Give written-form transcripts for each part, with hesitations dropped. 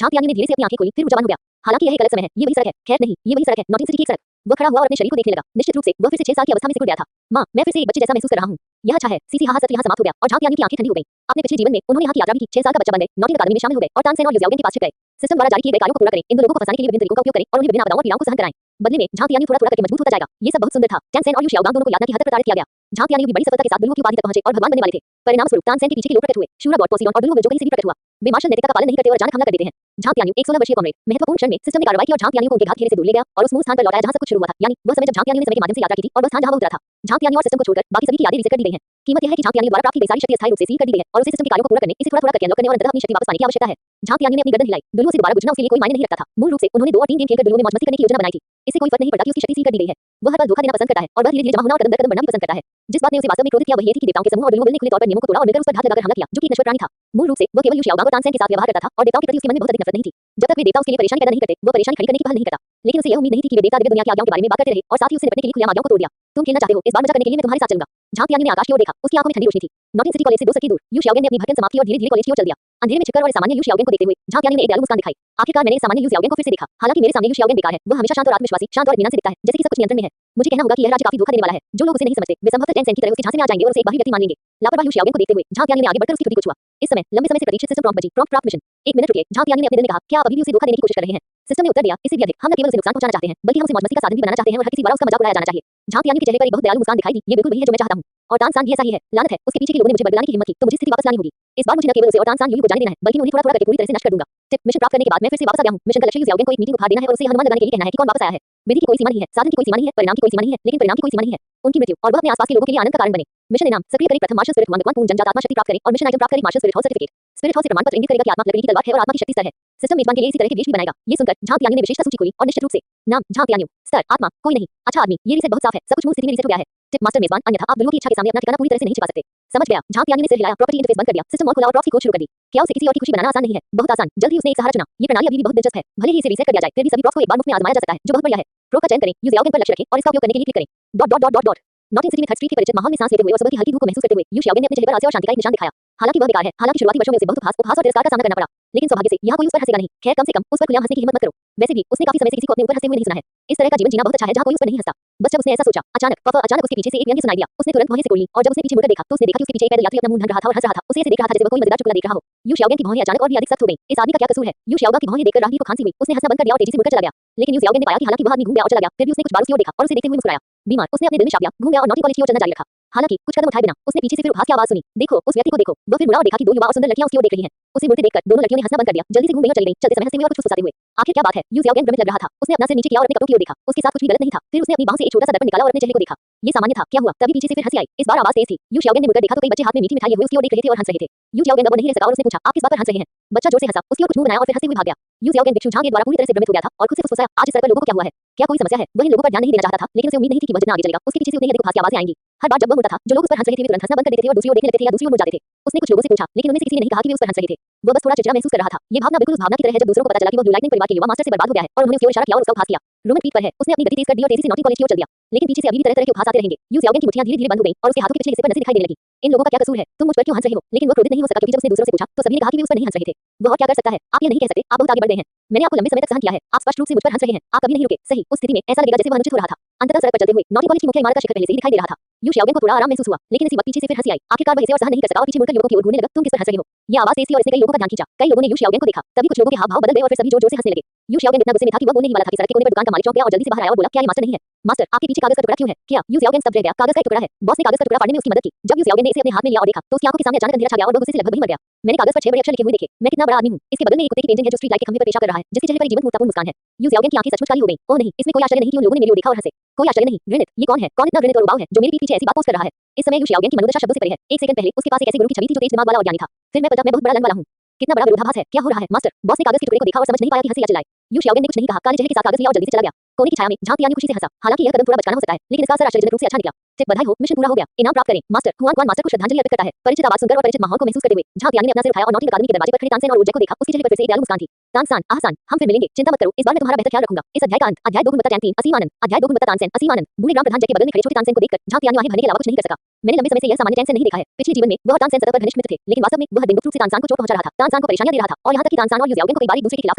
झांग तियानी ने धीरे से अपनी आंखें खोली, फिर वो जवान हो गया। हालांकि यह एक अलग समय है, ये वही सड़क है। खैर नहीं, ये वही सड़क है, नॉटिंग सिटी की एक सड़क। वह खड़ा हुआ और अपने शरीर को देखने लगा। निश्चित रूप से वह फिर से 6 साल की अवस्था में सिकुड़ गया था। माँ, मैं फिर से एक बच्चे जैसा महसूस कर रहा हूँ। यह अच्छा है। सीसी हाहा सत्र यहाँ समाप्त हो गया और झांग तियानी की आंखें ठंडी हो गई। अपने पिछले जीवन में उन्होंने यहाँ की यात्रा भी की। 6 साल का बच्चा बन गए, नॉटिंग अकादमी में शामिल हो गए और तानसेन और यूज़ियाओगेन के पास छिप गए। सिस्टम द्वारा जारी किए गए कार्यों को पूरा करें, इन दो लोगों को फंसाने के लिए विभिन्न तरीकों का उपयोग करें और उन्हें विभिन्न आपदाओं और पीड़ाओं को सहन कराएं। बदले में झांग तियानी थोड़ा-थोड़ा करके मजबूत होता जाएगा। ये सब बहुत सुंदर था। तानसेन और यू शियाओगांग दोनों को यातना की हद तक प्रताड़ित किया गया। झांग तियानी भी बड़ी सफलता के साथ दुलुओं की उपाधि तक पहुंचे और भगवान बनने वाले थे। परिणाम स्वरूप तानसेन के पीछे के लोग प्रकट हुए। शूरा गॉड पोसीडोन और दुलुओं में जो कहीं से भी प्रकट हुआ। वे मार्शल नैतिकता का पालन नहीं करते और अचानक हमला कर देते हैं। झांग तियानी एक 16 वर्षीय कॉमरेड महत्वपूर्ण क्षण में सिस्टम ने कार्रवाई की और झांग तियानी को उनके घात घेरे से दूर ले गया और उस मूल स्थान पर लौटाया जहां सब कुछ शुरू हुआ था। यानी वह समय जब झांग तियानी ने समय के माध्यम से यात्रा की थी और वह स्थान जहां वह उतरा था। झांग तियानी और सिस्टम को छोड़कर बाकी सभी की यादें रीसेट कर दी गई हैं। कीमत यह है कि झांग तियानी द्वारा प्राप्त की गई सारी शक्ति अस्थायी रूप से सील कर दी गई है और उसे सिस्टम के कार्यों को पूरा करने, इसे थोड़ा-थोड़ा करके अनलॉक करने और अंततः अपनी शक्ति वापस पाने की आवश्यकता है। झांग तियानी ने अपनी गर्दन हिलाई। दुलुओं से दोबारा बुझना उसके लिए कोई मायने नहीं रखता था। मूल रूप से उन्होंने 2 और 3 गेम खेलकर दुलुओं में मौज-मस्ती करने की योजना बनाई थी। इससे कोई फर्क नहीं पड़ता कि उसकी शक्ति सील कर दी गई है। वह हर पल धोखा देना पसंद करता है और वह धीरे-धीरे जमा होना और कदम दर कदम बढ़ना भी पसंद करता है। जिस बात ने उसे वास्तव में क्रोधित किया वह ये थी कि देवताओं के समूह और दुलुओं ने खुले तौर पर नियमों को तोड़ा और मिलकर उस पर घात लगाकर हमला किया, जो कि एक नश्वर प्राणी था। मूल रूप से वह केवल यू शियाओगांग और तानसेन के साथ व्यवहार करता था और देवताओं के प्रति उसके मन में बहुत अधिक नफरत नहीं थी। जब तक वे देवता उसके लिए परेशानी पैदा नहीं करते, वो परेशानी खड़ी करने की पहल नहीं करता। लेकिन उसे यह उम्मीद नहीं थी कि वे देवता दिव्य दुनिया की आज्ञाओं के बारे में बात करते रहे और साथ ही उससे निपटने के लिए खुलेआम आज्ञाओं को तोड़ दिया। तुम खेलना चाहते हो, इस बार मजा करने के लिए मैं तुम्हारे साथ चलूंगा। झांग तियानी ने आकाश की ओर देखा। उसकी आंखों में ठंडी रोशनी थी। नॉटिंग सिटी कॉलेज से 2 सर की दूर यू शियाओगेन ने अपनी भटकन समाप्त की और धीरे-धीरे कॉलेज की ओर चल दिया। अंधेरे में छिपकर और सामान्य यू शियाओगेन को देखते हुए झांग तियानी ने एक दयालु मुस्कान दिखाई। आखिरकार मैंने इस सामान्य यू शियाओगेन को फिर से देखा। हालांकि मेरे सामने यू शियाओगेन बेकार है। वह हमेशा शांत और आत्मविश्वासी, शांत और इत्मीनान से दिखता है, जैसे कि सब कुछ नियंत्रण में है। मुझे कहना होगा कि यह राज्य काफी धोखा देने वाला है। जो लोग उसे नहीं समझते, वे संभवतः टेंसेन की तरह उसके झांसे में आ जाएंगे और उसे एक बाहरी व्यक्ति मान लेंगे। लापरवाह यू शियाओगेन को देखते हुए झांग तियानी ने आगे बढ़कर उसकी त्रुटि को छुआ। इस समय लंबे समय से प्रतीक्षित सिस्टम प्रॉम्प्ट बजी। प्रॉम्प्ट प्राप्त मिशन। 1 मिनट रुकिए, झांग तियानी ने अपने दिल में कहा, क्या आप अभी भी उसे धोखा देने की कोशिश कर रहे हैं? सिस्टम ने उत्तर दिया, इससे भी अधिक, हम न केवल उसे नुकसान पहुंचाना चाहते हैं, बल्कि हम उसे मौज-मस्ती का साधन भी बनाना चाहते हैं और हर किसी द्वारा उसका मजाक उड़ाया जाना चाहिए। झांग तियानी के चेहरे पर एक बहुत दयालु मुस्कान दिखाई दी। ये बिल्कुल वही है जो मैं चाहता हूं। और तानसेन भी ऐसा ही है। लानत है, उसके पीछे के लोगों ने मुझे बरगलाने की हिम्मत की, तो मुझे स्थिति वापस लानी होगी। इस बार मुझे न केवल उसे और तानसेन यूयू को जाने देना है, बल्कि मैं उन्हें थोड़ा-थोड़ा करके पूरी तरह से नष्ट कर दूंगा। टिप, मिशन प्राप्त करने के बाद मैं फिर से वापस आ गया हूं। मिशन का लक्ष्य यू शियाओगेन को एक मीटिंग उपहार देना है और उसे यह अनुमान लगाने के लिए कहना है कि कौन वापस आया है। विधि की कोई सीमा नहीं है, साधन की कोई सीमा नहीं है, परिणाम की कोई सीमा नहीं है, लेकिन परिणाम की कोई सीमा नहीं है। उनकी मृत्यु और वह अपने आसपास के लोगों के लिए आनंद का कारण बने। मिशन इनाम, सक्रिय करें प्रथम मार्शल स्पिरिट भगवान पूर्ण जनजात आत्मा शक्ति प्राप्त करें और मिशन आइटम प्राप्त करें martial spirit hall certificate. Spirit hall से प्रमाण पत्र इंगित करेगा कि आत्मा लकड़ी की तलवार है और आत्मा की शक्ति स्तर है। सिस्टम मेजबान के लिए इसी तरह के वेश भी बनाएगा। ये सुनकर झांग तियानी ने विशेषता सूची खोली और निश्चित रूप से नाम झांग तियानी, स्तर आत्मा कोई नहीं, अच्छा आदमी, ये रीसेट बहुत साफ है, सब कुछ मूल स्थिति में रीसेट हो गया है। टिप, मास्टर मेजबान, अन्यथा आप दुलुओं की इच्छा के सामने अपना ठिकाना पूरी तरह से नहीं छिपा सकते। समझ गया। झांग तियानी ने सिर हिलाया, प्रॉपर्टी इंटरफेस बंद कर दिया, सिस्टम और खोला और ड्रॉप्स की खोज शुरू कर दी। क्या उसे किसी और की खुशी बनाना आसान नहीं है? बहुत आसान। जल्द ही उसने एक सहारा चुना। ये प्रणाली अभी भी बहुत दिलचस्प है। भले ही इसे रीसेट कर दिया जाए, फिर भी सभी ड्रॉप्स को एक बार मुफ्त में आजमाया जा सकता है, जो बहुत बढ़िया है। प्रो का चयन करें, यू शियाओगेन पर लक्ष्य रखें और इसका उपयोग करने के लिए क्लिक करें। Dot dot dot dot dot. Notting City में थर्ड स्ट्रीट के परिचित माहौल में सांस लेते हुए और सुबह की हल्की धूप को महसूस करते हुए यू शियाओगेन ने अपने चेहरे पर आलस्य और शांति का एक निशान दिखाया। हालांकि वह बेकार है, हालांकि शुरुआती वर्षों में उसे बहुत उपहास और तिरस्कार का सामना करना पड़ा, लेकिन सौभाग्य से यहाँ कोई उस पर हंसेगा नहीं। खैर, कम से कम उस पर खुलेआम हंसने की हिम्मत मत करो। वैसे भी उसने काफी समय से किसी को अपने ऊपर हंसते हुए नहीं सुना है। इस तरह का जीवन जीना बहुत अच्छा है जहाँ कोई उस पर नहीं हंसता। बस जब उसने ऐसा सोचा, अचानक उसके पीछे से एक व्यंग्य सुनाई दिया। उसने तुरंत भौहें सिकोड़ लीं और जब उसने पीछे मुड़कर देखा, तो उसने देखा कि उसके पीछे एक पैदल यात्री अपना मुंह ढक रहा था और हंस रहा था। उसे ऐसे देख रहा था जैसे वह कोई मजेदार चुटकुला देख रहा हो। यू शियाओगेन की भौहें अचानक और भी अधिक सख्त हो गईं। इस आदमी का क्या कसूर है? यू शियाओगा की भौहें देखकर राहगीर को खांसी हुई। उसने हंसना बंद कर दिया और तेजी से मुड़कर चला गया। लेकिन यू शियाओगेन ने पाया कि हालांकि वह आदमी घूम गया और चला गया, फिर भी उसने कुछ बार उसकी ओर देखा और उसे देखते हुए मुस्कुराया। बीमार, उसने अपने दिल में शाप दिया, घूम गया और नॉटी कॉलेज की ओर चलना जारी रखा। हालांकि कुछ कदम उठाए बिना उसने पीछे से फिर उपहास की आवाज सुनी। देखो, उस व्यक्ति को देखो। वह फिर मुड़ा और देखा कि 2 युवा और सुंदर लड़कियां उसकी ओर देख रही हैं। उसे मुड़ते देखकर दोनों लड़कियों ने हंसना बंद कर दिया, जल्दी से घूम गईं और चली गईं, चलते समय हंसते हुए और कुछ फुसफुसाते हुए। आखिर क्या बात है? यू शियाओगेन भ्रमित लग रहा था। उसने अपना सिर नीचे किया और अपने कपड़ों की ओर देखा। उसके साथ कुछ भी गलत नहीं था। फिर उसने अपनी बांह से एक छोटा सा दर्पण निकाला और अपने चेहरे को देखा। ये सामान्य था। क्या हुआ? तभी पीछे से फिर हंसी आई। इस बार आवाज तेज थी। यू शियाओगेन ने मुड़कर देखा तो कई बच्चे हाथ में मीठी मिठाई लिए हुए उसकी ओर देख रहे थे और हंस रहे थे। यू शियाओगेन अब नहीं रह सका और उसने पूछा, आप किस बात पर हंस रहे हैं? बच्चा जोर से हंसा, उसकी ओर कुछ मुंह बनाया और फिर हंसते हुए भाग गया। यू शियाओगेन भिक्षु झांग के द्वारा पूरी तरह से भ्रमित हो गया था और खुद से फुसफुसाया, आज इस सड़क पर लोगों को क्या हुआ है? क्या कोई समस्या है? वह इन लोगों पर ध्यान नहीं देना चाहता था, लेकिन उसे उम्मीद नहीं थी कि वह जितना आगे चलेगा, उसके पीछे से उतनी ही अधिक उपहास की आवाजें आएंगी। हर बार जब वह मुड़ता था, जो लोग उस पर हंस रहे थे वे तुरंत हंसना बंद कर देते थे और दूसरी ओर देखने लगते थे या दूसरी ओर मुड़ जाते थे। उसने कुछ लोगों से पूछा, लेकिन उनमें से किसी ने नहीं कहा कि वे उस पर हंस रहे थे। वह बस थोड़ा चिड़चिड़ा महसूस कर रहा था। ये भावना बिल्कुल उस भावना की तरह है जब दूसरों को पता चला कि वह ब्लू लाइटनिंग परिवार के युवा मास्टर से बर्बाद हो गया है और उन्होंने उसकी ओर इशारा किया और उसका उपहास किया। रोमन पीठ पर है। उसने अपनी गति तेज कर दी और तेजी से नॉटिंग कॉलेज की ओर चल दिया। लेकिन पीछे से अभी भी तरह-तरह के उपहास आते रहेंगे। यू शियाओगेन की मुट्ठियां धीरे-धीरे बंद हो गईं और उसके हाथों के पिछले हिस्से पर नसें दिखाई देने लगीं। इन लोगों का क्या कसूर है? तुम मुझ पर क्यों हंस रहे हो? लेकिन वह क्रोधित नहीं हो सका क्योंकि जब उसने दूसरों से पूछा, तो सभी ने कहा कि वे उस पर नहीं हंस रहे थे। वह और क्या कर सकता है? आप ये नहीं कह सकते, आप बहुत आगे बढ़ गए हैं। मैंने आपको लंबे समय तक सहन किया है। आप स्पष्ट रूप से मुझ पर हंस रहे हैं। आप कभी नहीं रुके। सही, उस स्थिति में ऐसा लगेगा जैसे वह अनुचित हो रहा था। अंततः सड़क पर चलते हुए नॉटिंग कॉलेज की मुख्य इमारत का शिखर पहले से ही दिखाई दे रहा था। यू शियाओगेन को थोड़ा आराम महसूस हुआ, लेकिन इसी वक्त पीछे से फिर हंसी आई। आखिरकार वह इसे और सहन नहीं कर सका और पीछे मुड़कर युवकों की ओर घूरने लगा। तुम किस पर हंस रहे हो? ये आवाज तेज थी और इसने कई लोगों का ध्यान खींचा। कई लोगों ने यू शियाओगेन को देखा। तभी कुछ लोगों के हाव-भाव बदल गए और फिर सभी जोर-जोर से हंसने लगे। यू शियाओगेन इतना गुस्से में था कि वह बोलने ही वाला था कि सड़क के कोने पर दुकान का मालिक चौंक गया और जल्दी से बाहर आया और बोला, क्या ये मास्टर नहीं है? मास्टर, आपके पीछे कागज का टुकड़ा क्यों है? क्या? यू शियाओगेन स्तब्ध रह गया। कागज का एक टुकड़ा है। बॉस ने कागज का टुकड़ा फाड़ने में उसकी मदद की। जब यू शियाओगेन ने इसे अपने हाथ में लिया और देखा, तो उसकी आंखों के सामने अचानक अंधेरा छा गया और वह गुस्से से लगभग वहीं मर गया। मैंने कागज पर 6 बड़े अक्षर लिखे हुए देखे। मैं कितना बड़ा आदमी हूँ। इसके बगल में एक कुत्ते की पेंटिंग है जो स्ट्रीट लाइट के खंभे पर पेशा कर रहा है, जिसके चेहरे पर एक जीवंत मूर्तापूर्ण मुस्कान है। यू शियाओगेन की आंखें सचमुच काली हो गईं। ओह नहीं, इसमें कोई आश्चर्य नहीं कि उन लोगों ने मेरी ओर देखा और हंसे। कोई आश्चर्य नहीं। घृणित, ये कौन है? कौन इतना घृणित और उबाऊ है जो मेरे पीठ पीछे ऐसी बात पोस्ट कर रहा है? इस समय यू शियाओगेन की मनोदशा शब्दों से परे है। एक सेकंड पहले उसके पास एक ऐसे गुरु की छवि थी जो तेज दिमाग वाला और ज्ञानी था। फिर मैं बहुत बड़ा लन वाला हूँ। कितना बड़ा विरोधाभास है। क्या हो रहा है? मास्टर, बॉस ने कागज के टुकड़े को देखा और समझ नहीं पाया कि हंसे या चिल्लाए। यू शियाओगेन ने कुछ नहीं कहा, काले चेहरे के साथ कागज लिया और जल्दी से चला गया। कोने की छाया में झांग तियानी खुशी से हंसा। हालांकि यह कदम थोड़ा बचकाना हो सकता है, लेकिन इसका असर आश्चर्यजनक रूप से अच्छा निकला। टिप बधाई हो, मिशन पूरा हो गया, इनाम प्राप्त करें। मास्टर हुआन क्वान मास्टर को श्रद्धांजलि अर्पित करता है। परिचित आवाज सुनकर और परिचित माहौल को महसूस करते हुए झांग तियानी ने अपना सिर उठाया और नॉटिंग अकादमी के दरवाजे पर खड़े तानसेन और ओजेक को देखा। उसके चेहरे पर फिर से एक दयालु मुस्कान थी। तानसान, आहसान, हम फिर मिलेंगे, चिंता मत करो, इस बार मैं तुम्हारा बेहतर ख्याल रखूंगा। इस अध्याय का अंत। अध्याय 2 गुणवत्ता टैंक 3 असीम आनंद। अध्याय 2 गुणवत्ता तानसेन असीम आनंद। बूढ़े ग्राम प्रधान जैक के बगल में खड़े छोटे तानसेन को देखकर झांग तियानी आंखें भरने के अलावा कुछ नहीं कर सका। मैंने लंबे समय से यह सामान्य टैंसेन नहीं देखा है। पिछले जीवन में वह और तानसेन सतह पर घनिष्ठ मित्र थे, लेकिन वास्तव में वह दिन रूप से तानसान को चोट पहुंचा रहा था, तानसान को परेशानियां दे रहा था और यहां तक कि तानसान और यूजियाओगेन को कई बार एक दूसरे के खिलाफ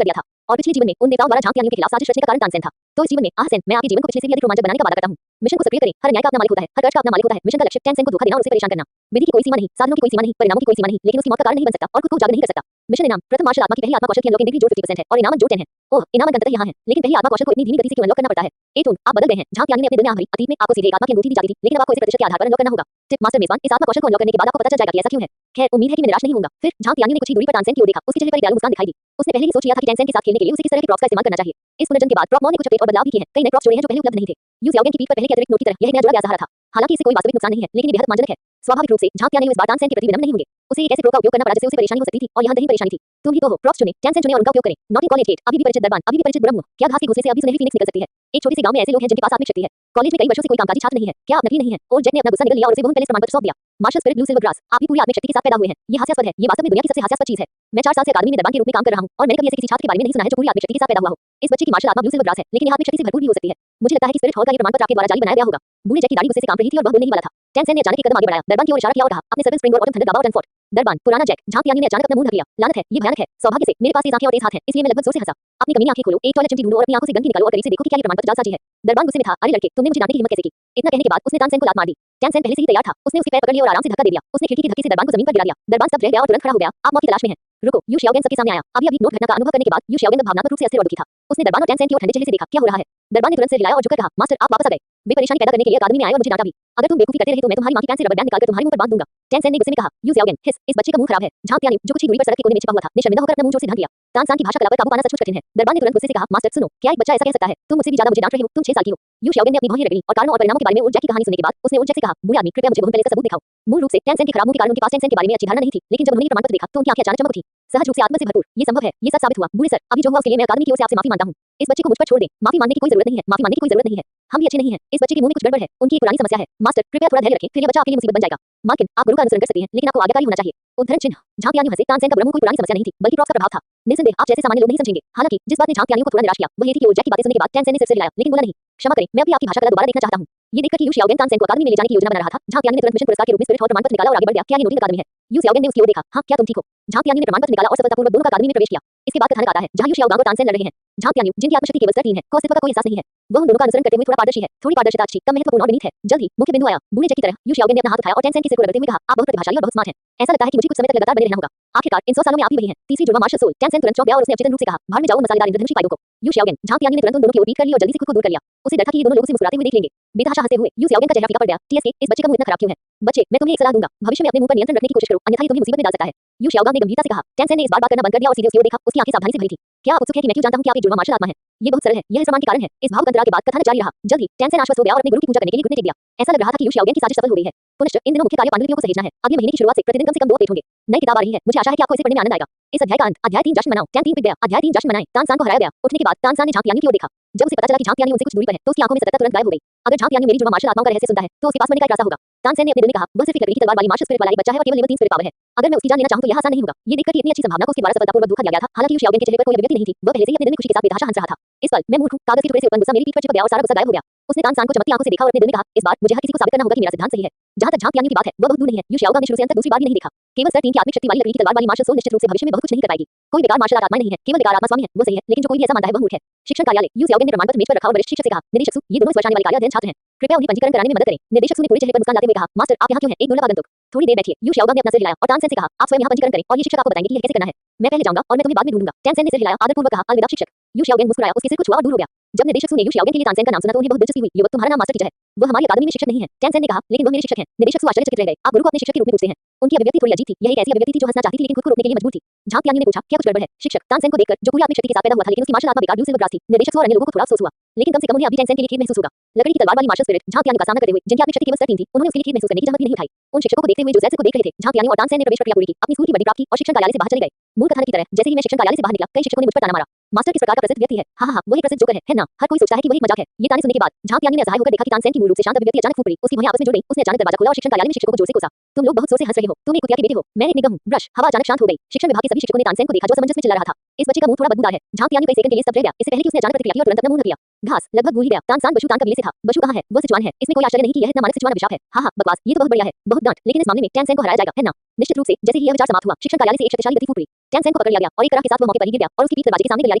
कर दिया था। और पिछले जीवन में उन देवताओं द्वारा झांग तियानी के खिलाफ साजिश रचने का कारण तानसेन था। तो इस जीवन में आहसेन, मैं आपके जीवन को पिछले से भी अधिक रोमांचक बनाने का वादा करता हूं। मिशन को सक्रिय करें। हर न्याय का अपना मालिक होता है, हर कर्ज का अपना मालिक होता है। मिशन का लक्ष्य टैंसेन को धोखा देना और उसे परेशान करना। विधि की कोई सीमा नहीं, साधनों की कोई सीमा नहीं, परिणामों की कोई सीमा नहीं, लेकिन उसकी मौत का कारण नहीं बन सकता और खुद को उजागर नहीं कर सकता। मिशन इनाम। प्रथम मार्शल आत्मा की पहली आत्मा कौशल की अनलॉकिंग डिग्री जो 50% है और इनामत जो 10 है। ओह, इनामत अंततः यहां है, लेकिन पहली आत्मा कौशल को इतनी धीमी गति से क्यों अनलॉक करना पड़ता है? ए टून, आप बदल गए हैं। झांग तियानी ने अपने दिल में आह भरी। अतीत में आपको सीधे एक आत्मा की अनुभूति दी जाती थी, लेकिन अब आपको इसे प्रतिशत के आधार पर अनलॉक करना होगा। टिप मास्टर मेजबान, इस आत्मा कौशल को अनलॉक करने के बाद आपको पता चल जाएगा कि ऐसा क्यों है। खैर, उम्मीद है कि मैं निराश नहीं होऊंगा। फिर झांग तियानी ने कुछ ही दूरी पर तानसेन की ओर देखा। उसके चेहरे पर एक दयालु मुस्कान दिखाई दी। उसने पहले ही सोच लिया था कि टैंसेन के साथ खेलने के लिए उसे किस तरह के प्रॉप्स का इस्तेमाल करना चाहिए। इस पुनर्जन्म के बाद प्रॉप मॉन ने कुछ अपडेट और बदलाव भी किए हैं। कई नए प्रॉप्स जोड़े हैं जो पहले उपलब्ध नहीं थे। यू जियाओगेन की पीठ पर पहले के अतिरिक्त नोट की तरह यह एक नया जुड़ा गया सहारा था। हालांकि इससे कोई वास्तविक नुकसान नहीं है, लेकिन ये बेहद अपमानजनक है। स्वाभाविक रूप से झांग तियानी इस बार तानसेन के प्रति विनम्र नहीं होंगे। उसे एक ऐसे प्रो का उपयोग करना पड़ा जिससे उसे परेशानी हो सकती थी और यहां नहीं परेशानी थी। तुम ही तो हो। प्रॉप्स चुनें, टैंसेन चुनें और उनका उपयोग करें। नॉटिंग कॉलेज गेट, अभी भी परिचित दरबान, अभी भी परिचित ब्रह्म। क्या घास के घुसे से अभी सुनहरी फीनिक्स निकल सकती है? एक छोटे से गांव में ऐसे लोग हैं जिनके पास आत्मिक शक्ति है। कॉलेज में कई वर्षों से कोई कामकाजी छात्र नहीं है। क्या आप नकली नहीं है? और जेक ने अपना गुस्सा निकल लिया और उसे बहुत पहले प्रमाण पत्र सौंप दिया। Martial spirit blue silver grass, आप भी पूरी आत्मिक शक्ति के साथ पैदा हुए हैं। ये हास्यास्पद है। ये वास्तव में दुनिया की सबसे हास्यास्पद चीज है। मैं 4 साल से अकादमी में दरबान के रूप में काम कर रहा हूं और मैंने कभी ऐसे किसी छात्र के बारे में नहीं सुना है जो पूरी आत्मिक शक्ति के साथ पैदा हुआ हो। इस बच्चे की मार्शल आत्मा ब्लू सिल्वर ग्रास है, लेकिन यह आत्मिक शक्ति से भरपूर भी हो सकती है। मुझे लगता है कि स्पिरिट हॉल का ये प्रमाण पत्र आपके द्वारा जाली बनाया गया होगा। बूढ़े जैक की दाढ़ी गुस्से से कांप रही थी और वह बोलने ही वाला था। टैंसेन ने अचानक एक कदम आगे बढ़ाया, दरबान की ओर इशारा किया और कहा, अपने सर्विस स्प्रिंग और ऑटम थंडर दाबा और टर्न फोर्ट। दरबान, पुराना जैक। झांग तियानी ने अचानक अपना मुंह ढक लिया। लानत है, ये भयानक है। सौभाग्य से मेरे पास तेज आंखें और तेज हाथ हैं, इसलिए मैं लगभग जोर से हंसा। अपनी कमीनी आंखें खोलो, एक टॉयलेट चिमटी ढूंढो और अपनी आंखों से गंदगी निकालो और करीब से देखो कि क्या ये प्रमाण पत्र जालसाजी है। दरबान गुस्से में था। अरे लड़के, तुमने मुझे डांटने की हिम्मत कैसे की? इतना कहने के बाद उसने तानसेन को लात मार दी। टैंसेन पहले से ही तैयार था। उसने उसके पैर पकड़ लिए और आराम से धक्का दे दिया। उसने खिड़की के धक्के से दरबान को जमीन पर गिरा दिया। दरबान स्तब्ध रह गया और तुरंत खड़ा हो गया। आप मौत की तलाश में हैं। रुको, यू शियाओगेन सबके सामने आया। अभी नोट घटना का अनुभव करने के बाद यू शियाओगेन भावनात्मक रूप से अस्थिर और दुखी था। उसने दरबान और टैंसेन की ओर ठंडे चेहरे से देखा। क्या हो रहा है? दरबान ने तुरंत सिर हिलाया और झुककर कहा, मास्टर आप वापस आ गए। वे परेशानी पैदा करने के लिए अकादमी में आए और मुझे डांटा भी। अगर तुम बेवकूफी करते रहे तो मैं तुम्हारी मां की पैंट से रबर बैंड निकालकर तुम्हारे मुंह पर बांध दूंगा। टैंसेन ने गुस्से में कहा, यू जियाओगेन, हिस, इस बच्चे का मुंह खराब है। झांग तियानी, जो कुछ ही दूरी पर सड़क के कोने में छिपा हुआ था, ने शर्मिंदा होकर अपना मुंह जोर से ढक लिया। तानसान की भाषा कला पर काबू पाना सचमुच कठिन है। दरबान ने तुरंत गुस्से से कहा, मास्टर सुनो, क्या एक बच्चा ऐसा कह सकता है? तुम मुझसे भी ज्यादा मुझे डांट रहे हो। तुम 6 साल की हो। यू शियाओगेन ने अपनी भौहें रगड़ी और कारणों और परिणामों के बारे में उन जैक की कहानी सुनने के बाद उसने उन जैक से कहा, बूढ़े आदमी, कृपया मुझे बहुत पहले इसका सबूत दिखाओ। मूल रूप से टैंसेन के खराब मुंह के कारण उनके पास टैंसेन के बारे में अच्छी धारणा नहीं थी, लेकिन जब उन्होंने ये प्रमाण पत्र देखा तो उनकी आंखें अचानक चमक उठी। सहज रूप से आत्मा से भरपूर, ये संभव है, ये सच साबित हुआ। बूढ़े सर, अभी जो हुआ उसके लिए मैं अकादमी की ओर से आपसे माफी मांगता हूं। इस बच्चे को मुझ पर छोड़ दें। माफी मांगने की कोई जरूरत नहीं है। माफी मांगने की कोई जरूरत नहीं है। हम भी अच्छे नहीं हैं। इस बच्चे के मुंह में कुछ गड़बड़ है। उनकी एक पुरानी समस्या है। मास्टर, कृपया थोड़ा धैर्य रखें, फिर यह बच्चा आपके लिए मुसीबत बन जाएगा। मार्किन, आप गुरु का अनुसरण कर सकते हैं, लेकिन आपको आज्ञाकारी होना चाहिए। उद्धरण चिन्ह। झांग तियानी हंसे। तानसेन का ब्रह्म कोई पुरानी समस्या नहीं थी, बल्कि प्रॉप्स का प्रभाव था। निसंदेह आप जैसे सामान्य लोग नहीं समझेंगे। हालांकि जिस बात ने झांग तियानी को थोड़ा निराश किया वह ये थी कि ओजेक की बातें सुनने के बाद टैंसेन ने सिर हिलाया, लेकिन बोला नहीं। क्षमा करें, मैं भी आपकी भाषा कला दोबारा देखना चाहता हूं। ये देखकर कि यू शियाओगेन तानसेन को अकादमी में ले जाने की योजना बना रहा था, झांग तियानी ने तुरंत मिशन पुरस्कार के रूप में स्पिरिट हॉल प्रमाण पत्र निकाला और आगे बढ़ गया। क्या ये नोटिंग अकादमी है? यू शियाओगेन ने उसकी ओर देखा। हाँ, क्या तुम ठीक हो? झांग तियानी ने प्रमाण पत्र निकाला और सफलतापूर्वक दोनों का अकादमी में प्रवेश किया। इसके बाद कथानक आता है जहां यू शियाओगांग और तानसेन लड़ रहे हैं। झांग तियानी, जिनकी आत्मशक्ति केवल स्तर 3 है, को अस्तित्व का कोई एहसास नहीं है, वह उन दोनों का अनुसरण करते हुए थोड़ा पारदर्शी है। थोड़ी पारदर्शिता अच्छी, कम महत्वपूर्ण और विनीत है। जल्द ही मुख्य बिंदु आया। बूढ़े जैक की तरह यू शियाओगेन ने अपना हाथ उठाया और टैंसेन के सिर को रगड़ते हुए कहा, आप बहुत प्रतिभाशाली और बहुत स्मार्ट हैं। ऐसा लगता है कि मुझे कुछ समय तक लगातार बने रहना होगा। आखिरकार इन 100 सालों में आप ही वही हैं। तीसरी जुड़वा मार्शल सोल। टैंसेन तुरंत चौंक गया और उसने अचेतन रूप से कहा, भाड़ में जाओ मसालेदार इंद्रधनुषी पाइपों को। यू शियाओगेन। झांग तियानी ने तुरंत उन दोनों की ओर पीठ कर ली और जल्दी से खुद को दूर कर लिया। उसे डर था कि ये दोनों लोग उसे मुस्कुराते हुए देख लेंगे। बेतहाशा हंसते हुए यू शियाओगेन का चेहरा फीका पड़ गया। टीएसके, इस बच्चे का मुंह इतना खराब क्यों है? बच्चे, मैं तुम्हें एक सलाह दूंगा, भविष्य में अपने मुंह पर नियंत्रण रखने की कोशिश करो, अन्यथा ये तुम्हें मुसीबत में डाल सकता है। यू शियाओगांग ने गंभीरता से कहा। टैंसेन ने इस बार बात करना बंद कर दिया और सीधे उसकी ओर देखा। उसकी आंखें सावधानी से भरी थी। क्या आप उत्सुक हैं कि मैं क्यों जानता हूं कि आप एक जुड़वा मार्शल आत्मा हैं? ये बहुत सरल है, यह इस प्रमाण के कारण है। इस भावुक अंतराल के बाद कथानक जारी रहा। जल्द ही टैंसेन आश्वस्त हो गया और अपने गुरु की पूजा करने के लिए घुटने टेक दिया। ऐसा लग रहा था कि यू शियाओगेन की साजिश सफल हो गई है। पुनश्च इन दिनों मुख्य कार्य पांडुलिपियों को सहेजना है। अगले महीने की शुरुआत से प्रतिदिन कम से कम 2 अपडेट होंगे। नई किताब आ रही है, मुझे आशा है कि आपको इसे पढ़ने में आनंद आएगा। इस अध्याय का अंत। अध्याय 3 जश्न मनाओ। टैंक 3 पिट गया। अध्याय 3 जश्न मनाएं। तानसान को हराया गया। उठने के बाद तानसान ने झांग तियानी की ओर देखा। जब उसे पता चला कि झांग तियानी उनसे कुछ दूरी पर है, तो उसकी आंखों में सतर्कता तुरंत गायब हो गई। अगर झांग तियानी मेरी जुड़वा मार्शल आत्माओं का रहस्य सुनता है, तो उसके पास मरने का एक रास्ता होगा। तानसेन ने अपने दिल में कहा, वह सिर्फ एक लकड़ी की तलवार वाली मार्शल स्पिरिट वाला एक बच्चा है और केवल लेवल 3 स्पिरिट पावर है। अगर मैं उसकी जान लेना चाहूं तो यह आसान नहीं होगा। ये देखकर कि इतनी अच्छी संभावना को उसके द्वारा सफलतापूर्वक धोखा दिया गया था। हालांकि यू शियाओगेन के चेहरे पर कोई अभिव्यक्ति नहीं थी। वह पहले से ही अपने दिल में खुशी के साथ बेतहाशा हंस रहा था। इस पल मैं मूर्ख हूं। कागज के टुकड़े से उत्पन्न गुस्सा मेरी पीठ पर चिपक गया और सारा गुस्सा गायब हो गया। उसने तानसान को चमकती आंखों से देखा और अपने दिल में कहा, इस बार मुझे हर किसी को साबित करना होगा कि मेरा सिद्धांत सही है। जहां तक झांग तियानी की बात है, वह बहुत दूर नहीं है। यू शियाओगांग ने शुरू से अंत तक दूसरी बार भी नहीं देखा। केवल स्तर 3 की आत्मिक शक्ति वाली लकड़ी की तलवार वाली मार्शल सोल निश्चित रूप से भविष्य में बहुत कुछ नहीं कर पाएगी। कोई बेकार मार्शल आत्मा नहीं है, केवल बेकार आत्मा स्वामी है। वो सही है, लेकिन जो कोई भी ऐसा मानता है वह मूर्ख है। शिक्षण कार्यालय। यू शियाओगेन ने प्रमाण पत्र मेज पर रखा और वरिष्ठ शिक्षक से कहा, निदेशक सु, ये दोनों इस वर्ष आने वाले कार्य अध्ययन छात्र हैं। कृपया उन्हें पंजीकरण कराने में मदद करें। निदेशक सु ने पूरे चेहरे पर मुस्कान लाते हुए कहा, मास्टर आप यहाँ क्यों हैं? एक दुर्लभ आगंतुक। थोड़ी देर बैठिए। यू शियाओगांग ने अपना सिर हिलाया और तानसेन से कहा, आप स्वयं यहाँ पंजीकरण करें और ये शिक्षक आपको बताएंगे कि यह कैसे करना है। मैं पहले जाऊंगा और मैं तुम्हें बाद में ढूंढूंगा। टैंसेन ने सिर हिलाया, आदरपूर्वक कहा, अलविदा शिक्षक। यू शियाओगेन मुस्कुराया, उसके सिर को छुआ और दूर हो गया। जब निदेशक सु ने यू शियाओगेन के लिए तानसेन का नाम सुना तो उन्हें बहुत दिलचस्पी हुई। युवक, तुम्हारा नाम मास्टर टीचर है। वह हमारी अकादमी में शिक्षक नहीं है। टैंसेन ने कहा, लेकिन वह मेरे शिक्षक हैं। निदेशक सु आश्चर्यचकित रह गए। आप गुरु को अपने शिक्षक के रूप में पूछते हैं? उनकी अभिव्यक्ति थोड़ी अजीब थी। यह एक ऐसी अभिव्यक्ति थी जो हंसना चाहती थी लेकिन खुद को रोकने के लिए मजबूर थी। झांग तियानी ने पूछा, क्या कुछ गड़बड़ है? शिक्षक, तानसेन को देखकर, जो पूरी आत्मिक शक्ति के साथ पैदा हुआ था लेकिन उसकी मार्शल आत्मा बेकार ब्लू सिल्वर ग्रास थी। निदेशक सु और अन्य लोगों को थोड़ा अफसोस हुआ, लेकिन कम से कम उन्हें अभी टैंसेन के लिए खेद महसूस होगा। लकड़ी की तलवार वाली मार्शल स्पिरिट झांग तियानी का सामना करते हुए, जिनकी आत्मिक शक्ति केवल स्तर 3 थी, उन्होंने उसके लिए खेद महसूस करने की जहमत भी नहीं उठाई। उन शिक्षकों को देखते हुए जो जैसे को देख रहे थे, झांग तियानी और तानसेन ने प्रवेश प्रक्रिया पूरी की, अपनी स्कूल की बड़ी प्राप्त की और शिक्षण कार्यालय से बाहर चले गए। मूल कथानक की तरह, जैसे ही मैं शिक्षण कार्यालय से बाहर निकला, कई शिक्षकों ने मुझ पर ताना मारा। मास्टर किस प्रकार का प्रसिद्ध व्यक्ति है? हाँ हाँ हाँ, वही प्रसिद्ध जोकर है ना? हर कोई सोचता है कि वही मजाक है। ये ताने सुनने के बाद झांग यानी ने असहाय होकर देखा कि तानसेन की मूल रूप से शांत अभिव्यक्ति अचानक फूट पड़ी। उसकी भौहें आपस में जुड़ गईं। उसने अचानक दरवाजा खोला और शिक्षण कार्यालय में शिक्षकों को जोर से कोसा। तुम लोग बहुत जोर से हंस रहे हो। तुम एक कुतिया के बेटे हो। मैं एक निगम हूँ। ब्रश। हवा अचानक शांत हो गई। शिक्षण विभाग के सभी शिक्षकों ने तानसेन को देखा जो असमंजस में चिल्ला रहा था। इस बच्चे का मुंह थोड़ा बदबूदार है। झांग यानी कई सेकंड के लिए स्तब्ध रह गया। इससे पहले कि उसने अचानक प्रतिक्रिया की और तुरंत अपना मुंह ढक लिया। घास। लगभग भूल ही गया। तानसान बशु तान कबीले से था। बशु कहाँ है? वो सिचुआन है। इसमें कोई आश्चर्य नहीं कि यह इतना मानक सिचुआन अभिशाप है। हाँ हाँ, बकवास। ये तो बहुत बढ़िया है। बहुत डांट। लेकिन इस मामले में टैनसेन को हराया जाएगा, है ना? निश्चित रूप से। जैसे ही यह विचार समाप्त हुआ, शिक्षण कार्यालय से एक शक्तिशाली गति फूट पड़ी। टैनसेन को पकड़ लिया गया और एक तरह के साथ वो मौके पर ही गिर गया और उसकी पीठ दरवाजे के सामने गलियारे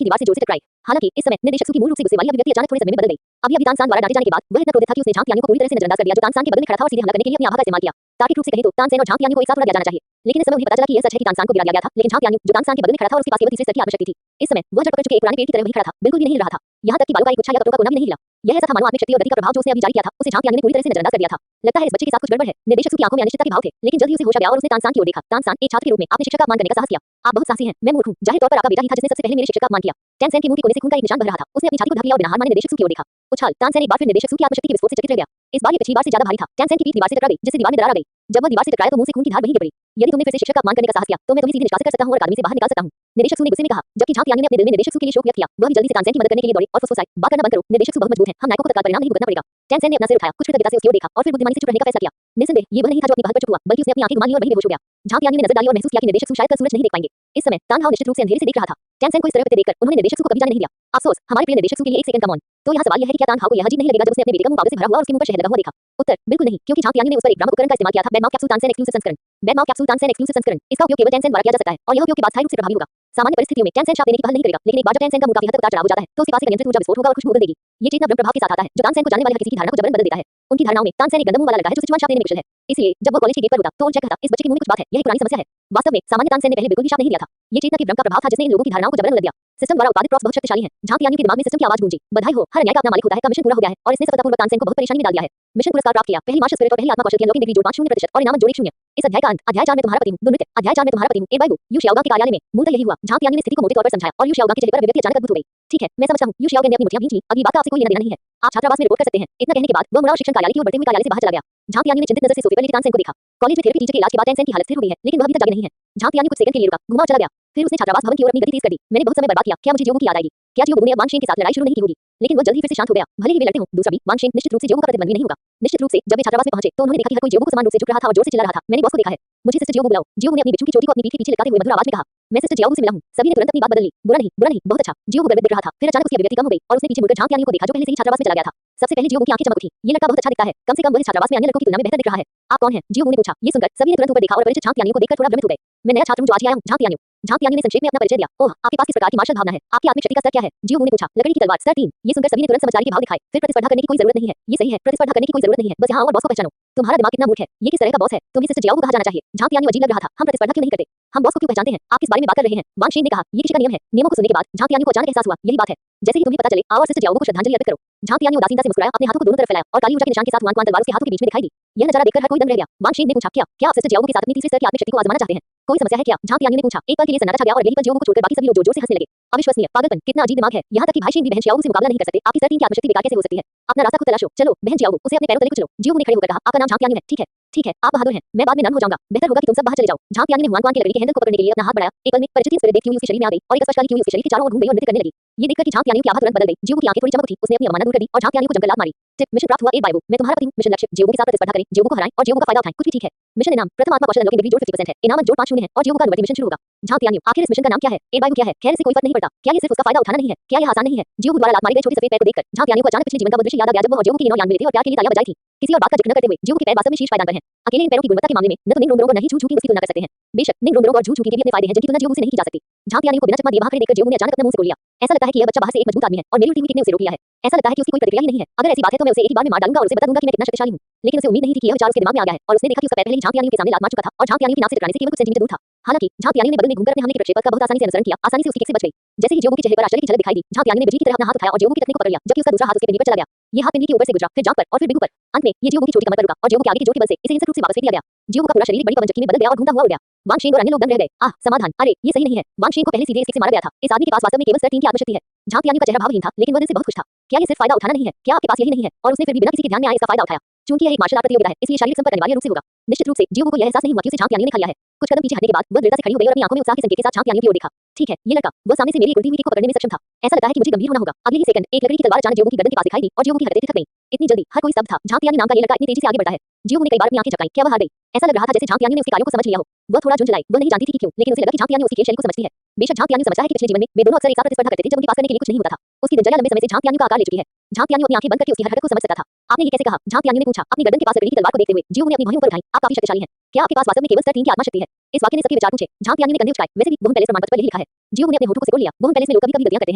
की दीवार से जोर से टकराई। हालांकि इस समय निर्देशक सु की मूल रूप से गुस्से वाली अभिव्यक्ति अचानक थोड़े समय में बदल गई। अभी तानसान द्वारा डांटे जाने के बाद वह इतना क्रोधित था कि उसने झांग यानी को पूरी तरह से नजरअंदाज कर दिया जो तानसान के बगल में खड़ा था और सीधे हमला करने के लिए अपनी आभा का इस्तेमाल किया। तार्किक रूप से कहें तो तानसेन और झांग यानी को एक साथ उड़ा दिया जाना चाहिए। लेकिन इस समय उन्हें पता चला कि यह सच है कि तानसान को गिरा दिया गया था, लेकिन झांग यानी जो तानसान के बगल में खड़ा था और उसके पास केवल तीसरे स्तर की आत्मशक्ति थी। इस समय वह झट पकड़ चुके एक पुराने पेड़ की तरह वहीं खड़ा था, बिल्कुल भी नहीं हिल रहा था। यहाँ तक कि बालों का एक गुच्छा या कपड़ों का कोना भी नहीं हिला। यह ऐसा था मानो आत्मिक शक्ति और गति का प्रभाव जो उसने अभी जारी किया था उसे झांग यानी ने पूरी तरह से नजरअंदाज कर दिया था। लगता है इस बच्चे के साथ कुछ गड़बड़ है। निर्देशक सु की आंखों में अनिश्चितता के भाव थे, लेकिन जल्द ही उसे होश आ गया और उसने तानसान की ओर देखा। तानसान, एक छात्र के रूप में आपने शिक्षक का अपमान करने का साहस किया। आप बहुत साहसी हैं। मैं मूर्ख हूँ। जाहिर तौर पर आपका बेटा ही था जिसने सबसे पहले मेरे शिक्षक का अपमान किया। टैनसेन के मुंह के कोने से खून का एक निशान बह रहा था। उसने अपनी छाती को ढक लिया और बिना हार माने निर्देशक सु की ओर देखा। उछाल। तानसेन एक बार फिर निर्देशक सु की आत्मशक्ति के विस्फोट से चकित रह गया। इस बार ये पिछली बार से ज्यादा भारी था। टैनसेन की पीठ दीवार से टकरा गई, जिससे दीवार में दरार आ गई। जब वह दीवार से टकराया तो मुंह से खून की धार वहीं गिर पड़ी। यदि तुमने फिर से शिक्षक का अपमान करने का साहस किया तो मैं तुम्हें सीधे निष्कासित कर सकता हूं और अकादमी से बाहर निकाल सकता हूं। निर्देशक सु ने गुस्से में कहा, जबकि झांग यानी ने अपने दिल में निर्देशक सु के लिए शोक व्यक्त किया। वह भी जल्दी से तानसेन की मदद करने के लिए दौड़े और फुसफुसाए, बात करना बंद करो। निर्देशक सु बहुत मजबूत है। हम नायकों को तत्काल परिणाम नहीं भुगतना पड़ेगा। टैनसेन ने अपना सिर उठाया, कुछ कृतज्ञता से उसकी ओर देखा और फिर बुद्धिमानी से चुप रहने का फैसला किया। निस्संदेह ये वह नहीं था जो अपनी बात पर चुप हुआ, बल्कि उसने अपनी आंखें घुमा ली और वहीं बेहोश हो गया। झांग यानी ने नजर डाली और महसूस किया कि निर्देशक सु शायद कल सूरज नहीं देख पाएंगे। इस समय तानहाव निश्चित रूप से अंधेरे से देख रहा था। टैनसेन को इस तरह होते देखकर उन्होंने निर्देशक सु को कभी जाने नहीं दिया। अफसोस, हमारे प्रिय निर्देशक सु के लिए एक सेकंड का मौन। तो यहाँ सवाल यह है कि क्या तानहाव को यह अजीब नहीं लगेगा जब उसने अपने बेटे का मुंह कागज से भरा हुआ और उसके मुंह पर शहद लगा हुआ देखा? उत्तर, बिल्कुल नहीं, क्योंकि झांग यानी ने उस पर एक भ्रामक उपकरण का इस्तेमाल किया था। बेडमाउथ कैप्सूल तानसेन एक्सक्लूसिव संस्करण। बेडमाउथ कैप्सूल तानसेन एक्सक्लूसिव संस्करण। इसका उपयोग केवल टैनसेन द्वारा किया जा सकता है और यह उपयोग के बाद स्थायी रूप से प्रभावी होगा। सामान्य परिस्थितियों में टैनसेन श्राप देने की पहल नहीं करेगा, लेकिन एक बार जब टैनसेन का मुंह काफी हद तक उतार चढ़ाव हो जाता है तो उसके पास एक अनियंत्रित ऊर्जा विस्फोट होगा और खुशबू बदल देगी। ये चेतना ब्रह्म प्रभाव के साथ आता है जो तानसेन को जानने वाले हर किसी की धारणा को जबरन बदल देता है। उनकी धारणाओं में तानसेन एक गंदम मुंह वाला लड़का है जो सिचुआन श्राप देने में कुशल है। इसलिए जब वो कॉलेज के गेट पर रुका तो उनसे कहता, इस बच्चे के मुंह में कुछ बात है, यह पुरानी समस्या है। वास्तव में सामान्य तानसेन ने पहले बिल्कुल भी श्राप नहीं दिया था। ये चेतना के ब्रह्म का प्रभाव था जिसने इन लोगों की धारणाओं को जबरन बदल दिया। सिस्टम द्वारा उत्पादित प्रॉप्स बहुत शक्तिशाली हैं। झांग यानी के दिमाग में सिस्टम की आवाज गूंजी, बधाई हो, हर न्याय का अपना मालिक होता है का मिशन पूरा हो गया है और इसने सफलतापूर्वक तानसेन को बहुत परेशानी में डाल दिया है। मिशन पुरस्कार प्राप्त किया, पहली मार्शल स्पिरिट और पहली आत्मा कौशल की अनलॉकिंग डिग्री जोड़ 5% और इनाम जोड़ 1 0। इस अध्याय का अंत। अध्याय 4 में तुम्हारा पति हूं। दुर्नृत्य। अध्याय 4 में तुम्हारा पति हूं। एबाइबू यू शियाओगा के कार्यालय में मूलतः यही हुआ। झांग यानी ने स्थिति को मोटे तौर पर समझाया और यू शियाओगा के चेहरे पर अभिव्यक्ति अचानक अद्भुत हो गई। ठीक है, मैं समझता हूं। यू शियाओगे ने अपनी मुठ्ठियां भींच लीं। अगली बात का आपसे कोई लेना देना नहीं है। आप छात्रावास में रिपोर्ट कर सकते हैं। इतना कहने के बाद वह मुड़ा और शिक्षण कार्यालय की ओर बढ़ते हुए कार्यालय से बाहर चला गया। झांग यानी ने चिंतित नजर से सोफे पर लेटे तानसेन को देखा। कॉलेज में थेरेपी टीचर के इलाज के बाद टैनसेन की हालत स्थिर हो गई है, लेकिन वह अभी तक जागे नहीं है। झांग यानी कुछ सेकंड के लिए रुका, घुमा और चला गया। फिर उसने छात्रावास भवन की ओर अपनी गति तेज कर दी। मैंने बहुत समय बर्बाद किया। क्या मुझे जियोगु की याद आएगी? क्या जियोगु ने अब वांगशेन के साथ लड़ाई शुरू नहीं की होगी? लेकिन वह जल्दी फिर से शांत हो गया। भले ही वे लड़ते हों, दूसरा भी वांगशेन निश्चित रूप से जियोगु का प्रतिद्वंदी नहीं होगा। निश्चित रूप से जब वे छात्रावास में पहुंचे तो उन्होंने देखा कि हर कोई जियोगु को समान रूप से झुक रहा था और जोर से चिल्ला रहा था। मैंने बॉस को देखा है, मुझे सिस्टर जियोगु बुलाओ। जियोगु ने अपनी बिच्छू की चोटी को अपनी पीठ के पीछे लटकाते हुए मधुर आवाज में कहा, मैं सिस्टर जियोगु से मिला हूं। सभी ने तुरंत अपनी बात बदल ली। बुरा नहीं, बुरा नहीं, बहुत अच्छा। जियोगु गर्वित दिख रहा था। फिर अचानक उसकी अभिव्यक्ति कम हो गई और उसने पीछे मुड़कर झांग यानी को देखा जो पहले से ही छात्रावास में चला गया था। सबसे पहले जियोगु की आंखें चमक उठी। ये लड़का बहुत अच्छा दिखता है। कम से कम वह इस छात्रावास में अन्य लड़कों की तुलना में बेहतर दिख रहा है। आप कौन हैं? जियोगु ने पूछा। ये सुनकर सभी ने तुरंत ऊपर देखा और परिचित झांग यानी को देखकर थोड़ा भ्रमित हो गए। मैं नया छात्र हूं जो आज ही आया हूं। झांग यानी ने संक्षेप में अपना परिचय दिया। ओह, आपके पास किस प्रकार की मार्शल भावना है? आपकी आत्मिक शक्ति का स्तर क्या है? जियोगु ने पूछा। लकड़ी की तलवार, स्तर 3। ये सुनकर सभी ने तुरंत समझदारी के भाव दिखाए। फिर प्रतिस्पर्धा करने की कोई जरूरत नहीं है। ये सही है, प्रतिस्पर्धा करने की कोई जरूरत नहीं है। बस यहाँ और बॉस को पहचानो। तुम्हारा दिमाग कितना मूर्ख है? ये किस तरह का बॉस है? तुम्हें सिस्टर जियोगु कहा जाना चाहिए। झांग यानी अजीब लग रहा था। हम प्रतिस्पर्धा क्यों नहीं करते? हम बॉस को क्यों पहचानते हैं? आप किस बारे में बात कर रहे हैं? वांगशेन ने कहा, ये किसी का नियम है। नियमों को सुनने के बाद झांग यानी को अचानक एहसास हुआ, यही बात है। जैसे ही तुम्हें पता चले, आओ और सिस्टर जियोगु को श्रद्धांजलि अर्पित करो। झांग यानी उदासीनता से मुस्कुराया, अपने हाथों को दोनों तरफ फैलाया और काली ऊर्जा के निशान के साथ वांग तलवार उसके हाथों के बीच में दिखाई दी। यह नजारा देखकर हर कोई दंग रह गया। वांगशेन ने पूछा, क्या आप सिस्टर जियोगु के साथ अपनी तीसरे स्तर की आत्मिक शक्ति को आजमाना चाहते हैं? कोई समस्या है क्या? झांग यानी ने पूछा। एक पल के लिए सन्नाटा छा गया और अगले ही पल जियोगु को छोड़कर बाकी सभी लोग जोर-जोर से हंसने लगे। अविश्वसनीय, पागलपन, कितना अजीब दिमाग है। यहाँ तक कि भाई शेन भी बहन जियोगु से मुकाबला नहीं कर सकते। आपकी स्तर 3 की आत्मशक्ति बेकार कैसे हो सकती है? अपना रास्ता खुद तलाशो। चलो बहन जियोगु, उसे अपने पैरों तले कुचलो। जियोगु ने खड़े होकर कहा, आपका नाम झांग यानी है, ठीक है? ठीक है, आप बहादुर हैं। मैं बाद में नर्म हो जाऊंगा। बेहतर होगा कि तुम सब बाहर चले जाओ। झांग यानी ने हुआंग के लकड़ी के हैंडल को पकड़ने के लिए अपना हाथ बढ़ाया। एक पल में परिचित स्पिरिट देखती हुई उसके शरीर में आ गई और एक स्पर्श वाली की हुई उसके शरीर के चारों ओर घूम गई और नृत्य करने लगी। ये देखकर कि झांग यानी की आभा तुरंत बदल गई। जियोगु की आंखें थोड़ी चमक उठी। उसने अपनी अवमानना दूर कर दी और झांग यानी को जमकर लात मारी। टिप, मिशन प्राप्त हुआ 1 बाय 2। मैं तुम्हारा पति हूं। मिशन लक्ष्य, जियोगु के साथ प्रतिस्पर्धा करें, जियोगु को हराएं और जियोगु का फायदा उठाएं। कुछ भी ठीक है। मिशन इनाम, प्रथम आत्मा कौशल अनलॉकिंग डिग्री जोड़ 50% है। इनाम जोड़ 5 0 है और जियोगु का अनुवर्ती मिशन शुरू होगा। झांग यानी, आखिर इस मिशन का नाम क्या है? 1 बाय 2 क्या है? खैर इससे कोई फर्क नहीं पड़ता। क्या ये सिर्फ उसका फायदा उठाना नहीं है? क्या यह आसान नहीं है? जियोगु द्वारा लात मारी गई छोटी सफेद पैर को देखकर झांग यानी को अचानक पिछले जीवन का वो दृश्य याद आ गया जब वो जियोगु की नौ यान में थे और प्यार के लिए तालियां बजाई थी। किसी और बात का जिक्र न करते हुए जियोगु के पैर वास्तव में शीर्ष पायदान पर हैं। अकेले इन पैरों की गुणवत्ता के मामले में न तो निंग रोंगरों और न ही झू झू की उसकी तुलना कर सकते हैं। बेशक निंग रोंगरों और झू झू के भी अपने फायदे हैं जिनकी तुलना जियोगु से नहीं की जा सकती। झांग यानी को बिना चकमा दिए वहां खड़े देखकर जियोगु ने अचानक अपना मुंह से बोल लिया। ऐसा लगता है कि यह बच्चा बाहर से एक मजबूत आदमी है और मेरी टीम की किसी ने उसे रोक लिया है। ऐसा लगता है कि उसकी कोई प्रतिक्रिया ही नहीं है। अगर ऐसी बात है तो मैं उसे एक ही बार में मार डालूंगा और उसे बता दूंगा कि मैं कितना शक्तिशाली हूं। लेकिन उसे उम्मीद नहीं थी कि यह विचार उसके दिमाग में आ गया है और उसने देखा कि उसका पैर पहले ही झांग यानी के सामने लात मार चुका था और झांग यानी की नाक से टकराने से केवल कुछ सेंटीमीटर दूर था। हालांकि झांग यानी ने बगल में घूमकर अपने हमले के प्रक्षेपण का बहुत आसानी से अनुसरण किया, आसानी से उसकी किक से बच गई। जैसे ही जियोगु के चेहरे पर आश्चर्य की झलक दिखाई दी, झांग यानी ने बिजली की तरह अपना हाथ उठाया और जियोगु की टखने को पकड़ लिया, जबकि उसका दूसरा हाथ उसके पिंडी पर चला गया। ये हाथ पिंडी के ऊपर से गुजरा, फिर जांघ पर और फिर बिगू पर। अंत में ये जियोगु की छोटी कमर पर रुका और जियोगु के आगे के जोर के बल से इसे हिंसक रूप से वापस फेंक दिया गया। जियोगु का पूरा शरीर बड़ी पवनचक्की में बदल गया और घूमता हुआ उड़ गया। वांगशेन और अन्य लोग दंग रह गए। आह, समाधान। अरे ये सही नहीं है। वांगशेन को पहले सीधे इस किक से मारा गया था। इस आदमी के पास वास्तव में केवल स्तर 3 की आत्मशक्ति है। झांग यानी का चेहरा भावहीन था, लेकिन वह दिल से बहुत खुश था। क्या ये सिर्फ फायदा उठाना नहीं है? क्या आपके पास यही नहीं है? और उसने फिर भी बिना किसी के ध्यान में आए इसका फायदा उठाया। चूंकि यह एक मार्शल आर्ट प्रतियोगिता है, इसलिए शारीरिक संपर्क अनिवार्य रूप से होगा। निश्चित रूप से जियोगु को यह एहसास नहीं हुआ कि उसे झांग यानी ने खा लिया है। कुछ कदम पीछे हटने के बाद वह दृढ़ता से खड़ी हो गई और अपनी आंखों में उत्साह के संकेत के साथ झांग यानी की ओर देखा। ठीक है, ये लड़का वो सामने से मेरी उल्टी हुई को पकड़ने में सक्षम था। ऐसा लगता है कि मुझे गंभीर होना होगा। अगले ही सेकंड एक लकड़ी की तलवार अचानक जियोबू की गर्दन के पास दिखाई दी और जियोबू की हरकतें थक गईं। इतनी जल्दी हर कोई स्तब्ध था। झांग तियानी नाम का ये लड़का इतनी तेजी से आगे बढ़ता है। जियोबू ने कई बार अपनी आंखें झपकाईं। क्या वह हार गई? ऐसा लग रहा था जैसे झांग तियानी ने उसके कार्यों को समझ लिया हो। वह थोड़ा झुंझलाई। वह नहीं जानती थी कि क्यों, लेकिन उसे लगा कि झांग तियानी उसकी खेल शैली को समझती है। बेशक झांग तियानी समझता है कि पिछले जीवन में वे दोनों अक्सर एक साथ प्रतिस्पर्धा करते थे जब उनके पास करने के लिए कुछ नहीं होता था। उसकी दिनचर्या लंबे समय से झांग तियानी का आकार ले चुकी है। झांग तियानी अपनी आंखें बंद करके उसकी हर हरकत को समझ सकता था। आपने ये कैसे कहा? झांग तियानी ने पूछा, अपनी गर्दन के पास लकड़ी की तलवार को देखते हुए। जियोबू ने अपनी भौहें ऊपर उठाईं। आप काफी शक्तिशाली हैं। क्या आपके पास वास्तव में केवल स्तर 3 की आत्मा शक्ति है? इस वाक्य ने सबके विचार पूछे। झांग तियानी ने कंधे उचकाए। वैसे भी वह पैलेस प्रमाण पत्र पर यही लिखा है। जियोबू ने अपने होठों को सिकोड़ लिया। वह पैलेस में लोग कभी-कभी गलतियां करते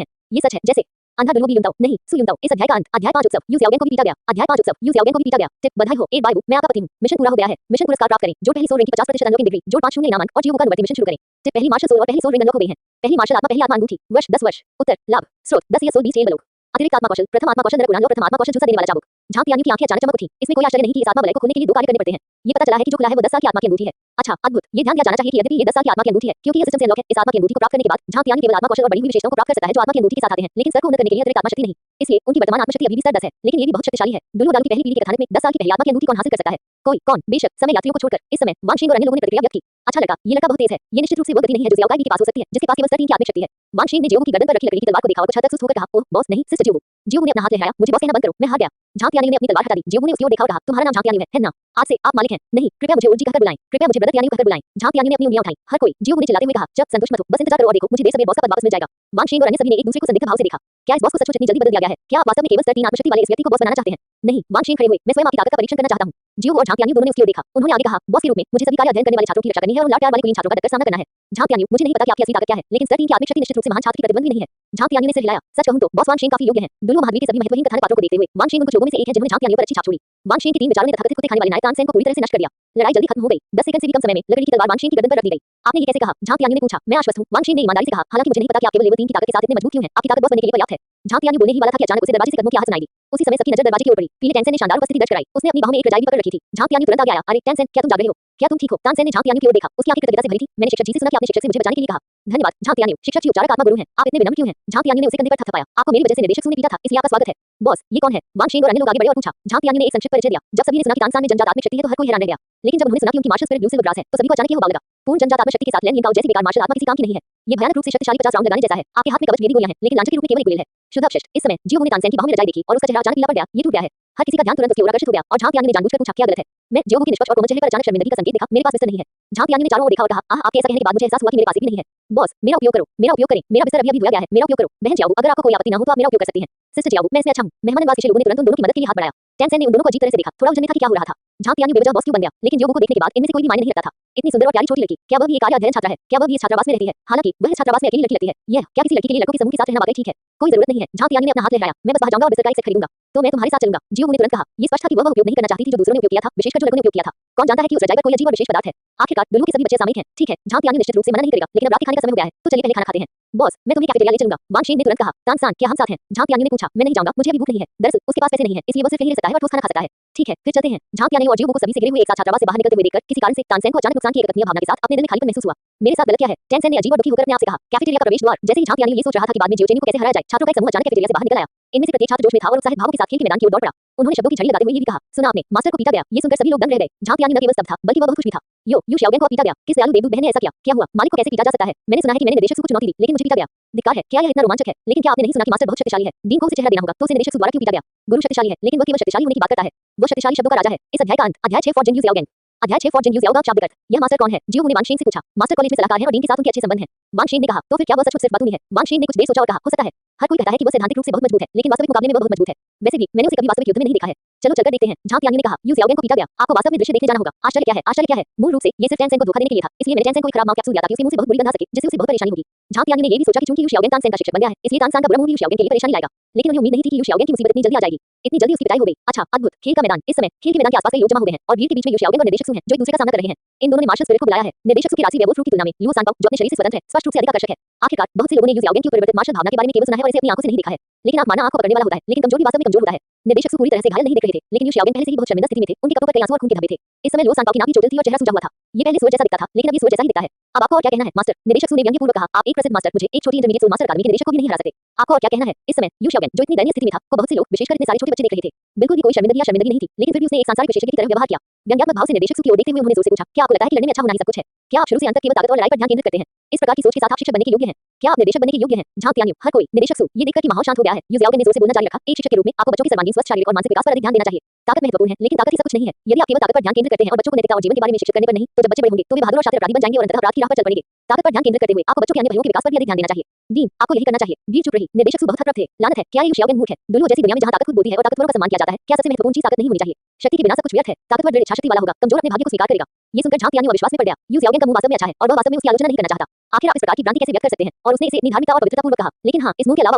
हैं। ये सच है। जैसे अंधा दुलु युनताओ नहीं सु युनताओ। इस अध्याय का अंत। अध्याय 5 उत्सव यू ज़ियाओगेन को भी पीटा गया। अध्याय 5 उत्सव यू ज़ियाओगेन को भी पीटा गया। टिप बधाई हो 8 बाय मैं आपका पति हूं। मिशन पूरा हो गया है। मिशन पुरस्कार प्राप्त करें। जो पहली सोल रिंग की 50% अनलॉकिंग डिग्री जो 5 शून्य इनाम अंक और जियोबू का अनुवर्ती मिशन शुरू करें। टिप पहली मार्शल सोल और पहली सोल रिंग अनलॉक हो गई है। पहली मार्शल आत्मा पहली आत्मा अंगूठी वर्ष 10 वर्ष। उत्तर लाभ स्रोत 10 या सोल 20 तेल बलोक। अतिरिक्त आत्मा कौशल प्रथम आत्मा कौशल नरक उड़ान और प्रथम आत्मा कौशल झुसा देने वाला चाबुक। झांग तियानी की आंखें अचानक चमक उठी। इसमें कोई आश्चर्य नहीं कि इस आत्मा वलय को खोलने के लिए 2 कार्य करने पड़ते हैं। ये पता चला है कि जो खुला है वो 10 साल की आत्मा की अंगूठी है। अच्छा अद्भुत। ये ध्यान दिया जाना चाहिए कि यद्यपि ये 10 साल की आत्मा की अंगूठी है क्योंकि ये सिस्टम से अनलॉक है। इस आत्मा की अंगूठी को प्राप्त करने के बाद झांग तियानी केवल आत्मा कौशल और बढ़ी हुई विशेषताओं को प्राप्त कर सकता है जो आत्मा की अंगूठी के साथ आते हैं। लेकिन स्तर को उन्नत करने के लिए अतिरिक्त आत्मा शक्ति नहीं। इसलिए उनकी वर्तमान आत्मा शक्ति अभी भी स्तर 10 है, लेकिन ये भी बहुत शक्तिशाली है। दुलु दालू की पहली पीढ़ी के कथानक में 10 साल की पहली आत्मा की अंगूठी कौन हासिल कर सकता है? कोई कौन? बेशक समय यात्रियों को छोड़कर इस समय वांगशिंग और अन्य लोगों ने प्रतिक्रिया व्यक्त की। अच्छा लड़का, ये लड़का बहुत तेज है। ये निश्चित रूप से वो गति नहीं है जो ज़ियाओकाई के पास हो सकती है, जिसके पास केवल स्तर 3 की आत्मिक शक्ति है। वांगशिंग ने जियोबू की गर्दन पर रखी लकड़ी की तलवार को देखा और कुछ हद तक सुस्त होकर कहा, ओह बॉस नहीं सिस्टर जियोबू। जियोबू ने अपना हाथ लहराया, मुझे बॉस कहना बंद करो, मैं हार गया। झांग तियानी ने अपनी तलवार हटा दी। जियोबू ने उसकी ओर देखा और कहा, तुम्हारा नाम झांग तियानी है ना? आज से आप मालिक हैं। नहीं, कृपया मुझे उर्जी कहकर बुलाएं। कृपया मुझे ब्रदर तियानी कहकर बुलाएं। झांग तियानी ने अपनी उंगलियां उठाई। हर कोई जियोबू ने चिल्लाते हुए कहा, जब संतुष्ट मत हो, बस इंतजार करो और देखो, मुझे देर सवेर बॉस का पद वापस मिल जाएगा। वांगशिंग और अन्य सभी ने एक दूसरे को संदिग्ध भाव से देखा। क्या इस बॉस को सचमुच इतनी जल्दी बदल दिया गया है? क्या आप वास्तव में केवल स्तर 3 आत्मशक्ति वाले इस व्यक्ति को बॉस बनाना चाहते हैं? नहीं, वांगशिंग खड़े हुए, मैं स्वयं आपकी ताकत का परीक्षण करना चाहता हूं। जियोबू और झांग तियानी दोनों ने उसकी ओर देखा। उन्होंने आगे कहा, बॉस के रूप में मुझे सभी कार्य अध्ययन करने वाले छात्रों की रक्षा करनी है और लाड प्यार वाले कुलीन छात्रों का डटकर सामना करना है। झांग तियानी, मुझे नहीं पता कि आपकी असली ताकत क्या है, लेकिन स्तर 3 की आत्मिक शक्ति निश्चित रूप से महान छात्र की प्रतिद्वंदी नहीं है। झांग तियानी ने सिर हिलाया। सच कहूं तो बॉस वांगशिंग काफी योग्य हैं। दुलु महाद्वीप के सभी महत्वहीन कथानक पात्रों को देखते हुए वांगशिंग उन कुछ लोगों में से एक है जिन्होंने झांग तियानी पर अच्छी छाप छोड़ी। वांगशिंग की 3 विचारों ने तथाकथित कुत्ते खाने वाले नायक तानसेन को पूरी तरह से नष्ट कर दिया। लड़ाई जल्दी खत्म हो गई। 10 सेकंड से भी कम समय में लकड़ी की तलवार वांगशिंग की गर्दन पर रख दी गई। आपने ये कैसे कहा? झांग तियानी ने पूछा। मैं आश्वस्त हूं, वांगशिंग ने ईमानदारी से कहा। हालांकि मुझे नहीं पता कि आप केवल लेवल 3 की ताकत के साथ इतने मजबूत क्यों हैं। आपकी ताकत बॉस बनने के लिए पर्याप्त है। झांग तियानी बोलने ही वाला था कि अचानक उसे दरवाजे से कदमों की आहट सुनाई दी। उसी समय सबकी नजर दरवाजे की ओर पड़ी। पीले टेंसेन ने शानदार उपस्थिति दर्ज कराई। उसने अपनी बाहों में एक रजाई भी पकड़ रखी थी। झांग तियानी तुरंत आगे आया। अरे टेंसेन, क्या तुम जाग रहे हो? क्या तुम ठीक हो? तानसेन ने झांग तियानी की ओर देखा। उसकी आंखें कृतज्ञता से भरी थी। मैंने शिक्षक जी से सुना कि आपने शिक्षक से मुझे बचाने के लिए कहा। धन्यवाद झांग तियानी। शिक्षक जी उपचारक आत्मा गुरु हैं। आप इतने विनम्र क्यों हैं? झांग तियानी ने उसे कंधे पर थपथपाया। आपको मेरी वजह से निर्देशक ने पीटा था, इसलिए आपका स्वागत है। बॉस, ये कौन है? वांगशिंग और अन्य लोग आगे बढ़े और पूछा। झांग तियानी ने एक संक्षिप्त परिचय दिया। जब सभी ने सुना कि तानसेन में जन्मजात आत्मिक शक्ति है तो हर कोई हैरान रह गया। लेकिन जब उन्होंने सुना कि उनकी martial spirit blue silver grass है तो सभी को अचानक ये हुआ लगा। पूर्ण जन्मजात आत्मिक शक्ति के साथ लेन यिनकाओ जैसी बेकार मार्शल आत्मा किसी काम की नहीं है। ये भयानक रूप से शक्तिशाली 50 राउंड लगाने जैसा है। आपके हाथ में कवच वेदी गोलियां हैं, लेकिन लांछन के रूप में केवल एक गुलेल है। शुद्ध अपशिष्ट। इस समय जियोबू ने तानसेन की बाहों में रजाई देखी और उसका चेहरा अचानक पीला पड़ गया। ये टूट गया है। हर किसी का ध्यान तुरंत उसकी ओर आकर्षित हो गया और झांग तियानी ने जानबूझकर पूछा, क्या गलत है? मैं जियोबू के निष्पक्ष और कोमल चेहरे पर अचानक शर्मिंदगी का संकेत देखा। मेरे पास बिस्तर नहीं है। झांग तियानी ने चारों ओर देखा और कहा, आह आपके ऐसा कहने के बाद मुझे एहसास हुआ कि मेरे पास भी नहीं है। बॉस, मेरा उपयोग करो, मेरा उपयोग करें। मेरा बिस्तर अभी धोया गया है, मेरा उपयोग करो। बहन जियाबू, अगर आपको कोई आपत्ति ना हो तो आप मेरा उपयोग कर सकती हैं। सिस्टर जियाबू, मैं इसमें अच्छा हूं। मेहमान नवाज लोगों ने तुरंत उन दोनों की मदद के लिए हाथ बढ़ाया। टेंसेन ने उन दोनों को अजीब तरह से देखा। थोड़ा उलझन था कि क्या हो रहा था। झांग तियानी बेवजह बॉस क्यों बन गया? लेकिन जियोबू को देखने के बाद इनमें से कोई भी मायने नहीं रखता था। इतनी सुंदर और प्यारी छोटी लड़की, क्या वह भी एक कार्य अध्ययन छात्रा है? क्या वह भी इस छात्रावास में रहती है? हालांकि वह इस छात्रावास में अकेली लड़की लगती है। यह क्या किसी लड़की के लिए लड़कों के समूह के साथ रहना वाकई ठीक है? कोई जरूरत नहीं है। झांग तियानी ने अपना हाथ लहराया। मैं बस बाहर जाऊंगा और बिस्तर का एक सेट खरीदूंगा। तो मैं तुम्हारे साथ चलूंगा। जियोबू ने तुरंत कहा। ये स्पष्ट था कि वह उपयोग नहीं करना चाहती थी जो दूसरों ने उपयोग किया था, विशेषकर जो लड़कों ने उपयोग किया था। कौन जानता है कि उस रजाई पर कोई अजीब और विशेष पदार्थ है। आखिरकार दुलु के सभी बच्चे सामयिक हैं। ठीक है, झांग तियानी निश्चित रूप से मना नहीं करेगा, लेकिन अब रात के खाने का समय हो गया है, तो चलिए पहले खाना खाते हैं। बॉस, मैं तुम्हें कैफेटेरिया ले चलूंगा। वांगशिंग ने तुरंत कहा। तानसेन, क्या हम साथ हैं? झांग तियानी ने पूछा। मैं नहीं जाऊंगा, मुझे अभी भूख नहीं है। दरअसल उसके पास पैसे नहीं है, इसलिए वो सिर्फ यहीं रह सकता है और ठोस खाना खा सकता है। ठीक है, फिर चलते हैं। झांग तियानी और जियोबू को सभी से घिरे हुए एक साथ छात्रावास से बाहर निकलते हुए देखकर किसी कारण से तानसेन को अचानक नुकसान की एक अकथनीय भावना के साथ अपने दिल में खालीपन महसूस हुआ। मेरे साथ गलत क्या है? टेंसेन ने अजीब और दुखी होकर अपने आप से कहा। कैफेटेरिया का प्रवेश द्वार। जैसे ही झांग तियानी ये सोच रहा था कि बाद में जियोचेनी को कैसे हराया जाए, छात्रों का एक समूह अचानक कैफेटेरिया से बाहर निकल आया। इनमें से प्रत्येक छात्र जोश में था और उत्साहित भावों के साथ खेल के मैदान की ओर दौड़ पड़ा। उन्होंने शब्दों की झड़ी लगाते हुए ये भी कहा, सुना आपने, मास्टर को पीटा गया। ये सुनकर सभी लोग दंग रह गए। झांग तियानी न केवल स्तब्ध था, बल्कि वह बहुत खुश भी था। यू शाओगेन को पीटा गया। किस दयालु देवदूत बहन ने ऐसा किया? क्या हुआ? मालिक को कैसे पीटा जा सकता है? मैंने सुना है कि मैंने निदेशक को चुनौती दी, लेकिन मुझे पीटा गया। धिक्कार है। क्या यह इतना रोमांचक है? लेकिन क्या आपने नहीं सुना कि मास्टर बहुत शक्तिशाली है? डीन को उसे चेहरा देना होगा, तो उसे निदेशक द्वारा क्यों पीटा गया? गुरु शक्तिशाली है, लेकिन वह केवल शक्तिशाली होने की बात करता है। वो शक्तिशाली शब्दों का राजा है। इस अध्याय का अंत। अध्याय 6 फॉर जिन यू ज़ियाओगेन। अध्याय 6 फॉर जिन यू ज़ियाओगा शाब्दिक अर्थ। यह मास्टर कौन है? जियोबू ने वांगशिंग से पूछा। मास्टर कॉलेज में सलाहकार है और डीन के साथ उनके अच्छे संबंध हैं। वांगशिंग ने कहा, तो फिर क्या वह सचमुच सिर्फ बातूनी है? वांगशिंग ने कुछ देर सोचा और कहा, हो सकता है। हर कोई कहता है कि वह सैद्धांतिक रूप से बहुत मजबूत है, लेकिन वास्तविक मुकाबले में वह बहुत मजबूत है। वैसे भी मैंने उसे कभी वास्तविक युद्ध में नहीं देखा है। चलो चलकर देखते हैं। झांग तियानी ने कहा। यू ज़ियाओगेन को पीटा गया। आपको वास्तव में दृश्य देखने जाना होगा। आश्चर्य क्या है? आश्चर्य क्या है? मूल रूप से ये सिर्फ टेंसेन को धोखा देने के लिए था, इसलिए मैंने टेंसेन को एक खराब माउथ कैप्सूल दिया ताकि उसके मुंह से बहुत बुरी गंध आ सके, जिससे उसे बहुत परेशानी होगी। झांग तियानी ने ये भी सोचा कि चूंकि यू शाओगेन तानसेन का शिक्षक बन गया है, इसलिए तानसेन का बुरा मुंह भी यू शाओगेन के लिए परेशानी लाएगा। लेकिन उन्हें उम्मीद नहीं थी कि यू शाओगेन की मुसीबत इतनी जल्दी आ जाएगी। इतनी जल्दी उसकी पिटाई हो गई। अच्छा, अद्भुत। खेल का मैदान। इस समय खेल के मैदान के आसपास कई लोग जमा हो गए हैं और भीड़ के बीच में यू शाओगेन और निर्देशक सु हैं, जो एक दूसरे का सामना कर रहे हैं। इन दोनों ने मार्शल स्पिरिट को बुलाया है। निर्देशक सु की राशि वेयरवुल्फ रूप की तुलना में लुओ सांपाओ, जो अपने शरीर से स्वतंत्र है, स्पष्ट रूप से अधिक आकर्षक है। आखिरकार बहुत से लोगों ने यू ज़ियाओगेन की परिवर्तित मार्शल भावना के बारे में केवल सुना है और इसे अपनी आंखों से नहीं देखा है। लेकिन आप माना आंखों पकड़ने वाला होता है, लेकिन कमजोर भी वास्तव में कमजोर होता है। निर्देशक सु पूरी तरह से घायल नहीं दिख रहे थे, लेकिन यू शाओगेन पहले से ही बहुत शर्मिंदा स्थिति में थे। उनके कपड़ों पर कई आंसू और खून के धब्बे थे। इस समय लुओ सांपाओ की नाभि चोटिल थी और चेहरा सूजा हुआ था। ये पहले सूरज जैसा दिखता था, लेकिन अब ये सूरज जैसा ही दिखता है। अब आपको और क्या कहना है, मास्टर? निर्देशक सु ने व्यंग्यपूर्वक कहा। आप एक प्रसिद्ध मास्टर, मुझे एक छोटी इंटरमीडिएट सोल मास्टर अकादमी के निदेशक को भी नहीं हरा सकते। आपको और क्या कहना है? इस समय यू शाओगेन, जो इतनी दयनीय स्थिति में था, को बहुत से लोग, विशेषकर इतने सारे छोटे बच्चे देख रहे थे। बिल्कुल भी कोई शर्मिंदगी नहीं थी, लेकिन फिर भी उसने एक सांसारिक विशेषज्ञ की तरह व्यवहार किया। व्यंग्यात्मक भाव से निर्देशक सु की ओर देखते हुए उन्होंने जोर से पूछा, क्या आपको लगता है कि लड़ने में अच्छा होना ही सब कुछ है? क्या आप शुरू से अंत तक केवल ताकत और लड़ाई पर ध्यान केंद्रित करते हैं? इस प्रकार की सोच के साथ आप शिक्षक बनने के योग्य हैं। क्या आप निर्देशक बनने के योग्य हैं? झांक तियान्यू हर कोई। निदेशक सु ये देखकर कि माहौल शांत हो गया है, यू जियाओगेन ने जोर से बोलना जारी रखा। एक शिक्षक के रूप में आपको बच्चों के सर्वांगीण स्वस्थ शारीरिक और मानसिक विकास पर अधिक ध्यान देना चाहिए। ताकत महत्वपूर्ण है, लेकिन ताकत ही सब कुछ नहीं है। यदि आप केवल ताकत पर ध्यान केंद्रित करते हैं और बच्चों को नैतिकता और जीवन के बारे में शिक्षित करने पर नहीं, तो जब बच्चे बड़े होंगे तो वे बहादुर और शातिर अपराधी बन जाएंगे और अंततः अपराध की राह पर चल पड़ेंगे। ताकत पर ध्यान केंद्रित करते हुए आपको बच्चों के अन्य पहलुओं के विकास पर भी अधिक ध्यान देना चाहिए। डीन, आपको यही करना चाहिए। वीर चुप रही। निर्देशक सु बहुत हतप्रभ थे। लानत है, क्या ये जियाओगेन मूर्ख है? दुलुओ जैसी दुनिया में जहां ताकत खुद बोलती है और ताकतवरों का सम्मान किया जाता है, क्या सबसे महत्वपूर्ण चीज ताकत नहीं होनी चाहिए? शक्ति के बिना सब कुछ व्यर्थ है। ताकतवर दृढ़ इच्छाशक्ति वाला होगा, कमजोर अपने भाग्य को स्वीकार करेगा। ये सुनकर झांक तियान्यू अविश्वास में पड़ गया। यू जियाओगेन का मुंह वास्तव में अच्छा है और वह वास्तव में उसकी आलोचना नहीं करना चाहता। आखिर आप इस प्रकार की भ्रांति कैसे व्यक्त कर सकते हैं? और उसने इसे इतनी धार्मिकता और पवित्रतापूर्वक कहा। लेकिन हाँ, इस मुंह के अलावा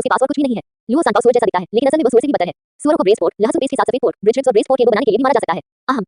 उसके पास और कुछ भी नहीं है। लुओ सांताओ सूअर जैसा दिखता है, लेकिन असल में वह सूअर से भी बदतर है। सूअरों को ब्रेस पोर्ट, लहसुन पेस्ट के साथ सफेद पोर्ट, ब्रिज रिब्स और ब्रेस पोर्ट के बनाने के लिए भी मारा जा सकता है।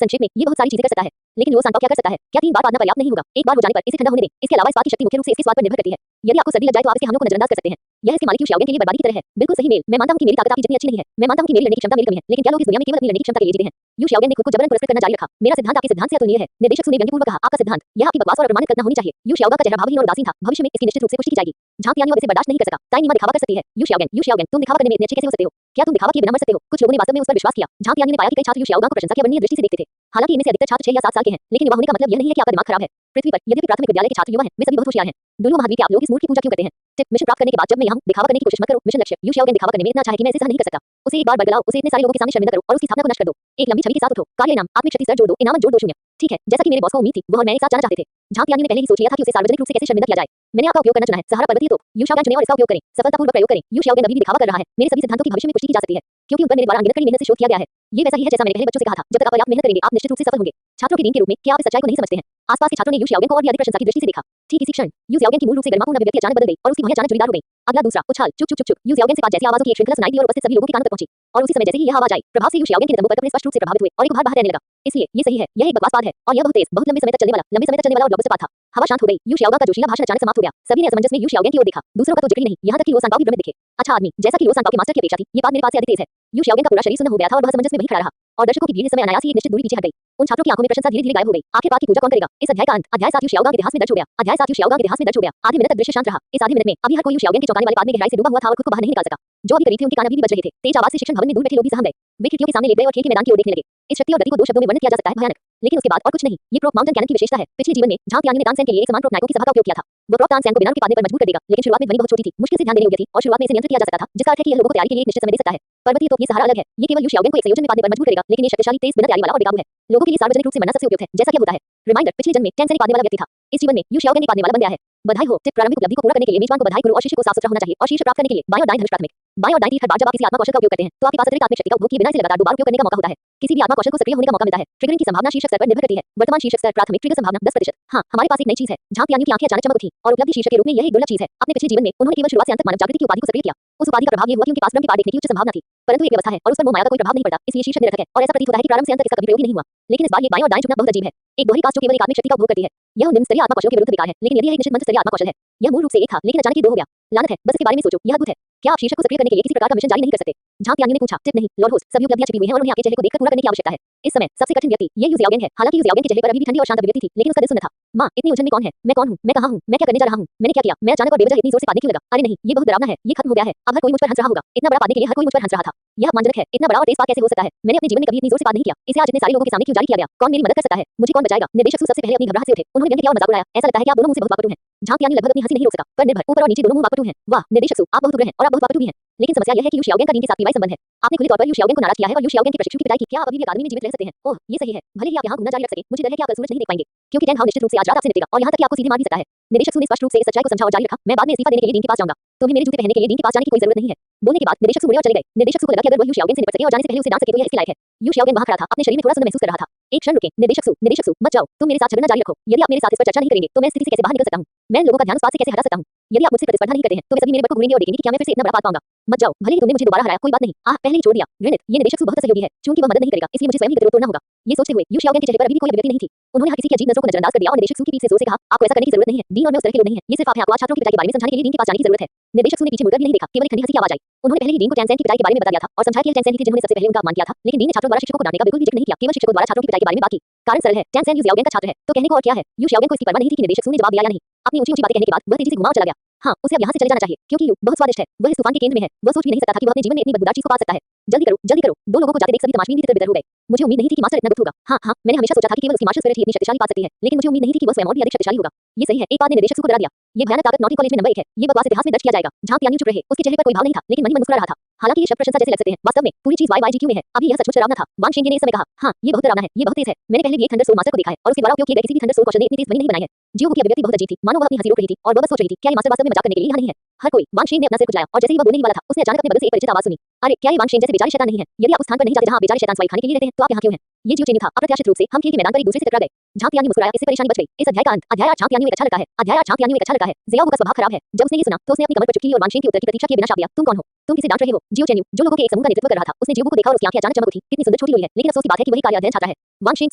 संक्षेप में ये बहुत सारी चीजें कर सकता है। लेकिन लुओ सांताओ क्या कर सकता है? क्या 3 बार बांधना पर्याप्त नहीं होगा? एक बार हो जाने पर इसे ठंडा होने दें। इसके अलावा इस बात की शक्ति मुख्य रूप से इसके स्वाद पर निर्भर करती है। यदि आपको सर्दी लग जाए तो आप इसके हमलों को नजरअंदाज कर सकते हैं। यह इसके मालिक यू जियाओगेन के लिए बर्बादी की तरह है। बिल्कुल सही मेल। मैं मानता हूं कि मेरी ताकत आपकी जितनी अच्छी नहीं है। मैं मानता हूं कि मेरी लड़ने की क्षमता मेरी कमी है, लेकिन क्या लोग इस दुनिया में केवल अपनी लड़ने की क्षमता के लिए जीते हैं? यू जियाओगेन ने खुद को जबरन पुरस्कृत करना जारी रखा। मेरा सिद्धांत आपके सिद्धांत से अतुलनीय है। निर्देशक सु ने व्यंग्यपूर्वक कहा, आपका सिद्धांत यह आपकी बकवास और अप्रमाणित कल्पना होनी चाहिए। यू जियाओगा का चेहरा भावहीन और उदासीन था। भविष्य में इसकी निश्चित रूप से पुष्टि की जाएगी। झांक तियान्यू अब इसे बर्दाश्त नहीं कर सका। ताई नीमा दिखावा कर सकती है। यू जियाओगेन, तुम दिखावा करने में इतने अच्छे कैसे हो सकते हो? क्या तुम दिखावा किए बिना मर सकते हो? कुछ लोगों ने वास्तव में उस पर विश्वास किया। झांक तियान्यू ने पाया कि कई छात्र यू जियाओगा को प्रशंसा की अवर्णनीय दृष्टि से देखते थे। हालांकि इनमें से अधिकतर छात्र 6 या 7 साल के हैं, लेकिन युवा होने का मतलब यह नहीं है कि आपका दिमाग खराब है। पृथ्वी पर यद्यपि प्राथमिक विद्यालय के छात्र युवा हैं, वे सभी बहुत होशियार हैं। दुलुओ महाद्वीप के आप लोग इस मूर्ख की पूजा क्यों करते हैं? टिप, मिशन प्राप्त करने के बाद जब मैं यहाँ हूं, दिखावा करने की कोशिश मत करो। मिशन लक्ष्य, यू जियाओगेन दिखावा करने में इतना अच्छा है कि मैं इसे सहन नहीं कर सकता। उसे एक बार बरगलाओ, उसे इतने सारे लोगों के सामने शर्मिंदा करो और उसकी स्थापना को नष्ट कर दो। एक लंबी छवि के साथ उठो। कार्य इनाम, आत्मिक शक्ति, सर जोड़ दो, इनामत जोड़ दो 0। ठीक है, जैसा कि मेरे बॉस को उम्मीद थी, वह और मैं एक साथ जाना चाहते थे। झांक तियान्यू ने पहले ही सोच लिया था कि उसे सार्वजनिक रूप से कैसे शर्मिंदा किया जाए। मैंने आपका उपयोग करना चुना है। सहारा पर्वतीय तोप, यू जियाओगेन चुनें और इसका उपयोग करें। सफलतापूर्वक प्रयोग करें। यू जियाओगेन अभी भी दिखावा कर रहा है। मेरे सभी सिद्धांतों की भविष्य में पुष्टि की जा सकती है, क्योंकि उन पर मेरे द्वारा अनगिनत कड़ी मेहनत से शोध किया गया है। ये वैसा ही है जैसा मैंने पहले बच्चों से कहा था, जब तक आप पर्याप्त मेहनत करेंगे, आप निश्चित रूप से सफल होंगे। छात्रों के डीन के रूप में क्या आप इस सच्चाई को नहीं समझते हैं? आसपास के छात्रों ने यू जियाओगेन को और भी अधिक प्रशंसा की दृष्टि से देखा। ठीक इसी क्षण यू जियाओगेन की मूल रूप से गरिमापूर्ण अभिव्यक्ति अचानक बदल गई और उसकी भौहें अचानक जुड़ीदार हो गई। अगला दूसरा उछाल, चुक चुक चुक चुक। यू जियाओगेन से पास जैसी आवाजों की एक श्रृंखला सुनाई दी और उपस्थित सभी लोगों के कानों तक पहुंची। और उसी समय जैसे ही यह आवाज आई, प्रभाव से यू जियाओगेन के नितंबों पर कपड़े स्पष्ट रूप से प्रभावित हुए और एक उभार बाहर रहने लगा। इसलिए ये सही है, यह एक बकवास बात है और यह बहुत तेज, बहुत लंबे समय तक चलने वाला और ब्लॉकबस्टर पाठ था। हवा शांत हो गई। यू जियाओगा का जोशीला भाषण अचानक समाप्त हो गया। सभी ने असमंजस में यू जियाओगेन की ओर देखा। दूसरों का तो जिक्र ही नहीं, यहाँ तक कि लुओ सांताओ भी भ्रमित दिखे। अच्छा आदमी, जैसा कि लुओ सांताओ के मास्टर की अपेक्षा थी, ये बात मेरे पास से अधिक तेज है। यू जियाओगेन का पूरा शरीर सुन्न हो गया था और वह असमंजस में वहीं खड़ा रहा। और दर्शकों की भीड़ इस समय अनायास ही एक निश्चित दूरी पीछे हट गई। उन छात्रों की आंखों में प्रशंसा धीरे-धीरे गायब हो गई। आखिर बात की पूजा कौन करेगा? इस अध्याय का अंत। अध्याय 7 यू जियाओगा के इतिहास में दर्ज हो गया। अध्याय 7 यू जियाओगा के इतिहास में दर्ज हो गया। आधे मिनट तक दृश्य शांत रहा। इस आधे मिनट में अभी हर कोई यू जियाओगेन के चौंकाने वाले बाद में गहराई से डूबा हुआ था और खुद को बाहर नहीं निकाल सका। जो अभी करीब थे उनके कान अभी भी बज रहे थे। तेज आवाज से शिक्षण भवन में दूर बैठे लोग भी सहम गए। वे खिड़कियों के सामने लेट गए और खेल के मैदान की ओर देखने लगे। इस शक्ति और गति को 2 शब्दों में वर्णन किया जा सकता है, भयानक। लेकिन उसके बाद और कुछ नहीं। ये प्रोप माउंटेन कैनन की विशेषता है। पिछले जीवन में झांक तियान्यू ने तानसेन के लिए एक समान प्रोप नायकों की सभा का उपयोग किया था। वो प्रोप तानसेन को बिना रुके पादने पर मजबूर कर देगा, लेकिन शुरुआत में ध्वनि बहुत छोटी थी, मुश्किल से ध्यान देने योग्य थी और शुरुआत में इसे नियंत्रित किया जा सकता था, जिसका अर्थ है कि यह लोगों को तैयारी के लिए एक निश्चित समय दे सकता है। पर्वतीय तोप ये सहारा अलग है। ये केवल यू जियाओगेन को एक संयोजन में पादने पर मजबूर करेगा, लेकिन ये शक्तिशाली, तेज, बिना तैयारी वाला और बेकाबू है। लोगों के लिए सार्वजनिक रूप से मरना सबसे उपयुक्त है, जैसा कि होता है। रिमाइंडर, पिछले जन्म में टेंसेन एक पादने वाला व्यक्ति था। इस जीवन में यू जियाओगेन एक पादने वाला बन गया है। बधाई हो। टिप, प्रारंभिक उपलब्धि को पूरा करने के लिए मेजबान को बधाई करो और शिष्य को साफ सुथरा होना चाहिए और शीर्ष प्राप्त करने के लिए बाएं और दाएं धनुष प्राथमिक। बाएं और दाएं तीर हर बार जब आप किसी आत्मा कौशल का उपयोग करते हैं, तो आपके पास अतिरिक्त आत्मिक शक्ति का उपभोग किए बिना इसे लगातार 2 बार उपयोग करने का मौका होता है। किसी भी आत्मा कौशल को सक्रिय होने का मौका मिलता है। ट्रिगरिंग की संभावना शीर्षक स्तर पर निर्भर करती है। वर्तमान शीर्षक स्तर प्राथमिक ट्रिगर संभावना 10%। हाँ, हमारे पास एक नई चीज है। झांक तियान्यू की आंखें अचानक चमक उठी और उपलब्धि शीर्षक के रूप में यह एक दुर्लभ चीज है। अपने पिछले जीवन में उन्होंने केवल शुरुआत से अंत तक मानव जागृति की उपाधि को सक्रिय किया। उस उपाधि का प्रभाव ये हुआ कि उनके पास ब्रह्म के पार देखने की उच्च संभावना थी। परंतु एक व्यवस्था है और उस पर मोह माया का कोई प्रभाव नहीं पड़ता, इसलिए शीर्षक निरर्थक है और ऐसा प्रतीत होता है कि प्रारंभ से अंत तक इसका कभी प्रयोग ही नहीं हुआ। लेकिन इस बार ये बाएं और दाएं झुकना बहुत अजीब है। एक दोहरी कास्ट जो केवल एक आत्मिक शक्ति का उपभोग करती है। यह निम्न स्तरीय आत्मा कौशल के विरुद्ध बेकार है, लेकिन यदि यह एक निश्चित मंत्र स्तरीय आत्मा कौशल है। यह मूल रूप से एक था, लेकिन अचानक ये 2 हो गया। लानत है, बस इसके बारे में सोचो, यह अद्भुत है। क्या आप शीर्षक को सक्रिय करने के लिए किसी प्रकार का मिशन जारी नहीं कर सकते? झांक तियान्यू ने पूछा। टिप, नहीं लॉर्ड होस्ट, सभी उपलब्धियां छिपी हुई हैं और उन्हें आपके चेहरे को देखकर पूरा करने की आवश्यकता है। इस समय सबसे कठिन व्यक्ति ये यू जियाओगेन है। हालांकि यू जियाओगेन के चेहरे पर अभी भी ठंडी और शांत अभिव्यक्ति थी, लेकिन उसका दिल सुन्न था। मां, इतनी उलझन में कौन है? मैं कौन हूं? मैं कहां हूं? मैं क्या करने जा रहा हूं? मैंने क्या किया? मैं अचानक और बेवजह इतनी जोर से पादने क्यों लगा? अरे नहीं, ये बहुत डरावना है। ये खत्म हो गया है। अब हर कोई मुझ पर हंस रहा होगा। इतना बड़ा पादने के लिए हर कोई मुझ पर हंस रहा था। यह अपमानजनक है। इतना बड़ा और तेज पाद कैसे हो सकता है? मैंने अपने जीवन में कभी इतनी जोर से पाद नहीं किया। इसे आज इतने सारे लोगों के सामने क्यों जारी किया गया? कौन मेरी मदद कर सकता है? मुझे कौन बचाएगा? निर्देशक सु सबसे पहले अपनी घबराहट से उठे। उन्होंने व्यंग्य किया और मजाक उड़ाया। ऐसा लगता है कि आप दोनों मुंह से बहुत वाकपटू हैं। झांक तियान्यू लगभग अपनी हंसी नहीं रोक सका, पर निर्भर, ऊपर और नीचे दोनों मुंह वाकपटू हैं। वाह, निर्देशक सु, आप बहुत उग्र हैं और आप बहुत वाकपटू भी हैं। लेकिन समस्या यह है कि यू जियाओगेन का डीन के साथ विवाहित संबंध है। आपने खुले तौर पर यू जियाओगेन को नाराज किया है और यू जियाओगेन के प्रशिक्षु की पिटाई की। क्या आप अभी भी अकादमी में जीवित रह सकते हैं? ओह, ये सही है। भले ही आप यहाँ घूमना जारी रख सकें, मुझे डर है कि आप कल सूरज नहीं देख पाएंगे, क्योंकि टेन हाउ निश्चित रूप से आज रात आपसे निपटेगा और यहाँ तक कि आपको सीधे मार भी सकता है। निर्देशक सु ने स्पष्ट रूप से इस सच्चाई को समझा और जारी रखा। मैं बाद में इस्तीफा देने के लिए डीन के पास जाऊंगा। तुम्हें मेरे जूते पहनने के लिए डीन के पास जाने की कोई जरूरत नहीं है। बोलने के बाद निर्देशक सु मुड़े और चले गए। निर्देशक सु को लगा कि अगर वह यू जियाओगेन से निपट सके और जाने से पहले उसे डांट सके तो यह इसके लायक है। यू जियाओगेन वहां खड़ा था, अपने शरीर में थोड़ा सुन्न महसूस कर रहा था। एक क्षण रुके। निर्देशक सु, मत जाओ। तुम मेरे साथ झगड़ना जारी रखो। यदि आप मेरे साथ इस पर चर्चा नहीं करेंगे, तो मैं इस स्थिति से कैसे बाहर निकल सकता हूं? मैं लोगों का ध्यान उस बात से कैसे हटा सकता हूं? यदि आप मुझसे प्रतिस्पर्धा नहीं करते हैं, तो वे सभी मेरे बट को घूरेंगे और देखेंगे कि क्या मैं फिर से इतना बड़ा पाद पाऊंगा। मत जाओ। भले ही तुमने मुझे दोबारा हराया, कोई बात नहीं। पहले ही छोड़ दिया। घृणित। ये निर्देशक सु बहुत सहयोगी है, चूंकि वह मदद नहीं करेगा, इसलिए मुझे स्वयं ही प्रतिरोध तोड़ना होगा। ये सोचते हुए यू जियाओगेन के चेहरे पर अभी भी कोई अभिव्यक्ति नहीं थी। उन्होंने हर किसी की अजीब नजरों को नजरअंदाज कर दिया और निर्देशक सु की पीठ से जोर से कहा, आपको ऐसा करने की जरूरत नहीं है। डीन और मैं उस तरह के लोग नहीं हैं। ये सिर्फ आप हैं। आपको आज छात्रों की पिटाई के बारे में समझाने के लिए डीन के पास जाने की जरूरत है। निर्देशक सु ने पीछे मुड़कर भी नहीं देखा, केवल एक ठंडी हंसी की आवाज आई। उन्होंने पहले ही डीन को टेंसेन की पिटाई के बारे में बता दिया था और समझाया कि टेंसेन ही थी जिन्होंने सबसे पहले उनका अपमान किया था। लेकिन डीन ने छात्रों द्वारा शिक्षकों को डांटने का बिल्कुल भी जिक्र नहीं किया, केवल शिक्षकों द्वारा छात्रों की पिटाई के बारे में बात की। कारण सरल है, टेंसेन यू जियाओगेन का छात्र है, तो कहने को और क्या है? यू जियाओगेन को इसकी परवाह नहीं थी कि निर्देशक सु ने जवाब दिया या नहीं। अपनी ऊंची-ऊंची बातें कहने के बाद वह तेजी से घुमा और चला गया। हाँ, उसे अब यहाँ से चले जाना चाहिए, क्योंकि यू बहुत स्वादिष्ट है। वह इस तूफान के केंद्र में है। वह सोच भी नहीं सकता था कि वह अपने जीवन में इतनी बदबूदार चीज को पा सकता है। जल्दी करो, जल्दी करो। 2 लोगों को जाते देख सभी तमाशबीन भी तितर-बितर हो गए। मुझे उम्मीद नहीं थी कि मास्टर इतना गुप्त होगा। हाँ, मैंने हमेशा सोचा था कि केवल उसकी मार्शल स्पिरिट ही इतनी शक्तिशाली पा सकती है, लेकिन मुझे उम्मीद नहीं थी कि वह स्वयं और भी अधिक शक्तिशाली होगा। ये सही है, एक बात ने निर्देशक सु को डरा दिया। ये भयानक ताकत नॉटिंग कॉलेज में नंबर 1 है। ये बकवास इतिहास में दर्ज किया जाएगा। झांग तियान्यू चुप रहे, उसके चेहरे पर कोई भाव नहीं था, लेकिन मन ही मन मुस्कुरा रहा था। हालांकि ये शब्द प्रशंसा जैसे लग सकते हैं, वास्तव में पूरी चीज YYGQ में है। अभी यह सचमुच डरावना था। वांग शेंगे ने इस समय कहा, हाँ, ये बहुत डरावना है, ये बहुत तेज है। मैंने पहले भी एक थंडर सोल मास्टर को देखा है और उसके द्वारा उपयोग किए गए किसी भी थंडर सोल कौशल ने इतनी तेज ध्वनि नहीं बनाई है। जियोबू की अभिव्यक्ति बहुत अजीब थी, मानो वह अपनी हंसी रोक रही थी और वह बस सोच रही थी, क्या ये मास्टर वास्तव में मजाक करने के लिए यहाँ नहीं है। हर कोई। वांग शेंग ने अपना सिर कुचलाया और जैसे ही वह बोलने ही वाला था, उसने अचानक अपने बगल से एक परिचित आवाज सुनी। अरे, क्या ये वांग शेंग जैसे बेचारे शैतान नहीं है? यदि आप उस स्थान पर नहीं जाते जहाँ आप बेचारे शैतान सवाई खाने के लिए रहते हैं, तो आप यहाँ क्यों हैं? ये जियो चेन्यू था। अप्रत्याशित रूप से हम खेल के मैदान पर एक दूसरे से टकरा गए। झांग तियान्यू मुस्कुराया, इससे परेशानी बच गई। इस अध्याय का अंत। अध्याय 8 झांग तियान्यू एक अच्छा लड़का है। अध्याय 8 झांग तियान्यू एक अच्छा लड़का है। ज़ियाओ का स्वभाव खराब है। जब उसने ये सुना, तो उसने अपनी कमर पर चुटकी ली और वांग शेंग के उत्तर की प्रतीक्षा किए बिना शाप दिया। तुम कौन हो? तुम किसे डांट रहे हो? जियो चेन्यू, जो लोगों के एक समूह का नेतृत्व कर रहा था, उसने जियो को देखा और उसकी आंखें अचानक चमक उठी। कितनी सुंदर छोटी लोई है, लेकिन अफसोस की बात है कि वही कार्य अध्ययन छात्रा है। वांग शेंग,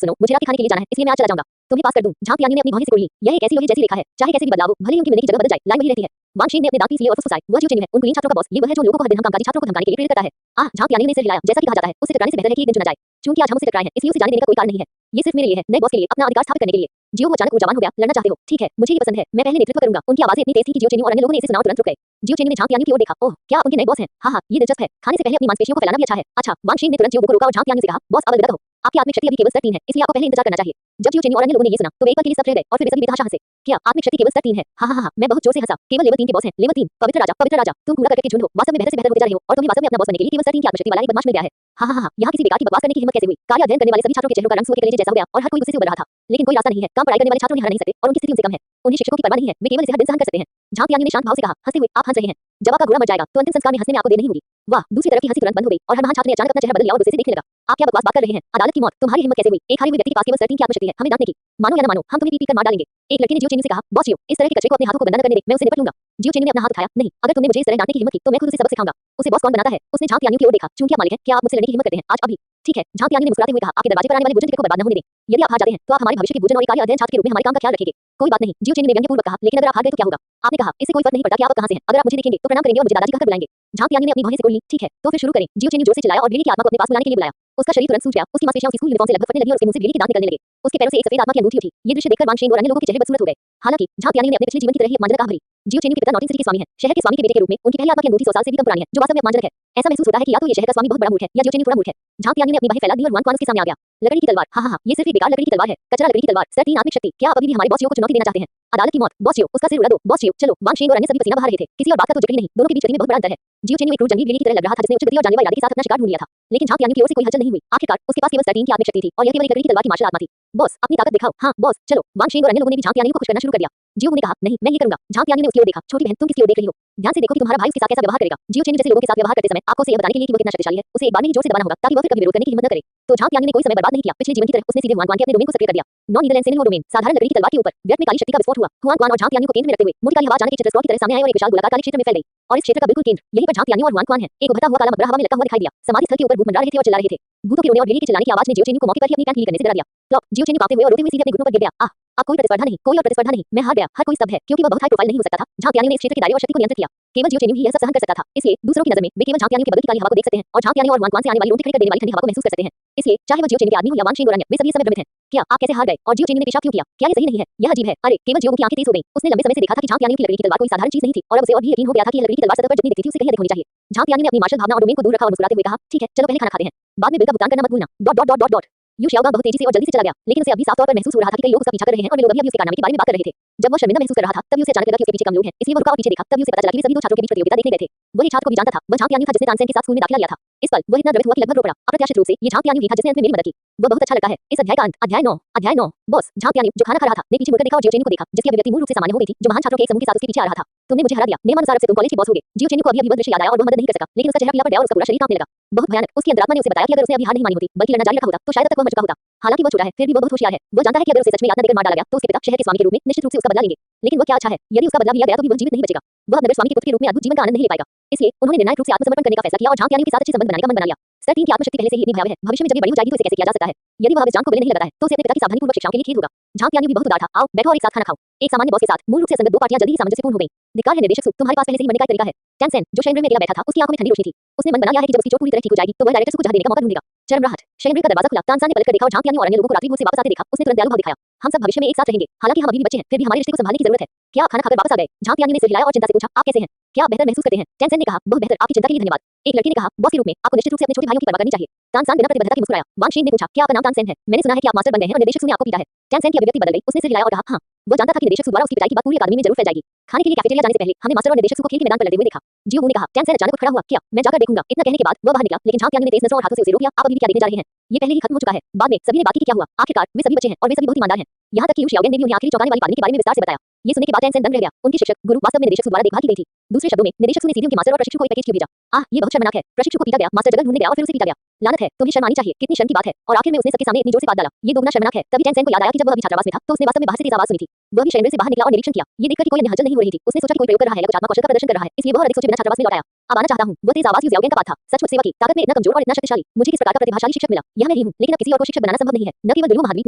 सुनो, मुझे रात के खाने के लिए जाना है, इसलिए मैं आज चला जाऊंगा। तुम्हें पास कर दूं। झांग तियान्यू ने अपनी भौहें सिकोड़ ली। यह एक ऐसी लोही जैसी रेखा है, चाहे कैसे भी बदलाव हो, भले ही उनकी मिलने की जगह बदल जाए, लाइन वही रहती है। वांग शेंग ने अपने दांत पीस लिए और फुसफुसाए, वह जियो चेन्यू है, उन कुलीन छात्रों का बॉस। ये वह है जो लोगों को हर दिन हम कामकाजी छात्रों को धमकाने के लिए प्रेरित करता है। झांग तियान्यू ने सिर हिलाया। जैसा कि कहा जाता है, उससे टकराने से बेहतर है कि एक दिन चुना जाए। चूंकि आज हम उससे टकराए हैं, इसलिए उसे जाने देने का कोई कारण नहीं है। ये सिर्फ मेरे लिए है, नए बॉस के लिए, अपना अधिकार स्थापित करने के लिए। जियो वो अचानक ऊर्जावान हो गया। लड़ना चाहते हो? ठीक है, मुझे ये पसंद है, मैं पहले नेतृत्व करूंगा। उनकी आवाजें इतनी तेज थी कि जियो चेन्यू और अन्य लोगों ने इसे सुना और तुरंत रुक गए। जियो चेन्यू ने झांग तियान्यू की ओर देखा। ओह, क्या आप उनके नए बॉस हैं? हाँ हाँ, ये दिलचस्प है। खाने से पहले अपनी मांसपेशियों को फैलाना भी अच्छा है। अच्छा। वांग शेंग ने तुरंत जियो को रोका और झांग तियान्यू से कहा, बॉस अब अलविदा कहो। आपकी आत्मिक शक्ति अभी केवल स्तर 3 है, इसलिए आपको पहले इंतजार करना चाहिए। जब जियो चेन्यू और अन्य लोगों ने ये सुना, तो वे एक पल के लिए सब रह गए और फिर वे सभी बेतहाशा हंसे। क्या आत्मिक शक्ति केवल स्तर 3 है? हाँ हाँ हाँ, मैं बहुत जोर से हंसा। केवल लेवल 3 के बॉस हैं। लेवल 3। पवित्र राजा, तुम कूड़ा करके झुंड हो, वास्तव में बेहतर से बेहतर होते जा रहे हो और तुम्हें वास्तव में अपना बॉस बनने के लिए केवल स्तर 3 की आत्मिक शक्ति वाला एक बदमाश मिल गया है। हाँ हाँ हाँ, यहाँ किसी बेकार की बकवास करने की हिम्मत कैसे हुई? कार्य अध्ययन करने वाले सभी छात्रों के चेहरों का रंग सूर्य के कलेजे जैसा हो गया और हर कोई गुस्से से उबल रहा था। लेकिन कोई रास्ता नहीं है, कम पढ़ाई करने वाले छात्रों ने हरा नहीं सकते और उनकी स्थिति उनसे कम है। उन्हें शिक्षकों की परवाह नहीं है, वे केवल इसे हर दिन सहन कर सकते हैं। झांग तियान्यू ने शांत भाव से कहा, हंसते हुए, आप हंस रहे हैं। जब आपका घोड़ा मर जाएगा, तो अंतिम संस्कार में हंसने में आपको देर नहीं होगी। वाह। दूसरी तरफ की हंसी तुरंत बंद हो गई और हर महान छात्र ने अचानक अपना चेहरा बदल लिया और गुस्से से देखने लगा। आप क्या बकवास बात कर रहे हैं? अदालत की मौत, तुम्हारी हिम्मत कैसे हुई? एक हारे हुए व्यक्ति के पास केवल स्तर 3 की आत्मशक्ति है, हमें डांटने की। मानो या न मानो, हम तुम्हें पीट-पीट कर मार डालेंगे। एक लड़के ने जियो चेन्यू से कहा, बॉस जियो, इस तरह के कचरे को अपने हाथों को गंदा न करने दे, मैं उसे निपट लूंगा। जियो चेन्यू ने अपना हाथ उठाया, नहीं, अगर तुमने मुझे इस तरह डांटने की हिम्मत की, तो मैं खुद उसे सबक सिखाऊंगा। उसे बॉस कौन बनाता है? उसने झांग तियान्यू की ओर देखा। चूंकि आप मालिक हैं, क्या आप मुझसे लड़ने की हिम्मत करते हैं? आज अभी? ठीक है। झांग तियान्यू ने मुस्कुराते हुए कहा, आपके दरवाजे पर आने वाले भोजन टिकट को बर्बाद न होने दें। यदि आप हार जाते हैं, तो आप हमारे भविष्य के भोजन और एक कार्य अध्ययन छात्र के रूप में हमारे काम का ख्याल रखेंगे। कोई बात नहीं, जियो चेन्यू ने व्यंग्यपूर्वक कहा, लेकिन अगर आप हार गए तो क्या होगा? आपने कहा, इससे कोई फर्क नहीं पड़ता कि आप कहां से हैं। अगर आप मुझे देखेंगे तो प्रणाम करेंगे और मुझे दादाजी कहकर बुलाएंगे। झांग तियान्यू ने अपनी भौहें सिकोड़ ली। ठीक है, तो फिर शुरू करें। जियो चेन्यू जोर से चिल्लाया और भेड़िए की आत्मा को अपने पास बुलाने के लिए बुलाया। उसका शरीर तुरंत सूज गया। उसकी मांसपेशियां उसकी स्कूल यूनिफॉर्म से लगभग फटने लगी और उसके मुंह से भेड़िए के दांत निकलने लगे। उसके पैरों से एक सफेद आत्मा की अंगूठी उठी। ये दृश्य देखकर वांग शेंग और अन्य लोगों के चेहरे बदसूरत हो गए। हालांकि झांग तियान्यू ने अपने पिछले जीवन की तरह ही अपमानजनक आह भरी। जियो चेन्यू के पिता नॉटिंग सिटी के स्वामी हैं। शहर के स्वामी के बेटे के रूप में उनकी पहली आत्मा की अंगूठी 100 साल से भी कम पुरानी है, जो वास्तव में अपमानजनक है। ऐसा महसूस होता है कि या तो ये शहर का स्वामी बहुत बड़ा मूर्ख है या जियो चेन्यू थोड़ा मूर्ख है। झांग तियान्यू ने अपनी बाहें फैला दी और वांग क्वान उसके सामने आ गया। लकड़ी की तलवार, हाँ हाँ हाँ, ये सिर्फ एक बेकार लकड़ी की तलवार है, कचरा लकड़ी की तलवार, स्तर 3 आत्मिक शक्ति। क्या आप अभी भी हमारे बॉस जियो को चुनौती देना चाहते हैं? अदालत की मौत, बॉस जियो, उसका सिर उड़ा दो, बॉस जियो, चलो। वांग शेंग और अन्य सभी पसीना बहा रहे थे। किसी और बात का तो जिक्र ही नहीं, दोनों के बीच गति में बहुत बड़ा अंतर है। जियो चेन्यू एक क्रूर जंगली बिल्ली की तरह लग रहा था जिसने उच्च गति और जानलेवा इरादे के साथ अपना शिकार ढूंढ लिया था। लेकिन झांग तियान्यू की ओर से कोई हलचल नहीं हुई। आखिरकार उसके पास केवल स्तर 3 की आत्मिक शक्ति थी और यह केवल एक लकड़ी की तलवार की मार्शल आत्मा थी। बॉस, अपनी ताकत दिखाओ। हाँ बॉस, चलो। वांग शेंग और अन्य लोगों ने भी झांग तियान्यू को खुश करना शुरू कर दिया। जियो ने कहा, नहीं, मैं ये करूंगा। झांग तियान्यू ने उसकी ओर देखा। छोटी बहन, तुम किसकी ओर देख रही हो? ध्यान से देखो कि तुम्हारा भाई उसके साथ कैसा व्यवहार करेगा। जियो चेन्यू जैसे लोगों के साथ व्यवहार करते समय आपको उसे यह बताने के लिए कि वह कितना शक्तिशाली है, उसे एक बार में ही जोर से दबाना होगा ताकि वह फिर कभी विरोध करने की हिम्मत न करे। तो झांग तियान्यू ने कोई समय बर्बाद नहीं किया। पिछले जीवन की तरह उसने सीधे हुआन क्वान के अपने डोमेन को सक्रिय कर दिया। नॉन नीदरलैंड से डोमेन, साधारण लकड़ी की तलवार के ऊपर व्यर्थ में काली शक्ति का विस्फोट हुआ। हुआन क्वान और झांग तियान्यू को केंद्र में रखते हुए मोटी काली हवा अचानक एक चित्र स्क्रॉल की तरह सामने आई और एक विशाल गोलाकार काले क्षेत्र में फैल गई। और इस क्षेत्र का बिल्कुल केंद्र, यहीं पर झांग तियान्यू और हुआन क्वान है। एक उभरता हुआ काला मकबरा हवा में लटका हुआ दिखाई दिया। समाधि स्थल के ऊपर भूत मंडरा रहे थे और चिल्ला रहे थे। भूतों के रोने और भेड़िए के चिल्लाने की आवाज ने जियो चेन्यू को मौके पर ही अपनी कैंट हील करने से डरा दिया। फ्लॉप। जियो चेन्यू कांपते हुए और रोते हुए सीधे अपने घुटनों पर गिर गया। आह, अब कोई प्रतिस्पर्धा नहीं, कोई और प्रतिस्पर्धा नहीं, मैं हार गया। हर कोई स्तब्ध है क्योंकि वह बहुत हाई प्रोफाइल नहीं हो सकता था। झांग तियान्यू ने इस क्षेत्र के दायरे और शक्ति को नियंत्रित किया। केवल जियो चेन्यू ही यह सब सहन कर सकता था। इसलिए दूसरों की नजर में वे केवल झांग तियान्यू के बदल की काली हवा को देख सकते हैं और झांग तियान्यू और हुआन क्वान से आने वाली रोंगटे खड़े कर देने वाली ठंडी हवा को महसूस कर सकते हैं। इसलिए चाहे वह जियो चेन्यू के आदमी हो या वांग शेंग और अन्य, वे सभी इस समय भ्रमित हैं। क्या आप कैसे हार गए? और जियो चेन्यू ने पेशाब क्यों किया? क्या ये सही नहीं है? यह अजीब है। अरे, केवल जियो की आंखें तेज हो गईं। उसने लंबे समय से देखा था कि झांग तियान्यू की लकड़ी की तलवार कोई साधारण चीज नहीं थी और अब उसे और भी यकीन हो गया था कि यह लकड़ी की तलवार सतह पर जितनी दिखती थी उससे कहीं अधिक होनी चाहिए। झांग तियान्यू ने अपनी मार्शल भावना और डोमेन को दूर रखा और मुस्कुराते हुए कहा, ठीक है, चलो पहले खाना खाते हैं, बाद में बिल का भुगतान करना मत भूलना। Dot dot dot dot dot. Yu Shaogang बहुत तेजी से और जल्दी से चला गया, लेकिन उसे अभी साफ तौर पर महसूस हो रहा था कि कई लोग उसका पीछा कर रहे हैं और वे लोग अभी उसके कारनामे के बारे में बात कर रहे थे। जब वह शर्मिंदा महसूस कर रहा था, तभी उसे अचानक लगा कि उसके पीछे कम लोग हैं, इसलिए वह रुका और पीछे देखा। तभी उसे पता चला कि वे सभी दो छात्रों के बीच प्रतियोगिता देखने गए थे। वह एक छात्र को भी जानता था, वह झांग तियान्यू था जिसने तानसेन के साथ स्कूल में दाखिला लिया था। इस पल वह इतना द्रवित हुआ कि लगभग रो पड़ा। अप्रत्याशित रूप से ये झांग तियान्यू ही था जिसने अंत में मेरी मदद की। वह बहुत अच्छा लड़का है। इस अध्याय का अंत। अध्याय 9। अध्याय 9। बॉस, झांग तियान्यू जो खाना खा रहा था ने पीछे मुड़कर देखा और जियो चेन्यू को देखा जिसकी अभिव्यक्ति मूल रूप से सामान्य हो गई थी, जो महान छात्रों के एक समूह के साथ उसके पीछे आ रहा था। तुमने मुझे हरा दिया, नियमानुसार अब से तुम कॉलेज के बॉस होगे। जियो चेन्यू को अभी वह दृश्य याद आया और वह मदद नहीं कर सका, लेकिन उसका चेहरा पीला पड़ गया और उसका पूरा शरीर कांपने लगा। बहुत भयानक। उसकी अंतरात्मा ने उसे बताया कि अगर उसने अभी हार नहीं मानी होती बल्कि लड़ना जारी रखा होता तो शायद अब तक वह मर चुका होता। हालांकि वह छोटा है, फिर भी वह बहुत होशियार है। वह जानता है कि अगर उसे सच में यातना देकर मार डाला गया तो उसके पिता शहर के स्वामी के रूप में निश्चित रूप से उसका बदला लेंगे। लेकिन वह क्या अच्छा है, यदि उसका बदला लिया गया तो भी वह जीवित नहीं बचेगा। वह नगर स्वामी के पुत्र के रूप में अद्भुत जीवन का आनंद नहीं ले पाएगा। इसलिए उन्होंने निर्णायक रूप से आत्मसमर्पण करने का फैसला किया और झांग तियान्यू के साथ अच्छे संबंध बनाने का मन बना लिया। स्तर 3 की आत्मशक्ति पहले से ही इतनी भयावह है, भविष्य में जब ये बड़ी हो जाएगी तो इसे कैसे किया जा सकता है? यदि वह अब इस जान को गले नहीं लगाता है तो उसे अपने पिता की सावधानीपूर्वक शिक्षाओं के लिए खेद होगा। झांग तियान्यू भी बहुत उदार था। आओ बैठो और एक साथ खाना खाओ। एक सामान्य बॉस के साथ मूल रूप से असंगत दो पार्टियां जल्दी ही सामंजस्यपूर्ण हो गईं। धिक्कार है निर्देशक सु, तुम्हारे पास पहले से ही मरने का एक तरीका है। टेंसेन, जो शेनरे में अकेला बैठा था, उसकी आंखों में ठंडी रोशनी थी। उसने मन बना लिया है कि जब उसकी चोट पूरी तरह ठीक हो जाएगी तो वह डायरेक्टर को जहर देने का मौका ढूंढेगा। चरमराहट। शेनरे का दरवाजा खुला। तानसेन ने पलटकर देखा और झांग तियान्यू और अन्य लोगों को रात्रि भोज से वापस आते देखा। उसने तुरंत दयालु भाव दिखाया। हम सब भविष्य में एक साथ रहेंगे। हालांकि हम अभी भी बच्चे हैं, फिर भी हमारे रिश्ते को संभालने की जरूरत है। क्या आप खाना खाकर वापस आ गए? झांग तियान्यू ने सिर हिलाया और चिंता से पूछा, आप कैसे हैं? क्या आप बेहतर महसूस करते हैं? टेंसेन ने कहा, बहुत बेहतर, आपकी चिंता के लिए धन्यवाद। एक लड़के ने कहा, बॉस के रूप में आपको निश्चित रूप से अपने छोटे भाइयों की परवाह करनी चाहिए। तानसेन बिना प्रतिबद्धता के मुस्कुराया। वांग शीन ने पूछा, क्या आपका नाम तानसेन है? मैंने सुना है कि आप मास्टर बन गए हैं और निर्देशक ने आपको पीटा है। तानसेन की अभिव्यक्ति बदल गई। उसने सिर हिलाया और कहा, हाँ। वो जानता था कि निर्देशक द्वारा उसकी पिटाई की बात पूरी अकादमी में जरूर फैल जाएगी। खाने के लिए कैफेटेरिया जाने से पहले हमने मास्टर और निर्देशक को खेल के मैदान पर लड़ते हुए देखा। जियो ने कहा। तानसेन अचानक उठ खड़ा हुआ। क्या मैं जाकर देखूंगा? इतना कहने के बाद वह बाहर निकला, लेकिन झांग यांग ने तेज नजरों और हाथों से उसे रोक लिया। आप अभी भी क्या देखने जा रहे हैं? ये पहले ही खत्म हो चुका है। बाद में सभी ने बाकी की क्या हुआ? आखिरकार वे सभी बच्चे हैं और वे सभी बहुत ईमानदार हैं। यहाँ तक कि यू शियाओगेन ने भी उन्हें आखिरी चौंकाने वाली पानी के बारे में विस्तार से बताया। ये सुनने के बाद तानसेन दंग रह गया। उनके शिक्षक गुरु वास्तव में निर्देशक द्वारा देखभाल की गई थी। दूसरे शब्दों में निदेशक ने सीधे उनके मास्टर और प्रशिक्षु को एक पैकेज क्यों भेजा? ये बहुत शर्मनाक है। प्रशिक्षु को पीटा गया, मास्टर जगह ढूंढने गया और फिर उसे पीटा गया। लानत है, तुम्हें शर्म आनी चाहिए। कितनी शर्म की बात है। और आखिर में उसने सबके सामने इतनी जोर से बात डाला। ये दोगुना शर्मनाक है। तभी तानसेन को याद आया कि जब वह अभी छात्रावास में था तो उसने वास्तव में बाहर से तेज आवाज सुनी थी। वह भी चैम्बर से बाहर निकला और निरीक्षण किया। ये देखकर कि कोई अन्य हलचल नहीं हो रही थी, उसने सोचा कि कोई प्रयोग कर रहा है या कुछ आत्मा कौशल का प्रदर्शन कर रहा है, इसलिए वह और अधिक सोचे बिना छात्रावास में लौट आया। अब आना चाहता हूँ। वो तेज आवाज यू शियाओगेन का बात था। सचमुच सेवा की ताकत में इतना कमजोर और इतना शक्तिशाली। मुझे किस प्रकार का प्रतिभाशाली शिक्षक मिला? यह मैं ही हूँ, लेकिन अब किसी और को शिक्षक बनाना संभव नहीं है। न केवल दुर्लभ महाद्वीप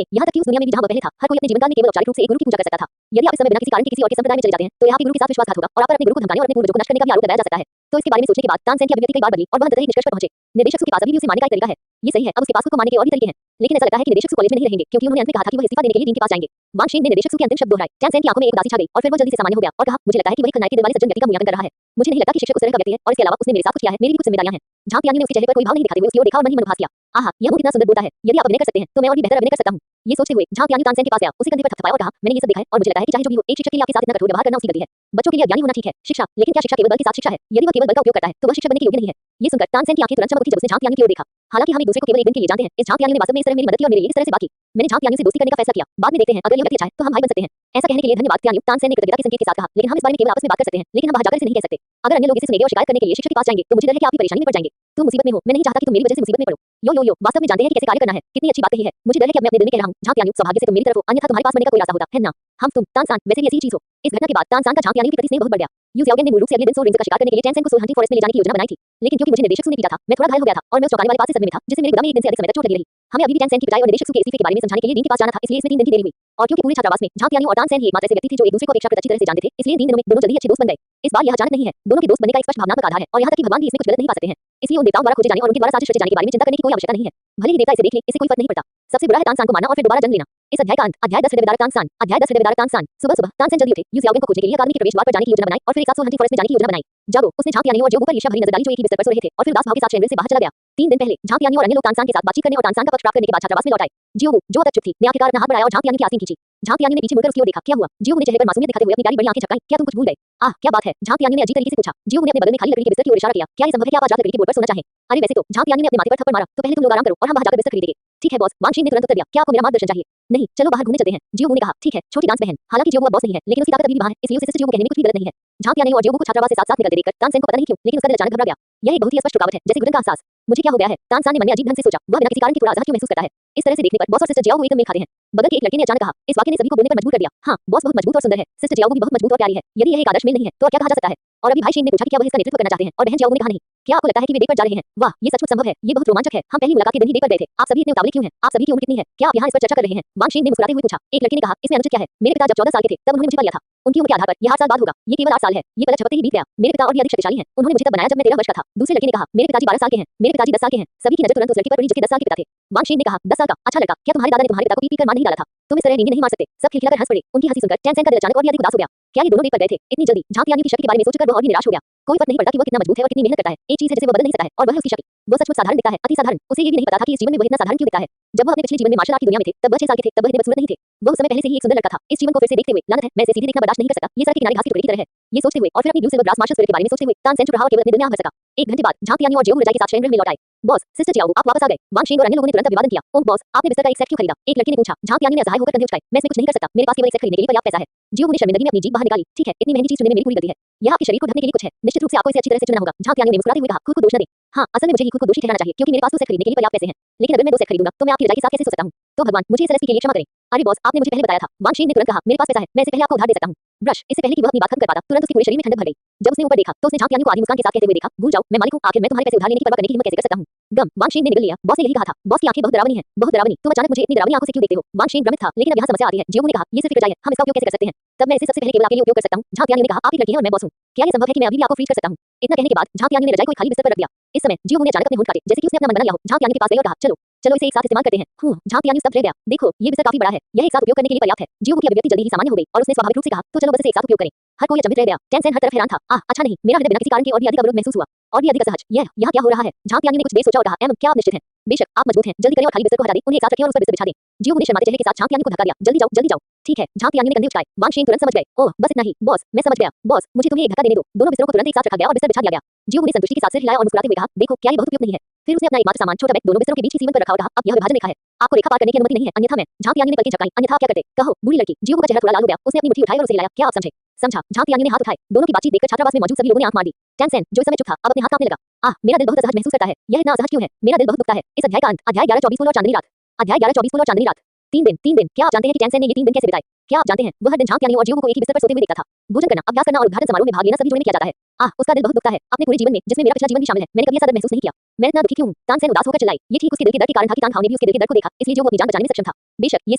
में, यहाँ तक कि उस दुनिया में भी जहाँ वह पहले था, हर कोई अपने जीवनकाल में केवल औपचारिक रूप से एक गुरु की पूजा कर सकता था। यदि आप इस समय बिना किसी कारण के किसी और के संप्रदाय में चले जाते हैं, तो यहाँ आपके गुरु के साथ विश्वासघात होगा और आप पर अपने गुरु को धमकाने और अपने पूर्वजों को नष्ट करने का भी आरोप लगाया जा सकता है। तो इसके बारे में सोचने के बाद तानसेन की अभिव्यक्ति कई बार बदली और वह अंततः एक निष्कर्ष पर पहुंचे। निर्देशक के पास अभी भी उसे मारने का एक तरीका है। ये सही है, अब उसके पास खुद को मारने के और भी तरीके हैं। लेकिन ऐसा लगता है कि निर्देशक कॉलेज में नहीं रहेंगे, क्योंकि उन्होंने अंत में कहा था कि वह इस्तीफा देने के लिए डीन के पास जाएंगे। वांग शीन ने निर्देशक के अंतिम शब्द दोहराए। तानसेन की आंखों में एक उदासी छा गई और फिर वह जल्दी से सामान्य हो गया और कहा, मुझे लगता है कि वही खलनायक के दिल वाले सज्जन व्यक्ति का मूल्यांकन कर रहा है। मुझे नहीं लगता कि शिक्षक उस तरह का व्यक्ति है और इसके अलावा उसने मेरे साथ कुछ किया है, मेरी भी कुछ जिम्मेदारियां हैं। झांग यांग ने उसके चेहरे पर कोई भाव नहीं दिखाते हुए उसकी ओर देखा और मन ही मन उपहास किया। आहा, यह मुंह कितना सुंदर बोलता है। यदि आप अभिनय कर सकते हैं तो मैं और भी बेहतर अभिनय कर सकता हूँ। ये सोचते हुए झांग यांग तानसेन के पास गया, उसे कंधे पर थपथपाया और कहा, मैंने ये सब देखा है और मुझे लगता है कि चाहे जो भी हो, एक शिक्षक के लिए आपके साथ इतना कठोर व्यवहार करना उसकी गलती है। बच्चों के लिए अज्ञानी होना ठीक है, शिक्षा, लेकिन क्या शिक्षा केवल बल के साथ शिक्षा है? यदि वह केवल बल का उपयोग करता है तो वह शिक्षक बनने के योग्य नहीं है। ये सुनकर तानसेन की आंखें तुरंत चमक उठी जब उसने झांग यांग की ओर देखा। हालांकि हम एक दूसरे को केवल एक दिन के लिए जानते हैं, इस झांग यांग ने वास्तव में इस तरह मेरी मदद की और मेरे लिए इस तरह से बात की। मैंने झांग यांग से दोस्ती करने का फैसला किया। बाद में देखते हैं, अगर यह व्यक्ति अच्छा है तो हम भाई बन सकते हैं। ऐसा कहने के लिए धन्यवाद त्यान्यू, तानसेन ने कृतज्ञता के संकेत के साथ कहा। लेकिन हम इस बारे में केवल आपस में बात कर सकते हैं, लेकिन हम बाहर जाकर इसे नहीं कह सकते। अगर अन्य लोग इसे सुनेंगे और शिकायत करने के लिए शिक्षक के पास जाएंगे तो मुझे डर है कि आप भी परेशानी में पड़ जाएंगे। तुम मुसीबत में हो, मैं नहीं चाहता कि तुम मेरी वजह से मुसीबत में पड़ो। यो वास्तव में जानते हैं कि कैसे कार्य करना है। कितनी अच्छी बात कही है। मुझे डर है कि अब मैं अपने दिल में कह रहा हूँ। झांग यान्यू, सौभाग्य से तुम मेरी तरफ हो, अन्यथा तुम्हारे पास मरने का कोई रास्ता होता है ना? हम तुम तानसान वैसे भी ऐसी ही चीज हो। इस घटना के बाद तानसान का झांग यान्यू के प्रति स्नेह बहुत बढ़ गया। यू शियाओगेन ने मूल रूप से अगले दिन सोल रिंग्स का शिकार करने के लिए तानसेन को सोल हंटिंग फॉरेस्ट में ले जाने की योजना बनाई थी। लेकिन क्योंकि मुझे निर्देशक ने पीटा था, मैं थोड़ा घायल हो गया था और मैं उस चौंकाने वाली बात से सदमे में था जिससे मेरे गुदा में एक दिन से अधिक समय तक चोट लगी रही। हमें अभी भी तानसेन की पिटाई और निर्देशक के इस्तीफे के बारे में समझाने के लिए डीन के पास जाना था, इसलिए इसमें 3 दिन की देरी हुई। और क्योंकि पूरे छात्रावास में झांग यान्यू और तानसेन ही एकमात्र ऐसे व्यक्ति थे जो एक दूसरे को अपेक्षाकृत अच्छी तरह से जानते थे, इसलिए 3 दिनों में दोनों जल्दी ही अच्छे दोस्त बन गए। इस बार यह अचानक नहीं है, दोनों के दोस्त बनने का एक स्पष्ट भावनात्मक आधार है और यहाँ तक कि भगवान भी इसमें कुछ गलत नहीं पा सकते हैं। इसलिए उन देवताओं द्वारा खोजे जाने और उनके द्वारा साजिश रचे जाने के बारे में चिंता करने की कोई आवश्यकता नहीं है। भले ही देवता इसे देख ले, इससे कोई फर्क नहीं पड़ता। सबसे बुरा है तानसान को मारना और फिर दोबारा जन्म लेना। इस अध्याय का अंत। अध्याय 10 हृदय विदारक तानसान। अध्याय 10 हृदय विदारक तानसान। सुबह तानसेन जल्दी उठे, यू शियाओगेन को खोजने के लिए अकादमी के प्रवेश द्वार पर जाने की योजना बनाई और फिर एक साथ सोल हंटिंग फॉरेस्ट में जाने की योजना बनाई। जागो, उसने झांग यान्यू और जियो पर ईर्ष्या भरी नजर डाली जो एक ही बिस्तर पर सो रहे थे और फिर उदास भाव के साथ चैम्बर से बाहर चला गया। 3 दिन पहले झांग यान्यू और अन्य लोग तानसान के साथ बातचीत करने और तानसान का पक्ष प्राप्त करने के बाद छात्रावास में लौट आए। जियो जो अब तक चुप थी, ने आखिरकार अपना हाथ बढ़ाया और झांग यान्यू की आसीन खींची। झांग यान्यू ने पीछे मुड़कर उसकी ओर देखा। क्या हुआ? जियो ने चेहरे पर मासूमियत दिखाते हुए अपनी प्यारी बड़ी आंखें झपकाई। क्या तुम कुछ भूल गए? आह, क्या बात है? झांग यान्यू ने अजीब तरीके से पूछा। जियो ने अपने बगल में खाली लकड़ी के बिस्तर की ओर इशारा किया। क्या ये संभव है कि आप आज रात लकड़ी के बोर्ड पर सोना चाहें? अरे वैसे तो, झांग यान्यू ने अपने माथे पर थप्पड़ मारा। तो पहले तुम लोग आराम करो और हम बाहर जाकर बिस्तर खरीदेंगे। ठीक है बॉस, वांग शीन ने तुरंत उत्तर दिया। क्या आपको मेरा मार्गदर्शन चाहिए? नहीं, चलो बाहर घूमने चलते हैं। जियो ने कहा। ठीक है, छोटी डांस बहन। हालांकि जियो बॉस नहीं है, लेकिन उसकी ताकत अभी भी वहां है, इसलिए उसे सिस्टर जियो को कहने में कुछ भी गलत नहीं है। झांग यान्यू और जियो को छात्रावास से साथ-साथ निकलते देखकर तानसेन को पता नहीं क्यों, लेकिन उसका दिल अचानक घबरा गया। यह एक बहुत ही स्पष्ट रुकावट है, जैसे घुटन का एहसास। मुझे क्या हो गया है? तानसान ने मन में अजीब ढंग से सोचा। वह बिना किसी कारण के थोड़ा असहज क्यों महसूस करता है? इस तरह से देखने पर बॉस और सिस्टर जियाओ एकदम मेल खाते हैं। बगल के एक लड़के ने अचानक कहा। इस वाक्य ने सभी को बोलने पर मजबूर कर दिया। हाँ, बॉस बहुत मजबूत और सुंदर है, सिस्टर जियाओ भी बहुत मजबूत और प्यारी है। यदि यह एक आदर्श मेल नहीं है तो और क्या कहा जा सकता है? और अभी भाई शीन ने पूछा कि क्या वह इसका नेतृत्व करना चाहते हैं और बहन जियाओ ने कहा नहीं। क्या आपको लगता है कि वे डेट पर जा रहे हैं? वाह, ये सचमुच संभव है। ये बहुत रोमांचक है। हम पहली मुलाकात के दिन ही डेट पर गए थे। आप सभी इतने उतावले क्यों हैं? आप सभी की उम्र कितनी है? क्या आप यहाँ इस पर चर्चा कर रहे हैं? वांग शीन ने मुस्कुराते हुए पूछा। एक लड़के ने कहा, इसमें अनुचित क्या है? मेरे पिता जब 14 साल के थे तब उन्होंने मुझे पाला था। उनकी उम्र के आधार पर यह 8 साल बाद होगा। ये केवल 8 साल है। ये पलक झपकते ही बीत गया। मेरे पिता और भी अधिक शक्तिशाली हैं। उन्होंने मुझे तब बनाया जब मैं 13 वर्ष का था। दूसरे लड़के ने कहा, मेरे पिताजी 12 साल के हैं। मेरे पिताजी 10 साल के हैं। सभी की नजर तुरंत उस लड़के पर पड़ी जो कि 10 साल के पिता थे। वांग शीन ने कहा, 10 साल का? अच्छा लड़का। क्या तुम्हारे दादा ने तुम्हारे पिता को पीट कर मार नहीं डाला था? तुम इस तरह नींद नहीं मार सकते। सब खिलखिलाकर हंस पड़े। उनकी हंसी सुनकर तानसेन का दिल अचानक और भी अधिक उदास हो गया। क्या ये दोनों डेट पर गए थे इतनी जल्दी? झांग यान्यू की शक्ति के बारे में सोचकर वह और भी निराश हो गया। कोई फर्क नहीं पड़ता कि वह कितना मजबूत है और कितनी मेहनत करता है। एक चीज है जिसे वह बदल नहीं सकता है और वह है उसकी शक्ति। वह सचमुच साधारण दिखता है, अति साधारण। उसे ये भी नहीं पता था कि इस जीवन में वह इतना साधारण क्यों दिखता है। जब वह अपने पिछले जीवन में मार्शल आर्ट की दुनिया में थे तब वह 6 साल के थे, तब वह इतने बदसूरत नहीं थे। वह उस समय पहले से ही एक सुंदर लड़का था। इस जीवन को फिर से देखते हुए लानत है, मैं इसे सीधे देखना बर्दाश्त नहीं कर सकता। ये सड़क के किनारे घास की टुकड़ी की तरह है। ये सोचते हुए और फिर अपनी blue silver grass martial spirit के बारे में सोचते हुए तानसेन चुप रहा और केवल अपने दिल में आह भर सका। 1 घंटे बाद झांग यान्यू और जियो रजाई के साथ शेंगल में लौट आए। बॉस, सिस्टर जियाओ आप वापस आ गए। वांग शीन और अन्य लोगों ने तुरंत अभिवादन किया। ओह बॉस, आपने बिस्तर का एक सेट क्यों खरीदा? एक लड़के ने पूछा। झांग यान्यू ने असहाय होकर कंधे उचकाए। मैं इसमें कुछ नहीं कर सकता, मेरे पास केवल एक सेट खरीदने के लिए पर्याप्त पैसा है। जियो ने शर्मिंदगी में अपनी जीभ बाहर निकाली। ठीक है, इतनी महंगी चीज चुनने में मेरी पूरी गलती है। यह आपके शरीर को ढकने के लिए कुछ है। निश्चित रूप से आपको इसे अच्छी तरह से चुनना होगा। झांग यान्यू ने मुस्कुराते हुए कहा, खुद को दोष न दें। हाँ, असल में मुझे ही खुद को दोषी ठहराना चाहिए क्योंकि मेरे पास तो सेट खरीदने के लिए पर्याप्त पैसे हैं। लेकिन अगर मैं 2 सेट खरीदूंगा तो मैं आपकी रजाई के साथ कैसे सो सकता हूँ? तो भगवान मुझे इस एलएसपी के लिए क्षमा करें। अरे बॉस, आपने मुझे पहले बताया था। वांग शीन ने तुरंत कहा, मेरे पास पैसा है, मैं इसे पहले आपको उधार दे सकता हूँ। ब्रश, इससे पहले कि वह अपनी बात खत्म कर पाता तुरंत उसके पूरे शरीर में ठंडक भर गई। जब उसने ऊपर देखा तो उसने झांग यान्यू को आधी मुस्कान के साथ कहते हुए देखा, भूल जाओ, मैं मालिक हूँ, आखिर मैं तुम्हारे पैसे उधार लेने की परवाह करने की हिम्मत कैसे कर सकता हूँ? गम, वांग शीन ने निगल लिया। बॉस ने यही कहा था। बॉस की आंखें बहुत डरावनी हैं, बहुत डरावनी। तुम अचानक मुझे इतनी डरावनी आंखों से क्यों देखते हो? वांग शीन भ्रमित था, लेकिन अब यहाँ समस्या आती है। जियो ने कहा, ये सिर्फ रजाई है, हम इसका उपयोग कैसे कर सकते हैं? तब मैं इसे सबसे पहले केवल आपके लिए उपयोग कर सकता हूँ। झांग यान्यू ने कहा, आप एक लड़की हैं और मैं बॉस हूँ। क्या ये संभव है कि मैं अभी भी आपको फ्रीज कर सकता हूँ? इतना कहने के बाद झांग यान्यू ने रजाई को एक खाली बिस्तर पर रख दिया। इस समय जियो ने अचानक अपने होंठ काटे, जैसे कि उसने अपना मन बना लिया हो। झांग यान्यू के पास गई और कहा, चलो चलो इसे एक साथ इस्तेमाल करते हैं। झांग यान्यू स्तब्ध रह गया। देखो, ये बिस्तर काफी बड़ा है, यह एक साथ उपयोग करने के लिए पर्याप्त है। जियो की अभिव्यक्ति जल्दी ही सामान्य हो गई और उसने स्वाभाविक रूप से कहा, तो चलो बस इसे एक साथ उपयोग करें। हर कोई अचंभित रह गया। तानसेन हर तरफ हैरान था। अच्छा नहीं, मेरा हृदय बिना किसी कारण के और भी अधिक अवरुद्ध महसूस हुआ और भी अधिक असहज। यहाँ क्या हो रहा है? झांग यान्यू ने कुछ देर सोचा और कहा, क्या आप निश्चित हैं? बेशक आप मजबूत हैं, जल्दी करें और खाली बिस्तर को हटा दें, उन्हें एक साथ रखें और उस पर बिस्तर बिछा दें। जियो ने शर्माते चेहरे के साथ झांग तियानी को धक्का दिया। जल्दी जाओ, जल्दी जाओ। ठीक है, झांग तियानी ने कंधे उचकाए। वांग शेन तुरंत समझ गए। ओह, बस इतना ही, बॉस, मैं समझ गया। बॉस, मुझे तुम्हें एक धक्का देने दो। दोनों बिस्तरों को तुरंत एक साथ रखा गया और बिस्तर बिछा दिया गया। जियो ने संतुष्टि के साथ सिर हिलाया और मुस्कुराते हुए कहा, देखो, क्या ये बहुत उपयुक्त नहीं है? फिर उसने अपना एकमात्र सामान छोटा बैग दोनों बिस्तरों के बीच की सीवन पर रखा और कहा, अब यह विभाजन रेखा है। आपको रेखा पार करने की अनुमति नहीं है, अन्यथा मैं। झांग तियानी ने पलकें झपकाईं, अन्यथा आप क्या करते? कहो, बुरी लड़की। जियो का चेहरा थोड़ा लाल हो गया। उसने अपनी मुट्ठी उठाई और उसे हिलाया। क्या आप समझे? समझा। झांग तियानी ने हाथ उठाए। दोनों की बातचीत देखकर छात्रावास में मौजूद सभी लोगों ने आंख मार दी। टैनसेन, जो इस समय चुप था, अब अपने हाथ कांपने लगा। आह, मेरा दिल बहुत असहज महसूस करता है। यह इतना असहज क्यों है? मेरा दिल बहुत दुखता है। इस अध्याय का अंत। अध्याय 11-24 फूल और चांदनी रात। अध्याय 11-24 फूल और चांदनी रात। 3 दिन। क्या आप जानते हैं कि टैनसेन ने ये 3 दिन कैसे बिताए? क्या आप जानते हैं? वह हर दिन झांग तियानी और जियो को एक ही बिस्तर पर सोते हुए देखता था। भोजन करना, अभ्यास करना और उद्घाटन समारोह में भाग लेना सभी जोड़े में किया जाता है। आह, उसका दिल बहुत दुखता है। अपने पूरे जीवन में, जिसमें मेरा पिछला जीवन भी शामिल है, मैंने कभी ऐसा दर्द महसूस नहीं किया। मैं इतना दुखी क्यों हूँ? तानसेन उदास होकर चिल्लाई। ये ठीक उसके दिल के दर्द के कारण था कि तानहाओ ने भी उसके दिल के दर्द को देखा, इसलिए जो वो अपनी जान बचाने में सक्षम था। बेशक, ये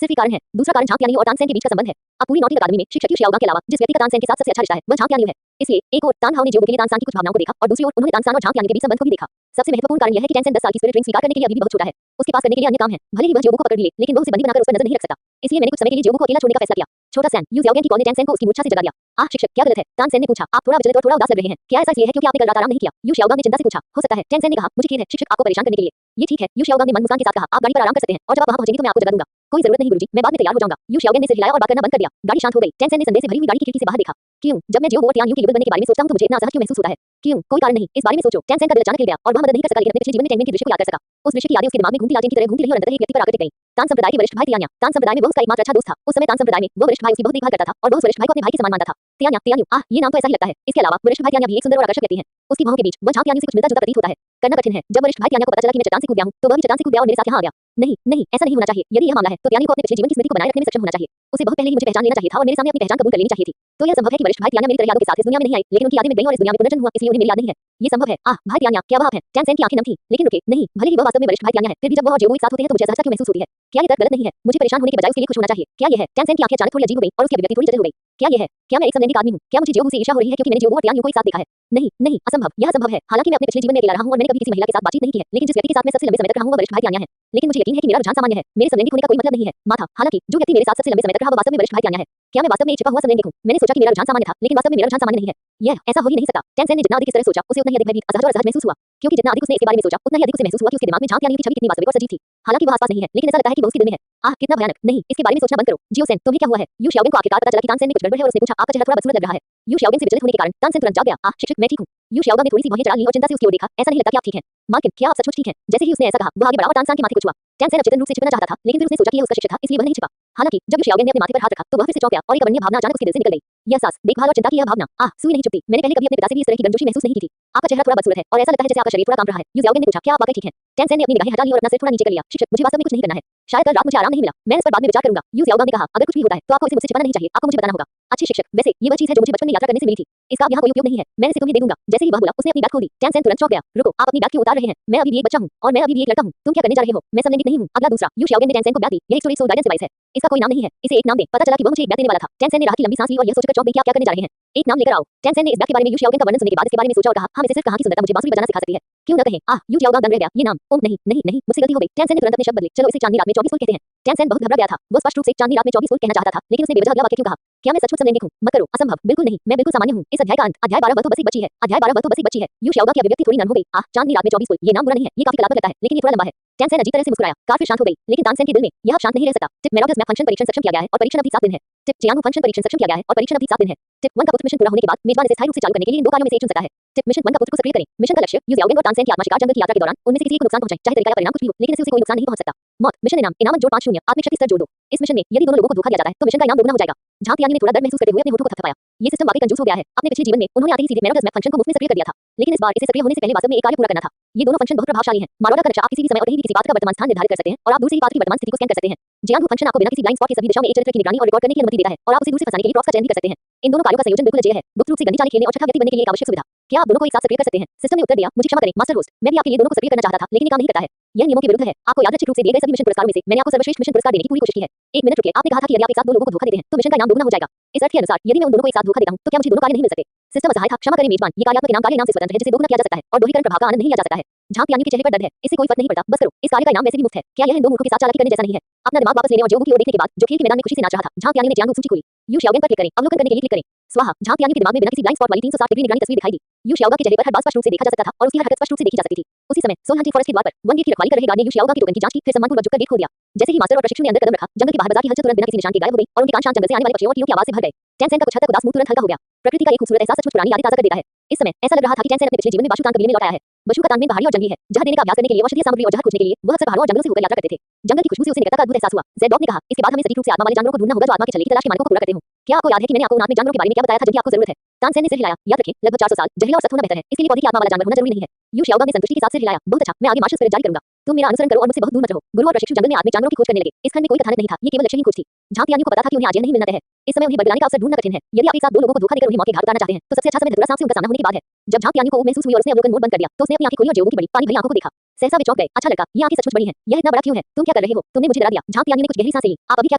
सिर्फ एक कारण है। दूसरा कारण झांग तियानी और तानसेन के बीच का संबंध है। अब पूरी नॉटिंग अकादमी में शिक्षक शियाओगा के अलावा जिस व्यक्ति का तानसेन के साथ सबसे अच्छा रिश्ता है, वह झांग तियानी है। इसलिए एक ओर तानहाओ ने जियो के लिए तानसान की कुछ भावनाओं को देखा और दूसरी ओर उन्होंने तानसान और झांग तियानी के बीच संबंध को भी देखा। सबसे महत्वपूर्ण कारण यह है कि टैनसेन 10 साल की स्पिरिट रिंग स्वीकार करने के लिए अभी भी बहुत छोटा है। उसके पास करने के लिए अन्य काम है। भले ही वह जियोगो को पकड़ भी ले, लेकिन वह उसे बंदी बनाकर उस पर नजर नहीं रख सकता। इसलिए मैंने कुछ समय के लिए जियोगो को अकेला छोड़ने का फैसला किया। छोटा सैन, यू ज़ियाओगेन की कॉल ने टैनसेन को उसकी मूर्छा से जगा दिया। आह शिक्षक, क्या गलत है? तानसेन ने पूछा। आप थोड़ा विचलित और थोड़ा उदास लग रहे हैं। क्या ऐसा इसलिए है क्योंकि आपने कल रात आराम नहीं किया? यू ज़ियाओगा ने चिंता से पूछा। हो सकता है, टैनसेन ने कहा। मुझे खेद है शिक्षक, आपको परेशान करने के लिए। ये ठीक है, यू ज़ियाओगा ने मन मुस्कान के साथ कहा। आप गाड़ी पर आराम कर सकते हैं और जब आप वहां पहुंचेंगे तो मैं आपको जगा दूंगा। कोई जरूरत नहीं गुरुजी, मैं बाद में तैयार हो जाऊंगा। यू ज़ियाओगेन ने सिर हिलाया और बात करना बंद कर दिया। गाड़ी शांत हो गई। टैनसेन ने संदेह से भरी हुई गाड़ी की खिड़की से बाहर देखा। क्यों? जब मैं जियोगो और तियानयू के युगल बनने के बारे में सोचता हूं तो मुझे इतना असहज क्यों महसूस होता है? क्यों? कोई कारण नहीं, इस बारे में सोचो। टैनसेन का दिल अचानक हिल गया और वह मदद नहीं कर सका, लेकिन अपने पिछले जीवन में टेनमेन के दृश्य को याद कर सका। उस दृश्य की यादें उसके दिमाग में घूमती लालटेन की तरह घूमती रही और अंततः एक व्यक्ति पर आकर टिक गईं। तान संप्रदाय के वरिष्ठ भाई तियान्या। तान संप्रदाय में वह उसका एकमात्र अच्छा दोस्त था। उस समय तान संप्रदाय में वह वरिष्ठ भाई उसकी बहुत देखभाल करता था और वह उस वरिष्ठ भाई को अपने भाई के समान मानता था। तियान्यू, आह, ये नाम तो ऐसा ही लगता है। इसके अलावा वरिष्ठ भाई तियान्या भी एक सुंदर और आकर्षक व्यक्ति है। उसकी बाहों के बीच वह झांग तियान्यू से कुछ मिलता-जुलता प्रतीत होता है। करना कठिन है। जब वरिष्ठ भाई तियान्या को पता चला कि मैं चट्टान से कूद गया हूं, तो वह भी चट्टान से कूद गया और मेरे साथ यहां आ गया। नहीं, नहीं, ऐसा नहीं होना चाहिए। यदि यह मामला है, तो तियान्यू को अपने पिछले जीवन की स्मृति को बनाए रखने में सक्षम होना चाहिए। उसे बहुत पहले ही मुझे पहचान लेना चाहिए था और मेरे सामने अपनी पहचान कबूल कर लेनी चाहिए थी। तो यह संभव है कि वरिष्ठ भाई तियान्या मेरी तरह यादों के साथ इस दुनिया में नहीं आई, लेकिन उनकी यादें मिट गईं और इस दुनिया में पुनर्जन्म हुआ, इसलिए उन्हें मेरी याद नहीं है। ये संभव है। आह, भाई तियान्या, क्या वह आप हैं? टैनसेन की आंखें नम थीं, लेकिन रुके, नहीं, भले ही वह वास्तव में वरिष्ठ भाई तियान्या है, फिर भी जब वह और जियोगो एक साथ होते हैं तो मुझे असहजता क्यों महसूस होती है? क्या ये दर्द गलत नहीं है? मुझे परेशान होने के बजाय उसके लिए खुश होना चाहिए। क्या ये है? टैनसेन की आंखें अचानक थोड़ी अजीब हो गईं और उसकी अभिव्यक्ति थोड़ी जटिल हो गई। क्या ये है? क्या मैं एक समलैंगिक आदमी हूं? क्या मुझे जियोगो से ईर्ष्या हो रही है क्योंकि मैंने जियोगो और तियान्यू को एक साथ देखा है? नहीं, नहीं, असंभव, यह असंभव है। हालांकि मैं अपने पिछले जीवन में अकेला रहा हूं और मैंने कभी किसी महिला के साथ बातचीत नहीं की है, लेकिन जिस व्यक्ति के साथ मैं सबसे लंबे समय तक रहा हूं वह वरिष्ठ भाई तियान्या है। लेकिन मुझे यकीन है कि मेरा रुझान सामान्य है। मेरे समलैंगिक होने का कोई मतलब नहीं है। माथा, हालांकि जो व्यक्ति मेरे साथ सबसे लंबे समय तक रहा वह वास्तव में वरिष्ठ भाई तियान्या है। क्या मैं वास्तव में एक छिपा हुआ समलैंगिक हूं? मैंने सोचा कि मेरा रुझान सामान्य था, लेकिन वास्तव में मेरा रुझान सामान्य नहीं है। यह ऐसा हो ही नहीं सकता। टैनसेन ने जितना अधिक इस तरह सोचा, उसे उतना ही अधिक भयभीत, असहज और असहज महसूस हुआ। क्योंकि जितना अधिक उसने इसके बारे में सोचा, उतना ही अधिक उसे महसूस हुआ कि उसके दिमाग में झांग तियान्यू की छवि कितनी वास्तविक और सजीव थी। हालांकि वह आसपास नहीं है, लेकिन ऐसा लगता है कि वह उसके दिल में है। आह, कितना भयानक। नहीं, इसके बारे में सोचना बंद करो। जियोसेन, तुम्हें क्या हुआ है? यू ज़ियाओगेन को आखिरकार पता चला कि तानसेन में कुछ गड़बड़ है और उसने पूछा, आपका चेहरा थोड़ा बदसूरत लग रहा है। यू ज़ियाओगेन से विचलित होने के कारण तानसेन तुरंत जाग गया। आह शिक्षक, मैं ठीक हूं। यू ज़ियाओगेन ने थोड़ी सी बाहें चढ़ा लीं और चिंता से उसकी ओर देखा। ऐसा नहीं लगता कि आप ठीक हैं। मालकिन, क्या आप सचमुच ठीक हैं? जैसे ही उसने ऐसा कहा, वह आगे बढ़ा और तानसेन के माथे को छुआ। टैनसेन अचेतन रूप से छिपना चाहता था, लेकिन फिर उसने सोचा कि यह उसका शिक्षक था, इसलिए वह नहीं छिपा। हालांकि जब यू ज़ियाओगेन ने अपने माथे पर हाथ रखा, तो वह फिर से चौंक गया और एक अवर्णनीय भावना अचानक उसके दिल से निकल गई। यह एहसास, देखभाल और चिंता की यह भावना, आह, सुई नहीं चुभती। मैंने पहले कभी अपने पिता से भी इस तरह की गर्मजोशी महसूस नहीं की थी। आपका चेहरा थोड़ा बदसूरत है और ऐसा लगता है जैसे आपका शरीर थोड़ा कांप रहा है। यू ज़ियाओगेन ने पूछा, क्या आप वाकई ठीक हैं? टैनसेन ने अपनी निगाहें हटा ली और अपना सिर थोड़ा नीचे कर लिया। शिक्षक, मुझे वास्तव में कुछ नहीं करना है। शायद कल रात मुझे आराम नहीं मिला। मैं इस पर बाद में विचार करूंगा। यू ज़ियाओगेन ने कहा, अगर कुछ भी होता है तो आपको इसे मुझसे छिपाना नहीं चाहिए, आपको मुझे बताना होगा। अच्छी शिक्षक, वैसे ये वह चीज है जो मुझे बचपन में यात्रा करने से मिली थी। इसका अब यहाँ कोई उपयोग नहीं है। मैं इसे तुम्हें दे दूंगा। जैसे ही वह बोला, उसने अपनी बैग खोल दी। टैनसेन तुरंत चौंक गया। रुको, आप अपनी बैग क्यों उतार रहे हैं? मैं अभी भी एक बच्चा हूँ और मैं अभी भी एक लड़का हूँ। तुम क्या करने जा रहे हो? मैं समलैंगिक नहीं हूँ। अगला दूसरा। यू ज़ियाओगेन ने टैनसेन को बैग दी। यह एक स्टोरेज गाइडेंस डिवाइस है। इसका कोई नाम नहीं है। इसे एक नाम दे। पता चला कि वह मुझे एक बैग देने वाला था। टैनसेन ने राहत की लंबी सांस ली और यह सोचकर चौंक गई कि आप क्या करने जा रहे हैं। एक नाम लेकर आओ। टैनसेन ने इस बैग के बारे में यू ज़ियाओगेन का वर्णन सुनने के बाद इसके बारे में सोचा और कहा, हाँ, इसे सिर्फ कहाँ की सुंदरता मुझे बांसुरी बजाना सिखा सकती है। क्यों न कहें? आह, यू ज़ियाओगेन दंग रह गया। ये नाम, ओह नहीं, नहीं, नहीं, मुझसे गलती हो गई। टैनसेन ने तुरंत अपने शब्द बदले। चलो इसे चांदनी रात में 24 फुल कहते हैं। टैनसेन बहुत घबरा गया था। वो स्पष्ट रूप से चांदनी रात में 24 फुल कहना चाहता था, लेकिन उसने बेवजह अगला वाक्य क्यों कहा? क्या मैं सचमुच समलैंगिक हूँ? मत करो, असंभव, बिल्कुल नहीं, मैं बिल्कुल सामान्य हूँ। इस अध्याय का अंत। अध्याय 12 वह तो बस एक बच्ची है। अध्याय 12 वह तो बस एक बच्ची है। यू ज़ियाओगा की अभिव्यक्ति थोड़ी नरम हो गई। आह, चांदनी रात में 24 फुल, ये नाम बुरा नहीं है, ये काफी कलात्मक लगता है, लेकिन ये थोड़ा लंबा है। टैनसेन अजीब तरह से मुस्कुराया। कार फिर शांत हो गई, लेकिन तानसेन के दिल में यह अब शांत नहीं रह सकता। टिप मेरोगस मैप फंक्शन परीक्षण सक्षम किया गया है और परीक्षण अवधि 7 दिन है। टिप चियांगू फंक्शन परीक्षण सक्षम किया गया है और परीक्षण अवधि 7 दिन है। टिप 1 का पुत्र मिशन पूरा होने के बाद मेजबान इसे स्थायी रूप से चालू करने के लिए इन 2 कार्यों में से एक चुन सकता है। टिप मिशन 1 का पुत्र को सक्रिय करें। मिशन का लक्ष्य यू ज़ियाओगेन और तानसेन की आत्मा शिकार जंगल की यात्रा के दौरान उनमें से किसी एक को नुकसान पहुंचाए, चाहे तरीका या परिणाम कुछ भी हो, लेकिन इससे उसे कोई नुकसान नहीं पहुंच सकता। मौत। मिशन इनाम, इनाम जोड़ 50, आत्मिक शक्ति स्तर जोड़ 2। इस मिशन में यदि दोनों लोगों को धोखा दिया जाता है तो मिशन का इनाम दोगुना हो जाएगा। झांग तियान्यू ने थोड़ा दर्द महसूस करते हुए अपने होठों को थपथपाया। ये सिस्टम वाकई कंजूस हो गया है। अपने पिछले जीवन में उन्होंने आते ही सीधे मेरोगस मैप फंक्शन को मुफ्त में सक्रिय कर दिया था, लेकिन इस बार इसे सक्रिय होने से पहले वास्तव में एक कार्य पूरा करना था। ये दोनों फंक्शन बहुत प्रभावशाली हैं। मारोडा का नक्शा आप किसी भी समय और कहीं भी किसी पात्र का वर्तमान स्थान निर्धारित कर सकते हैं और आप दूर से ही पात्र की वर्तमान स्थिति को स्कैन कर सकते हैं। जियांगू फंक्शन आपको बिना किसी ब्लाइंड स्पॉट के सभी दिशाओं में एक चरित्र की निगरानी और रिकॉर्ड करने की अनुमति देता है और आप उसे दूर से फंसाने के लिए प्रॉप्स का चयन भी कर सकते हैं। इन दोनों कार्यों का संयोजन बिल्कुल अजेय है। गुप्त रूप से गंदी चालें खेलने और छठा व्यक्ति बनने के लिए एक आवश्यक सुविधा। क्या आप दोनों को एक साथ सक्रिय कर सकते हैं? सिस्टम ने उत्तर दिया, मुझे क्षमा करें मास्टर होस्ट, मैं भी आपके लिए दोनों को सक्रिय करना चाहता था, लेकिन ये काम नहीं करता है। यह नियमों के विरुद्ध है। आपको यादृच्छिक रूप से दिए गए सभी मिशन पुरस्कारों में से मैंने आपको सर्वश्रेष्ठ मिशन पुरस्कार देने की पूरी कोशिश की है। एक मिनट रुकिए, आपने कहा था कि यदि आप एक साथ दो लोगों को धोखा देते हैं तो मिशन का इनाम दोगुना हो जाएगा। इस अर्थ के अनुसार यदि मैं उन दोनों को एक साथ धोखा देता हूं तो क्या मुझे दोनों कार्य नहीं मिल सकते? सिस्टम असहाय था। क्षमा करें मेजबान, ये कार्यात्मक इनाम कार्य इनाम से स्वतंत्र है जिसे दोगुना किया जा सकता है और दोहरीकरण प्रभाव का आनंद नहीं लिया जा सकता है। झांग तियान्यू के चेहरे पर दर्द है। इससे कोई फर्क नहीं पड़ता, बस करो। इस कार्य का इनाम वैसे भी मुफ्त है। क्या यह इन दो मूर्खों के साथ चालाकी करने जैसा नहीं है? अपना दिमाग वापस लेने और जियोगू की ओर देखने के बाद, जो खेल के मैदान में खुशी से नाच रहा था, झांग तियान्यू ने जियांगू सूची खोली। यू ज़ियाओगेन पर क्लिक करें। अवलोकन करने के लिए क्लिक करें। स्वाहा। झांग तियान्यू के दिमाग में बिना किसी ब्लाइंड स्पॉट वाली 360 डिग्री निगरानी तस्वीर दिखाई दी। यू ज़ियाओगा के चेहरे पर हर बात स्पष्ट रूप से देखा जा सकता था और उसकी हर हरकत स्पष्ट रूप से देखी जा सकती थी। उसी समय सोलहंटी फॉरेस्ट के द्वार पर वन गेट की रखवाली कर रहे गार्ड ने यू शियाओगा के टोकन की जांच की, फिर सम्मानपूर्वक झुककर गेट खोल दिया। जैसे ही मास्टर और प्रशिक्षु ने अंदर कदम रखा, जंगल के बाहर बाजार की हलचल तुरंत बिना किसी निशान के गायब हो गई और उनके कान शांत जंगल से आने वाले पक्षियों और कीड़ों की आवाज से भर गए। टैनसेन का कुछ हद तक उदास मुंह तुरंत हल्का हो गया। प्रकृति का एक खूबसूरत एहसास सचमुच पुरानी यादें ताज़ा कर देता है। इस समय ऐसा लग रहा था कि टैनसेन अपने पिछले जीवन में बाशुतान कबीले में लौट आया है। बशु का तानमेन पहाड़ी और जंगली है, जहाँ देने का अभ्यास करने के लिए औषधीय सामग्री और जहर खोजने के लिए वह अक्सर पहाड़ों और जंगलों से होकर यात्रा करते थे। जंगल की खुशबू से उसे निकटता का अद्भुत एहसास हुआ। ज़ेड डॉग ने कहा, इसके बाद हमें सटीक रूप से आत्मा वाले जानवरों को ढूंढना होगा जो आत्मा के छल की तलाश के मानकों को पूरा करते हों। क्या आपको याद है कि मैंने आपको उन आत्मिक जानवरों के बारे में क्या बताया था जिनकी आपको जरूरत है? तानसेन ने सिर हिलाया। याद रखें, लगभग 400 साल जहरीला और सख्त होना बेहतर है, इसके लिए पौधे की आत्मा वाला जानवर होना जरूरी नहीं है। यू शियाओगा ने संतुष्टि के साथ सिर हिलाया। बहुत अच्छा, मैं आगे मार्शल स्पिरिट जारी करूंगा। तुम मेरा अनुसरण करो और मुझसे बहुत दूर मत रहो। गुरु और प्रशिक्षु जंगल में आत्मिक जानवरों की खोज करने लगे। इस खंड में कोई कथानक नहीं था, ये केवल लक्ष्यहीन खोज थी। जहाँ तियान्यू को पता था कि उन्हें आज यह नहीं मिलना तय है। इस समय उन्हें बदलाने का अवसर ढूंढना कठिन है। यदि आप एक साथ दो लोगों को धोखा देकर उन्हें मौत के घाट उतारना चाहते हैं, तो सबसे अच्छा समय धतूरा सांप से उनका सामना होने की बात है। जब झांग तियान्यू को ऊब महसूस हुई और उसने अवलोकन मोड बंद कर दिया, तो उसने अपनी आंखें खोली और जेओगू की बड़ी पानी भरी आंखों को देखा। सहसा वे चौंक गए। अच्छा लड़का, ये आंखें सचमुच बड़ी हैं। यह इतना बड़ा क्यों है? तुम क्या कर रहे हो? तुमने मुझे डरा दिया। झांग तियान्यू ने कुछ गहरी सांसें ली। आप अभी क्या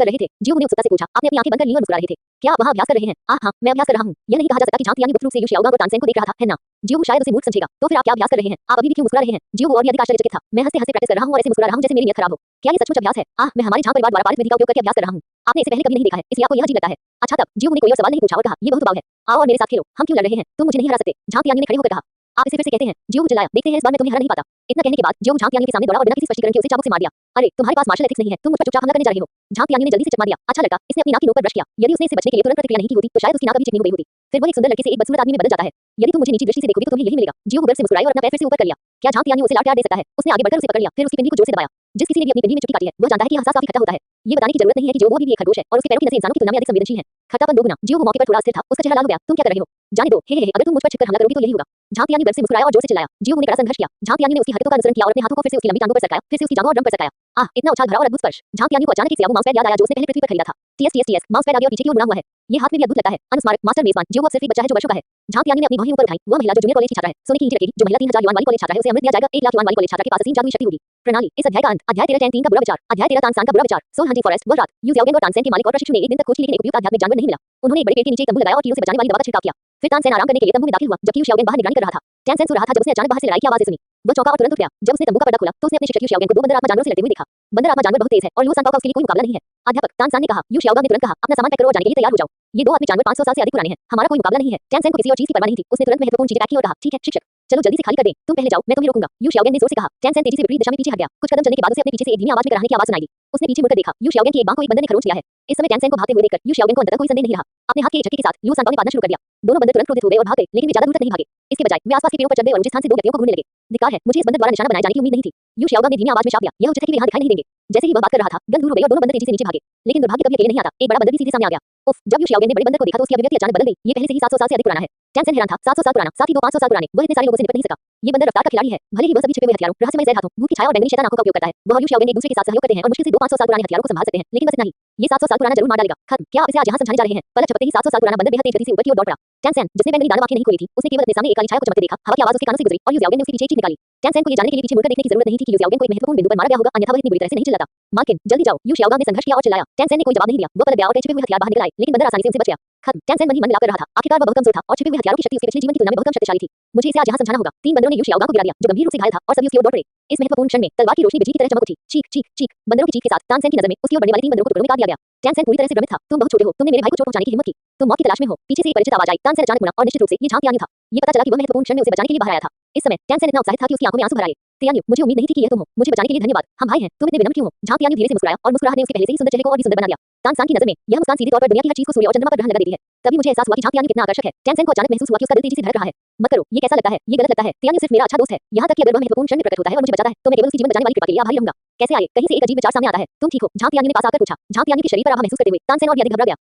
कर रहे थे? जियोगू ने उत्सुकता से पूछा। आपने अपनी आंखें बंद कर ली और मुस्कुरा रहे थे। क्या आप वहाँ अभ्यास कर रहे हैं? हाँ, मैं अभ्यास कर रहा हूँ। यह नहीं कहा जा सकता कि झांग तियान्यू गुप्त रूप से यू शियाओगा और तानसेन को देख रहा था, है ना? जियोगू शायद उसे मूर्ख समझेगा। तो फिर आप क्या अभ्यास कर रहे हैं? आप अभी भी क्यों मुस्कुरा रहे हैं? जियोगू और भी अधिक आश्चर्यचकित था। मैं हंसते-हंसते प्रैक्टिस कर रहा हूँ और ऐसे मुस्कुरा रहा हूँ जैसे मेरी नीयत खराब हो। क्या ये सचमुच अभ्यास है? मैं हमारे झांग परिवार द्वारा पालित विधि का उपयोग करके अभ्यास कर रहा हूँ। आपने इसे पहले कभी नहीं देखा है, इसलिए आपको यह अजीब लगता है। अच्छा तब जियोगू ने कोई और सवाल नहीं पूछा और कहा, ये बहुत दबाव है। आओ और मेरे साथ खेलो। हम क्यों लड़ रहे हैं? तुम मुझे नहीं हरा सकते। झांग तियान्यू ने खड़े होकर कहा। आप इसे फिर से कहते हैं? जियोगू चिल्लाया। देखते हैं इस बार मैं तुम्हें हरा नहीं पाता। इतना कहने के बाद जियोगू झांग तियान्यू के सामने दौड़ा और बिना किसी स्पष्टीकरण के उसे चाबुक से मार दिया। अरे, तुम्हारे पास मार्शल एथिक्स नहीं है, तुम मुझ पर चुपचाप हमला करने जा रहे हो। झांग तियान्यू ने जल्दी से चकमा दिया। अच्छा लड़का, इसने अपनी नाक की नोक पर ब्रश किया। यदि उसने इससे बचने के लिए तुरंत प्रतिक्रिया नहीं की होती, तो शायद उसकी नाक अभी चिकनी हो गई होती। फिर वो एक सुंदर लड़के से एक बदसूरत आदमी में बदल जाता है। यदि तुम मुझे नीची दृष्टि से देखोगे तो तुम्हें यही मिलेगा। जियोगू गर्व से मुस्कुराई और अपना पैर फिर से ऊपर कर लिया। क्या झांग तियान्यू उसे लाड़ प्यार दे सकता है? उसने आगे बढ़कर उसे पकड़ लिया, फिर उसकी पिंडली को जोर से दबाया। जिस किसी ने भी अपनी पिंडली में चुटकी काटी है, वह जानता है कि यह एहसास काफी खट्टा होता है। ये बताने की जरूरत नहीं है कि जियोगू भी एक खरगोश है और उसके पैरों की नसें इंसानों की तुलना में अधिक संवेदनशील हैं। खट्टापन दोगुना। जियोगू मौके पर थोड़ा अस्थिर था, उसका चेहरा लाल हो गया। तुम क्या कर रहे हो? जाने दो। हे, अगर तुम मुझ पर छिपकर हमला करोगे तो यही होगा। झांग तियान्यू गर्व से मुस्कुराया और जोर से चिल्लाया। जियोगू ने कड़ा संघर्ष किया। झांग तियान्यू ने उसकी हरकतों का अनुसरण किया और अपने हाथों को फिर से उसकी लंबी टांगों पर सरकाया, फिर से उसकी जांघों और ड्रम पर सरकाया। आह, इतना उछाल भरा और अद्भुत स्पर्श। झांग तियान्यू को अचानक एक सियाबू माउसपैड याद आया जो उसने पहले पृथ्वी पर खरीदा था। टीएस माउसपैड आगे और पीछे की ओर मुड़ा हुआ है। ये हाथ में भी अद्भुत लगता है। अनुस्मारक मास्टर मेजबान। जियोगू अब सिर्फ एक बच्चा है जो वर्षों का है। झांग तियान्यू ने अपनी भौहें ऊपर उठाई। वह महिला जो जूनियर कॉलेज की छात्रा है, सोने की ईंटें रखेगी। जो महिला 3000 युआन वाली कॉलेज छात्रा है, उसे अमृत दिया जाएगा। 1 लाख युआन वाली कॉलेज छात्रा के पास असीम जादुई शक्ति होगी। प्रणाली। इस अध्याय का अंत। अध्याय 13 टैन 3 का बुरा विचार। अध्याय 13 तानसान का बुरा विचार। सोलहंटी फॉरेस्ट। वह रात यू ज़ियाओगेंग और तानसेन के मालिक और प्रशिक्षु ने एक दिन तक खोज की, लेकिन एक उपयुक्त आध्यात्मिक जानवर नहीं मिला। उन्होंने एक बड़े पेड़ के नीचे एक तंबू लगाया और कीड़ों से बचाने वाली दवा का छिड़काव किया। फिर तानसेन आराम करने के लिए तंबू में दाखिल हुआ, जबकि यू शियाओगेंग बाहर निगरानी कर रहा था। टैनसेन सो रहा था जब उसने अचानक बाहर से लड़ाई की आवाज़ें सुनी। वह चौंका और तुरंत उठ गया। जब उसने तंबू का पर्दा खोला, तो उसने अपने शिक्षक यू शियाओगेंग को दो बंदर आत्मा जानवरों से लड़ते हुए देखा। बंदर आत्मा जानवर बहुत तेज है और लुओ सांपा का उसके लिए कोई मुकाबला नहीं है। अध्यापक, तानसान ने कहा। यू शियाओगा ने तुरंत कहा, अपना सामान पैक करो और जाने के लिए तैयार हो जाओ। ये दो आत्मिक जानवर 500 साल से अधिक पुराने हैं। हमारा कोई मुकाबला नहीं है। टैनसेन को किसी और चीज की परवाह नहीं थी। उसने तुरंत महत्वपूर्ण चीजें पैक की और कहा, ठीक है शिक्षक, चलो जल्दी से खाली कर दें। तुम पहले जाओ, मैं तुम्हें रोकूंगा। यू शियाओगेंग ने जोर से कहा। टैनसेन तेजी से विपरीत दिशा में पीछे हट गया। कुछ कदम चलने के बाद उसे अपने पीछे से एक धीमी आवाज में कराहने की आवाज सुनाई दी। उसने पीछे मुड़कर देखा। यू शियाओगेंग की एक बांह को एक बंदर ने खरोंच लिया है। इस समय टैनसेन को भागते हुए देखकर यू शियाओगेंग को अंततः कोई संदेह नहीं रहा। अपने हाथ के एक झटके के साथ लुओ सांपा ने पादना शुरू कर दिया। दोनों बंदर तुरंत क्रोधित हो गए और भाग गए, लेकिन वे ज्यादा दूर तक नहीं भागे। इसके बजाय वे आसपास के पेड़ों पर चढ़ गए और ऊंचे स्थान से दो व्यक्तियों को ढूंढने लगे। धिक्कार है, मुझे इस बंदर द्वारा निशाना बनाए जाने की उम्मीद नहीं थी। यू शियाओगा ने धीमी आवाज में शाप दिया। यह उचित है कि वे यहाँ दिखाई नहीं देंगे। जैसे ही वह बात कर रहा था, गन दूर हो गई और दोनों बंदर तेजी से नीचे भागे। लेकिन दुर्भाग्य कभी अकेले नहीं आता। एक बड़ा बंदर भी सीधे सामने आ गया। उफ, जब यू शियाओगेंग ने बड़े बंदर को देखा तो उसकी अभिव्यक्ति अचानक बदल गई। ये पहले से ही 700 साल से अधिक पुराना है। टैनसेन हैरान था। 700 साल पुराना, साथ ही दो 500 साल पुराने। वह इतने सारे लोगों से निपट नहीं सका। ये बंदर रफ्तार का खिलाड़ी है। भले ही वह सभी छिपे हुए हथियारों, रहस्यमय जहर हाथों, भूख की छाया और बैंगनी शैतान आंखों का उपयोग करता है। वह और यू शियाओगेंग एक दूसरे के साथ सहयोग करते हैं और मुश्किल से दो 500 साल पुराने हथियारों को संभाल सकते हैं। लेकिन बस इतना ही। ये 700 साल पुराना जरूर मार डालेगा। खत्म। क्या आप इसे आज यहाँ समझाने जा रहे हैं? पलक झपकते ही 700 साल पुराना बंदर बेहद तेज गति से ऊपर की ओर दौड़ पड़ा। टैनसेन, जिसने बैंगनी दानव आंखें नहीं खोली थी, उसने केवल अपने सामने एक काली छाया को चमकते देखा। हवा की आवाज उसके कानों से गुजरी और यू ज़ियाओगेंग ने उसके पीछे एक चीख निकाली। टैनसेन को ये जानने के लिए पीछे मुड़कर देखने की जरूरत नहीं थी कि यू ज़ियाओगेंग को एक महत्वपूर्ण बिंदु पर मारा गया होगा, अन्यथा वह इतनी बुरी तरह से नहीं चिल्लाता। मार्किन, जल्दी जाओ। यू शियाओगा ने संघर्ष किया और चिल्लाया। टैनसेन ने कोई जवाब नहीं दिया। वह पलट गया और कई छिपे हुए हथियार बाहर निकल आए, लेकिन बंदर आसानी से उनसे बच गया। खत्म। टैनसेन मन ही मन मिलाकर रहा था। आखिरकार वह बहुत कमजोर था और छिपे हुए हथियारों की शक्ति उसके पिछले जीवन की तुलना में बहुत कम शक्तिशाली थी। मुझे इसे आज यहाँ समझाना होगा। 3 बंदरों ने यू शियाओगा को गिरा दिया, जो गंभीर रूप से घायल था, और सभी उसकी ओर दौड़ पड़े। इस महत्वपूर्ण क्षण में तलवार की रोशनी बिजली की तरह चमक उठी। चीख चीख चीख। बंदरों की चीख के साथ तानसेन की नजर में उसकी ओर बढ़ने वाली 3 बंदरों को टुकड़ों में काट दिया गया। टैनसेन पूरी तरह से भ्रमित था। तुम बहुत छोटे हो, तुमने मेरे भाई को चोट पहुंचाने की हिम्मत की। तुम मौत की तलाश में हो। पीछे से एक परिचित आवाज आई। तानसेन अचानक मुड़ा और निश्चित रूप से ये झांग तियान्यू था। ये पता चला कि वह महत्वपूर्ण क्षण में उसे बचाने के लिए बाहर आया था। इस समय टैनसेन इतना उत्साहित था कि उसकी आंखों में आंसू भर आए। तियान्यू, मुझे उम्मीद नहीं थी कि यह तुम हो। मुझे बचाने के लिए धन्यवाद। हम भाई हैं। तुम इतने विनम्र क्यों हो? झांग तियान्यू धीरे से मुस्कुराया और मुस्कुराहट ने उसके पहले से ही सुंदर चेहरे को और भी सुंदर बना दिया। तानसान की नजर में यह मुस्कान सीधे तौर पर दुनिया की हर चीज को सूर्य और चंद्रमा पर ग्रहण लगा देती है। तभी मुझे एहसास हुआ कि झांग तियान्यू कितना आकर्षक है। टैनसेन को अचानक महसूस हुआ कि उसका दिल तेजी से धड़क रहा है। मत करो, ये कैसा लगता है? ये गलत लगता है। तियान्यू सिर्फ मेरा अच्छा दोस्त है। यहाँ तक कि अगर वह महत्वपूर्ण क्षण में प्रकट होता है और मुझे बचाता है, तो मैं केवल उसकी जीवन बचाने वाली कृपा के लिए आभारी रहूंगा। कैसे आए? कहीं से एक अजीब विचार सामने आता है। तुम ठीक हो? झांग तियान्यू ने पास आकर पूछा। झांग तियान्यू के शरीर पर आभा महसूस करते हुए तानसेन और भी अधिक घबरा गया।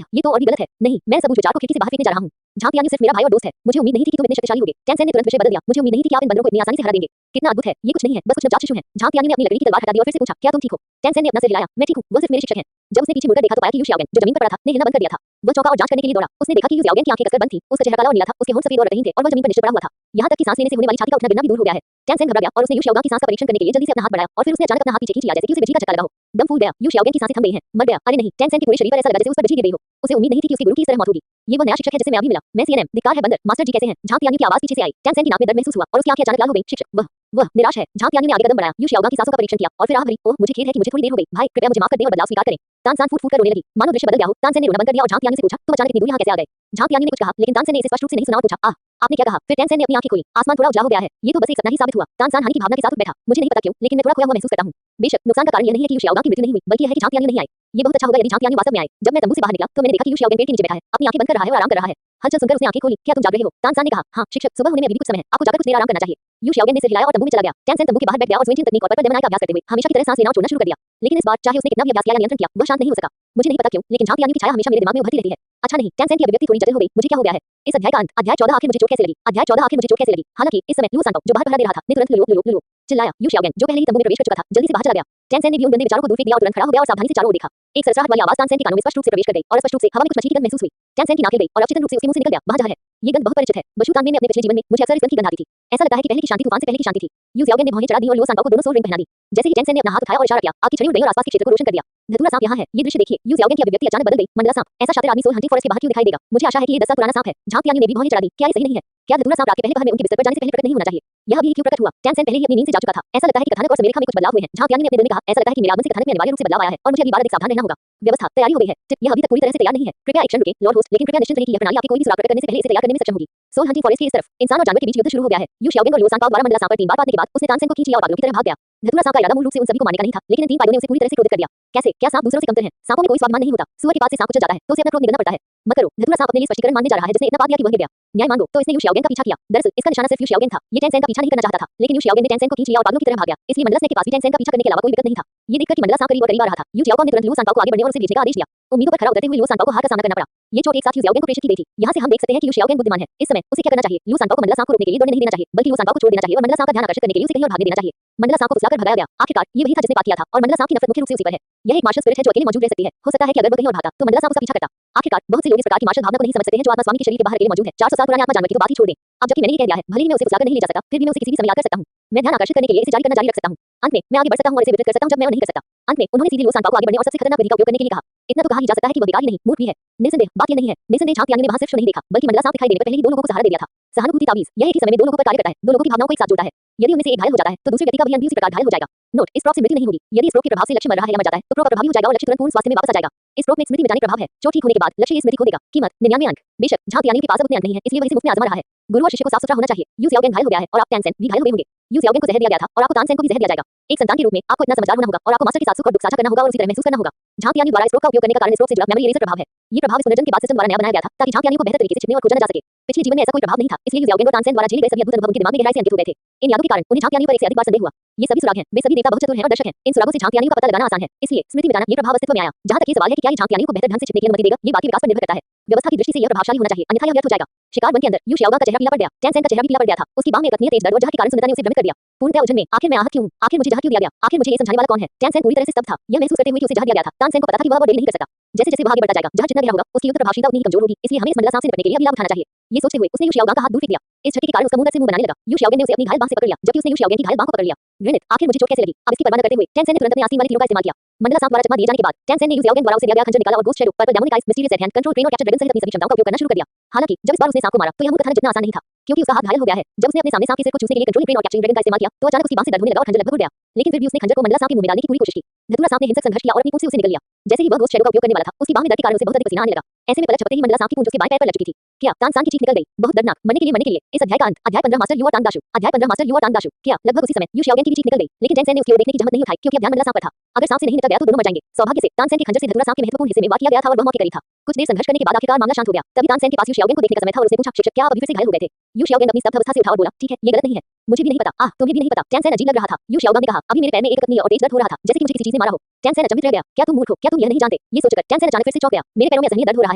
ये तो और भी गलत है। नहीं, मैं सब उस विचार को खिड़की से बाहर फेंकने जा रहा हूँ। झांग तियान्यू सिर्फ मेरा भाई और दोस्त है। मुझे उम्मीद नहीं थी कि तुम इतने शक्तिशाली होगे। टैनसेन ने तुरंत विषय बदल दिया। मुझे उम्मीद नहीं थी कि आप इन बंदरों को इतनी आसानी से हरा देंगे। कितना अद्भुत है। ये कुछ नहीं है, बस कुछ नवजात शिशु हैं। झांग तियान्यू ने अपनी लकड़ी की तलवार हटा दी और फिर से पूछा, क्या तुम ठीक हो? टैनसेन ने अपना सिर हिलाया। मैं ठीक हूँ, वो सिर्फ मेरे शिक्षक हैं। जब उसने पीछे मुड़कर देखा तो पाया कि यू शियाओगेंग, जो जमीन पर पड़ा था, ने हिलना बंद कर दिया था। वह चौंका और जांच करने के लिए दौड़ा। उसने देखा कि यू शियाओगेंग की आंखें कसकर बंद थी। उसका चेहरा काला और नीला था, उसके होंठ सफेद और रंगीन थे और वह जमीन पर निश्चल पड़ा हुआ था। यहाँ तक कि सांस लेने से होने वाली छाती का उठना गिरना भी दूर हो गया है। टैनसेन घबरा गया और उसने यू शियाओगेंग की सांस का परीक्षण करने के लिए जल्दी से अपना हाथ बढ़ाया और फिर उसने अचानक अपना हाथ पीछे खींच लिया, जैसे कि उसे बिजली का झटका लगा हो। दम फूल गया। यू शियाओगेंग की सांसें थम गई हैं। मर गया? अरे नहीं, टैनसेन के पूरे शरीर पर ऐसा लगा जैसे उस पर बिजली गिर गई हो। उसे उम्मीद नहीं थी कि उसके गुरु की इस तरह मौत होगी। ये वो नया शिक्षक है जिसे मैं अभी मिला। मैं सीएनएम। धिक्कार है बंदर। मास्टर जी कैसे हैं? झांग तियान्यू की आवाज पीछे से आई। टैनसेन की नाक में दर्द महसूस हुआ और उसकी आंखें अचानक लाल हो गईं। शिक्षक, वह वह निराश है। झांग तियानी ने आगे कदम बढ़ाया। यू शियाओगांग की सांसों का परीक्षण किया और फिर आह भरी, ओह मुझे खेद है कि मुझे थोड़ी देर हो गई। भाई कृपया मुझे माफ कर दें और बदलाव स्वीकार करें। तानसेन फूट-फूट कर रोने लगी। मानो दृश्य बदल गया हो। तानसेन ने रोना बंद कर दिया और झांग तियानी से पूछा, तुम अचानक इतनी दूर यहाँ कैसे आ गए? झांग तियानी ने कुछ कहा, लेकिन तानसेन ने इसे स्पष्ट रूप से नहीं सुना और पूछा, आह आपने क्या कहा? फिर तानसेन ने अपनी आंखें खोली। आसमान थोड़ा उजला हो गया है। ये तो बस एक सपना ही साबित हुआ। तानसेन हानि की भावना के साथ उठ बैठा। मुझे नहीं पता क्यों, लेकिन मैं थोड़ा खोया हुआ महसूस करता हूँ। बेशक नुकसान का कारण यह नहीं है कि यू शियाओगांग की मृत्यु नहीं हुई, बल्कि यह है कि झांग तियानी नहीं आई। ये बहुत अच्छा होगा यदि झांग तियानी वास्तव में आए। जब मैं तंबू से बाहर निकला तो मैंने देखा कि यू शियाओगांग पेड़ के नीचे बैठा है, अपनी आंखें बंद कर रहा है और आराम कर रहा है। हलचल सुनकर उसने आंखें खोली। क्या तुम जाग रहे हो? तानसेन ने कहा, हाँ शिक्षक, सुबह होने में अभी भी कुछ समय है। आपको जाकर कुछ देर आराम करना चाहिए। यू शियाओगांग ने सिर हिलाया और तंबू में चला गया। तानसेन तंबू के बाहर बैठ गया और स्विचिंग तकनीक और परपर का अभ्यास करते हुए हमेशा की तरह सांस लेना और छोड़ना शुरू कर दिया। लेकिन इस बार चाहे उसने कितना भी अभ्यास किया या नियंत्रण किया, वह शांत नहीं हो सका। मुझे नहीं पता क्यों, लेकिन झांग तियानी की छाया हमेशा मेरे दिमाग में उभरती रहती है। अच्छा नहीं, तानसेन की अभिव्यक्ति थोड़ी जटिल हो गई। मुझे क्या हो गया है? इस अध्याय का अंत। अध्याय 14 आखिर मुझे चोट कैसे लगी? अध्याय 14 आखिर मुझे चोट कैसे लगी? हालांकि इस समय लू सांतो जो बाहर पहरा दे रहा था ने तुरंत लुलु चिल्लाया। यू शियाओगांग जो पहले ही तंबू में प्रवेश कर चुका था, जल्दी से बाहर चला गया। तानसेन ने भी उन गंदे विचारों को दूर फेंक दिया और तुरंत खड़ा हो गया और सावधानी से चारों ओर देखा। एक सरसराहट वाली आवाज तानसेन के कानों में स्पष्ट रूप से प्रवेश कर गई और स्पष्ट रूप से हवा में कुछ मछली की गंध महसूस हुई। तानसेन की नाक हिल गई और अवचेतन रूप से उसके मुंह से निकल गया, वहां जहां है। ये गंध बहुत परिचित है। बशु तांबे ने अपने पिछले जीवन में मुझे अक्सर इस गंध की गंध आती थी। ऐसा लगता है कि पहले की शांति तूफान से पहले की शांति थी। यू शियाओगांग ने भौहें चढ़ा दी और लो सांतो को दोनों सोल रिंग पहना दी। जैसे ही तानसेन ने अपना हाथ उठाया और इशारा किया, आपकी छड़ी उड़ गई और आसपास के क्षेत्र को रोशन कर दिया। धतूरा सांप यहाँ है, ये दृश्य देखिए। यू शियाओगांग की अभिव्यक्ति अचानक बदल गई। मंडला सांप, ऐसा शातिर आदमी सोल हंटिंग फॉरेस्ट के बाहर क्यों दिखाई देगा? मुझे आशा है कि ये 10 साल पुराना सांप है। झांग तियानी ने भी भौहें चढ़ा दी। क्या ये सही नहीं है? क्या धतूरा सांप रात के पहले पहर में उनके बिस्तर पर जाने से पहले प्रकट नहीं होना चाहिए? यह अभी क्यों प्रकट हुआ? तानसेन पहले ही अपनी नींद से जाग चुका था। ऐसा लगता है कि कथानक और समेरेखा में कुछ बदलाव हुए हैं। झांग तियानी ने अपने दिल में कहा, ऐसा लगता है कि मेरे आगमन से कथानक में अनिवार्य रूप से बदलाव आया है और मुझे अगली बार अधिक सावधान रहना होगा। व्यवस्था तैयारी हो गई है। टिप, यह अभी तक पूरी तरह से तैयार नहीं है। कृपया एक क्षण रुकें, लॉर्ड होस्ट, लेकिन कृपया निश्चिंत रहिए कि यह प्रणाली आपके कोई भी सुराग प्रकट करने से पहले इसे तैयार करने में सक्षम होगी। सोल हंटिंग फॉरेस्ट की इस तरफ इंसान और जानवर के बीच युद्ध शुरू हो गया है। यू शियाओगांग और लो सांतो द्वारा मंडला सांप पर 3 बार पाने के बाद उसने तानसेन को खींच लिया और पागलों की तरह भाग गया। धतूरा सांप का इरादा मूल रूप से उन सभी को मारने का नहीं था, लेकिन इन 3 पागलों ने उसे पूरी तरह से क्रोधित कर दिया। कैसे? क्या सांप दूसरों से कमतर है? सांपों में कोई स्वाभिमान नहीं होता। सुअर के पास से सांप कुचल जाता है तो उसे अपना क्रोध निगलना पड़ता है। मत करो। धतूरा सांप अपने लिए स्पष्टीकरण मांगने जा रहा है जिसने इतना पा दिया कि वह गिर गया। न्याय मांगो। तो इसने यू शियाओगांग का पीछा किया। दरअसल इसका निशाना सिर्फ यू शियाओगांग था। ये तानसेन का पीछा नहीं करना चाहता था, लेकिन यू शियाओगांग ने तानसेन को खींच लिया और पागलों की तरह भाग गया। इसलिए मंडला स्नेक के पास भी तानसेन का पीछा करने के अलावा कोई विकल्प नहीं था। ये देखकर कि मंडला सांप करीब और करीब आ रहा था, यू शियाओगांग ने तुरंत लू सांतो को आगे बढ़ने और उसे भेजने का आदेश दिया। उम्मीदों पर खरा उतरते हुए लू सांतो को हार का सामना करना पड़ा। ये चोट एक साथ यू शियाओगांग को प्रेषित की गई थी। यहाँ से हम देख सकते हैं कि यू शियाओगांग बुद्धिमान है। इस समय उसे क्या करना चाहिए? लू सांतो को मंडला सांप को रोकने के लिए दौड़ने नहीं देना चाहिए, बल्कि लू सांतो को छोड़ देना चाहिए और मंडला सांप का ध्यान आकर्षित करने के लिए उसे कहीं और भागने देना चाहिए। मंडला सांप को फुसलाकर भगाया गया। आखिरकार ये वही था जिसने पाप किया था और मंडला सांप की नफरत मुख्य रूप से उसी पर है। यह एक मार्शल स्पिरिट है जो अकेले मौजूद रह सकती है। हो सकता है कि अगर वह कहीं और भागता तो मंडला सांप उसका पीछा करता। आखिरकार बहुत से लोग इस प्रकार की मार्शल भावना को नहीं समझ सकते हैं जो आत्मा स्वामी के शरीर के बाहर अकेले मौजूद है। 400 साल पुराने आत्मा जानवर की तो बात ही छोड़ दें। अब जबकि मैंने ये कह दिया है, भले ही मैं उसे फुसलाकर नहीं ले जा सकता, फिर भी मैं उसे किसी भी समय याद कर सकता हूँ। मैं ध्यान आकर्षित करने के लिए इसे जारी करना जारी रख सकता हूँ। अंत में मैं आगे बढ़ सकता हूँ और इसे वितरित कर सकता हूँ जब मैं नहीं कर सकता। अंत में उन्होंने सीधे लो सांतो को आगे बढ़ने और सबसे खतरनाक विधि का उपयोग करने के लिए कहा। इतना तो कहा ही जा सकता है कि वह बेकार ही नहीं, मूर्ख भी है। निसंदेह बात यह नहीं है। निसंदेह झांग तियानी ने वहां सिर्फ शो नहीं देखा, बल्कि मंडला सांप दिखाई देने पर पहले ही 2 लोगों को सहारा दे दिया था। सहानुभूति ताबीज, यह एक ही समय में 2 लोगों पर कार्य करता है, 2 लोगों की भावनाओं को एक साथ जोड़ता है। यदि उनमें से एक घायल हो जाता है तो दूसरे व्यक्ति का भी उसी प्रकार घायल हो जाएगा। नोट, इस प्रोप से मृत्यु नहीं होगी। यदि इस प्रोप के प्रभाव से लक्ष्य मर रहा है या मर जाता है तो प्रोप प्रभावी हो जाएगा और लक्ष्य तुरंत पूर्ण स्वास्थ्य में वापस आ जाएगा। इस प्रोप में स्मृति मिटाने प्रभाव है। चोट ठीक होने के बाद लक्ष्य ये स्मृति खो देगा। कीमत 99 अंक। बेशक झांग तियानी के पास अब उतने अंक नहीं है, इसलिए वह इसे मुफ्त में आजमा रहा है। गुरु और शिष्य को साफ सुथरा होना चाहिए। यू शियाओगांग घायल हो गया है और आप तानसेन भी घायल हुए होंगे। यू शियाओगांग को जहर दिया गया था और आपको तानसेन को भी जहर दिया जाएगा। एक संतान के रूप में आपको इतना समझदार होना होगा और आपको मास्टर के साथ सुख और दुख साझा करना होगा और उसी तरह महसूस करना होगा। झांग तियानी द्वारा इस प्रोप का उपयोग करने का कारण इस प्रोप से जुड़ा मेमोरी इरेजर प्रभाव है। ये प्रभाव इस पुनर्जन्म के बाद सिस्टम द्वारा नया बनाया गया था ताकि झांग तियानी को बेहतर तरीके से छिपने और खोजा न जा सके। पिछले जीवन में ऐसा कोई प्रभाव नहीं था, इसलिए यू शियाओगांग और तानसेन द्वारा झेले गए सभी अद्भुत अनुभव उनके दिमाग में गहराई से अंकित हो गए थे। इन यादों के कारण उन्हें झांग तियानी पर एक से अधिक बार संदेह हुआ। ये सभी सुराग हैं, वे सभी देवता बहुत चतुर हैं और दर्शक हैं। इन सुरागों से झांग तियानी का पता लगाना आसान है, इसलिए स्मृति मिटाना ये प्रभाव अस्तित्व में आया। जहां तक ये सवाल है कि क्या ये झांग तियानी को बेहतर ढंग से छिपने की अनुमति देगा, ये बाकी विकास पर निर्भर करता है। व्यवस्था की दृष्टि से यह प्रभावशाली होना चाहिए, अन्यथा यह व्यर्थ हो जाएगा। शिकार वन के अंदर यू शियाओगांग का चेहरा पीला पड़ गया। तानसेन का चेहरा भी पीला पड़ गया था। उसकी बाह में एक अतनीय तेज दर्द और जहर के कारण सुंदरता ने उसे भ्रमित कर दिया। पूर्णतः उलझन में आखिर मैं आहत क्यों हूं? आखिर मुझे जहर क्यों दिया गया? आखिर मुझे ये समझाने वाला कौन है? तानसेन पूरी तरह से स्तब्ध था। यह महसूस करते हुए कि उसे जहर दिया गया था। तानसेन को पता था कि वह देरी नहीं कर सकता। जैसे जैसे वह आगे बढ़ता जाएगा, जहर जितना गहरा होगा, उसकी युद्ध प्रभावशीलता उतनी ही कमजोर होगी। इसलिए हमें इस मंडला सांप से निपटने के लिए अभी लाभ उठाना चाहिए। ये सोचते हुए उसने यू शियाओगांग का हाथ दूर फेंक दिया। इस झटके के कारण उसका मुंह से मुंह बनाने लगा। यू शियाओगांग ने उसे अपनी घायल बांह से पकड़ लिया, जबकि उसने यू शियाओगांग की घायल बांह को पकड़ लिया। घृणित, आखिर मुझे चोट कैसे लगी? अब इसकी परवाह न करते हुए तानसेन ने तुरंत अपने आस्तीन वाले तीरों का इस्तेमाल किया। मंडला सांप द्वारा चकमा दिए जाने के बाद तानसेन ने यू शियाओगांग द्वारा उसे दिया गया खंजर निकाला और ghost shadow, purple demonic ice, mysterious eight hand, control train और कैप्चर ड्रैगन सहित अपनी सभी क्षमताओं का उपयोग करना शुरू कर दिया। हालांकि जब इस बार उसने सांप को मारा तो यह मूर्ख कथानक जितना आसान नहीं था, क्योंकि उसका हाथ घायल हो गया है। जब उसने अपने सामने सांप के सिर को चूसने के लिए कंट्रोल ट्रेन और कैप्चरिंग ड्रैगन का इस्तेमाल किया तो अचानक उसकी बांह से दर्द होने लगा और खंजर लगभग उड़ गया। लेकिन फिर भी उसने खंजर को मंडला सांप के मुंह में डालने की पूरी कोशिश की। धतूरा सांप ने हिंसक संघर्ष किया और अपनी पूंछ से उसे निगल लिया। जैसे ही वह गोस्ट शैडो का उपयोग करने वाला था, उसकी बांह में दर्द के कारण उसे बहुत अधिक पसीना आने लगा। ऐसे में पलक झपकते ही मंडला सांप की पूंछ उसके बाएं पैर पर लग चुकी थी। क्या तानसेन की चीख निकल गई, बहुत दर्दनाक, मरने के लिए। इस अध्याय का अंत। अध्याय 15 मास्टर यू और टांग दाशु। अध्याय 15 मास्टर यू और टांग दाशु। क्या लगभग उसी समय यू शियाओगांग की भी चीख निकल गई, लेकिन तानसेन ने उसकी ओर देखने की जहमत नहीं उठाई क्योंकि अब ध्यान मंडला सांप पर था। अगर सांप से नहीं निकल गया तो दोनों मर जाएंगे। सौभाग्य से तानसेन के खंजर से धतूरा सांप के महत्वपूर्ण हिस्से में वार किया गया था और वह मौके करीब था। कुछ देर संघर्ष करने के बाद आखिरकार मामला शांत हो गया। तभी तानसेन के पास यू शियाओगांग को देखने का समय था और उसने पूछा, शिक्षक क्या आप अभी फिर से घायल हो गए थे? यू शियाओगांग अपनी स्तब्ध अवस्था से उठा और बोला, ठीक है, ये गलत नहीं है। मुझे भी नहीं पता। तुम्हें भी नहीं पता। तानसेन अजीब लग रहा था। यू शियाओगांग ने कहा, अभी मेरे पैर में एक कतनी और तेज दर्द हो रहा था, जैसे कि मुझे किसी चीज ने मारा हो। तानसेन अचंभित रह गया। क्या तुम मूर्ख हो? क्या तुम यह नहीं जानते? ये सोचकर तानसेन अचानक फिर से चौंक गया। मेरे पैरों में असहनीय दर्द हो रहा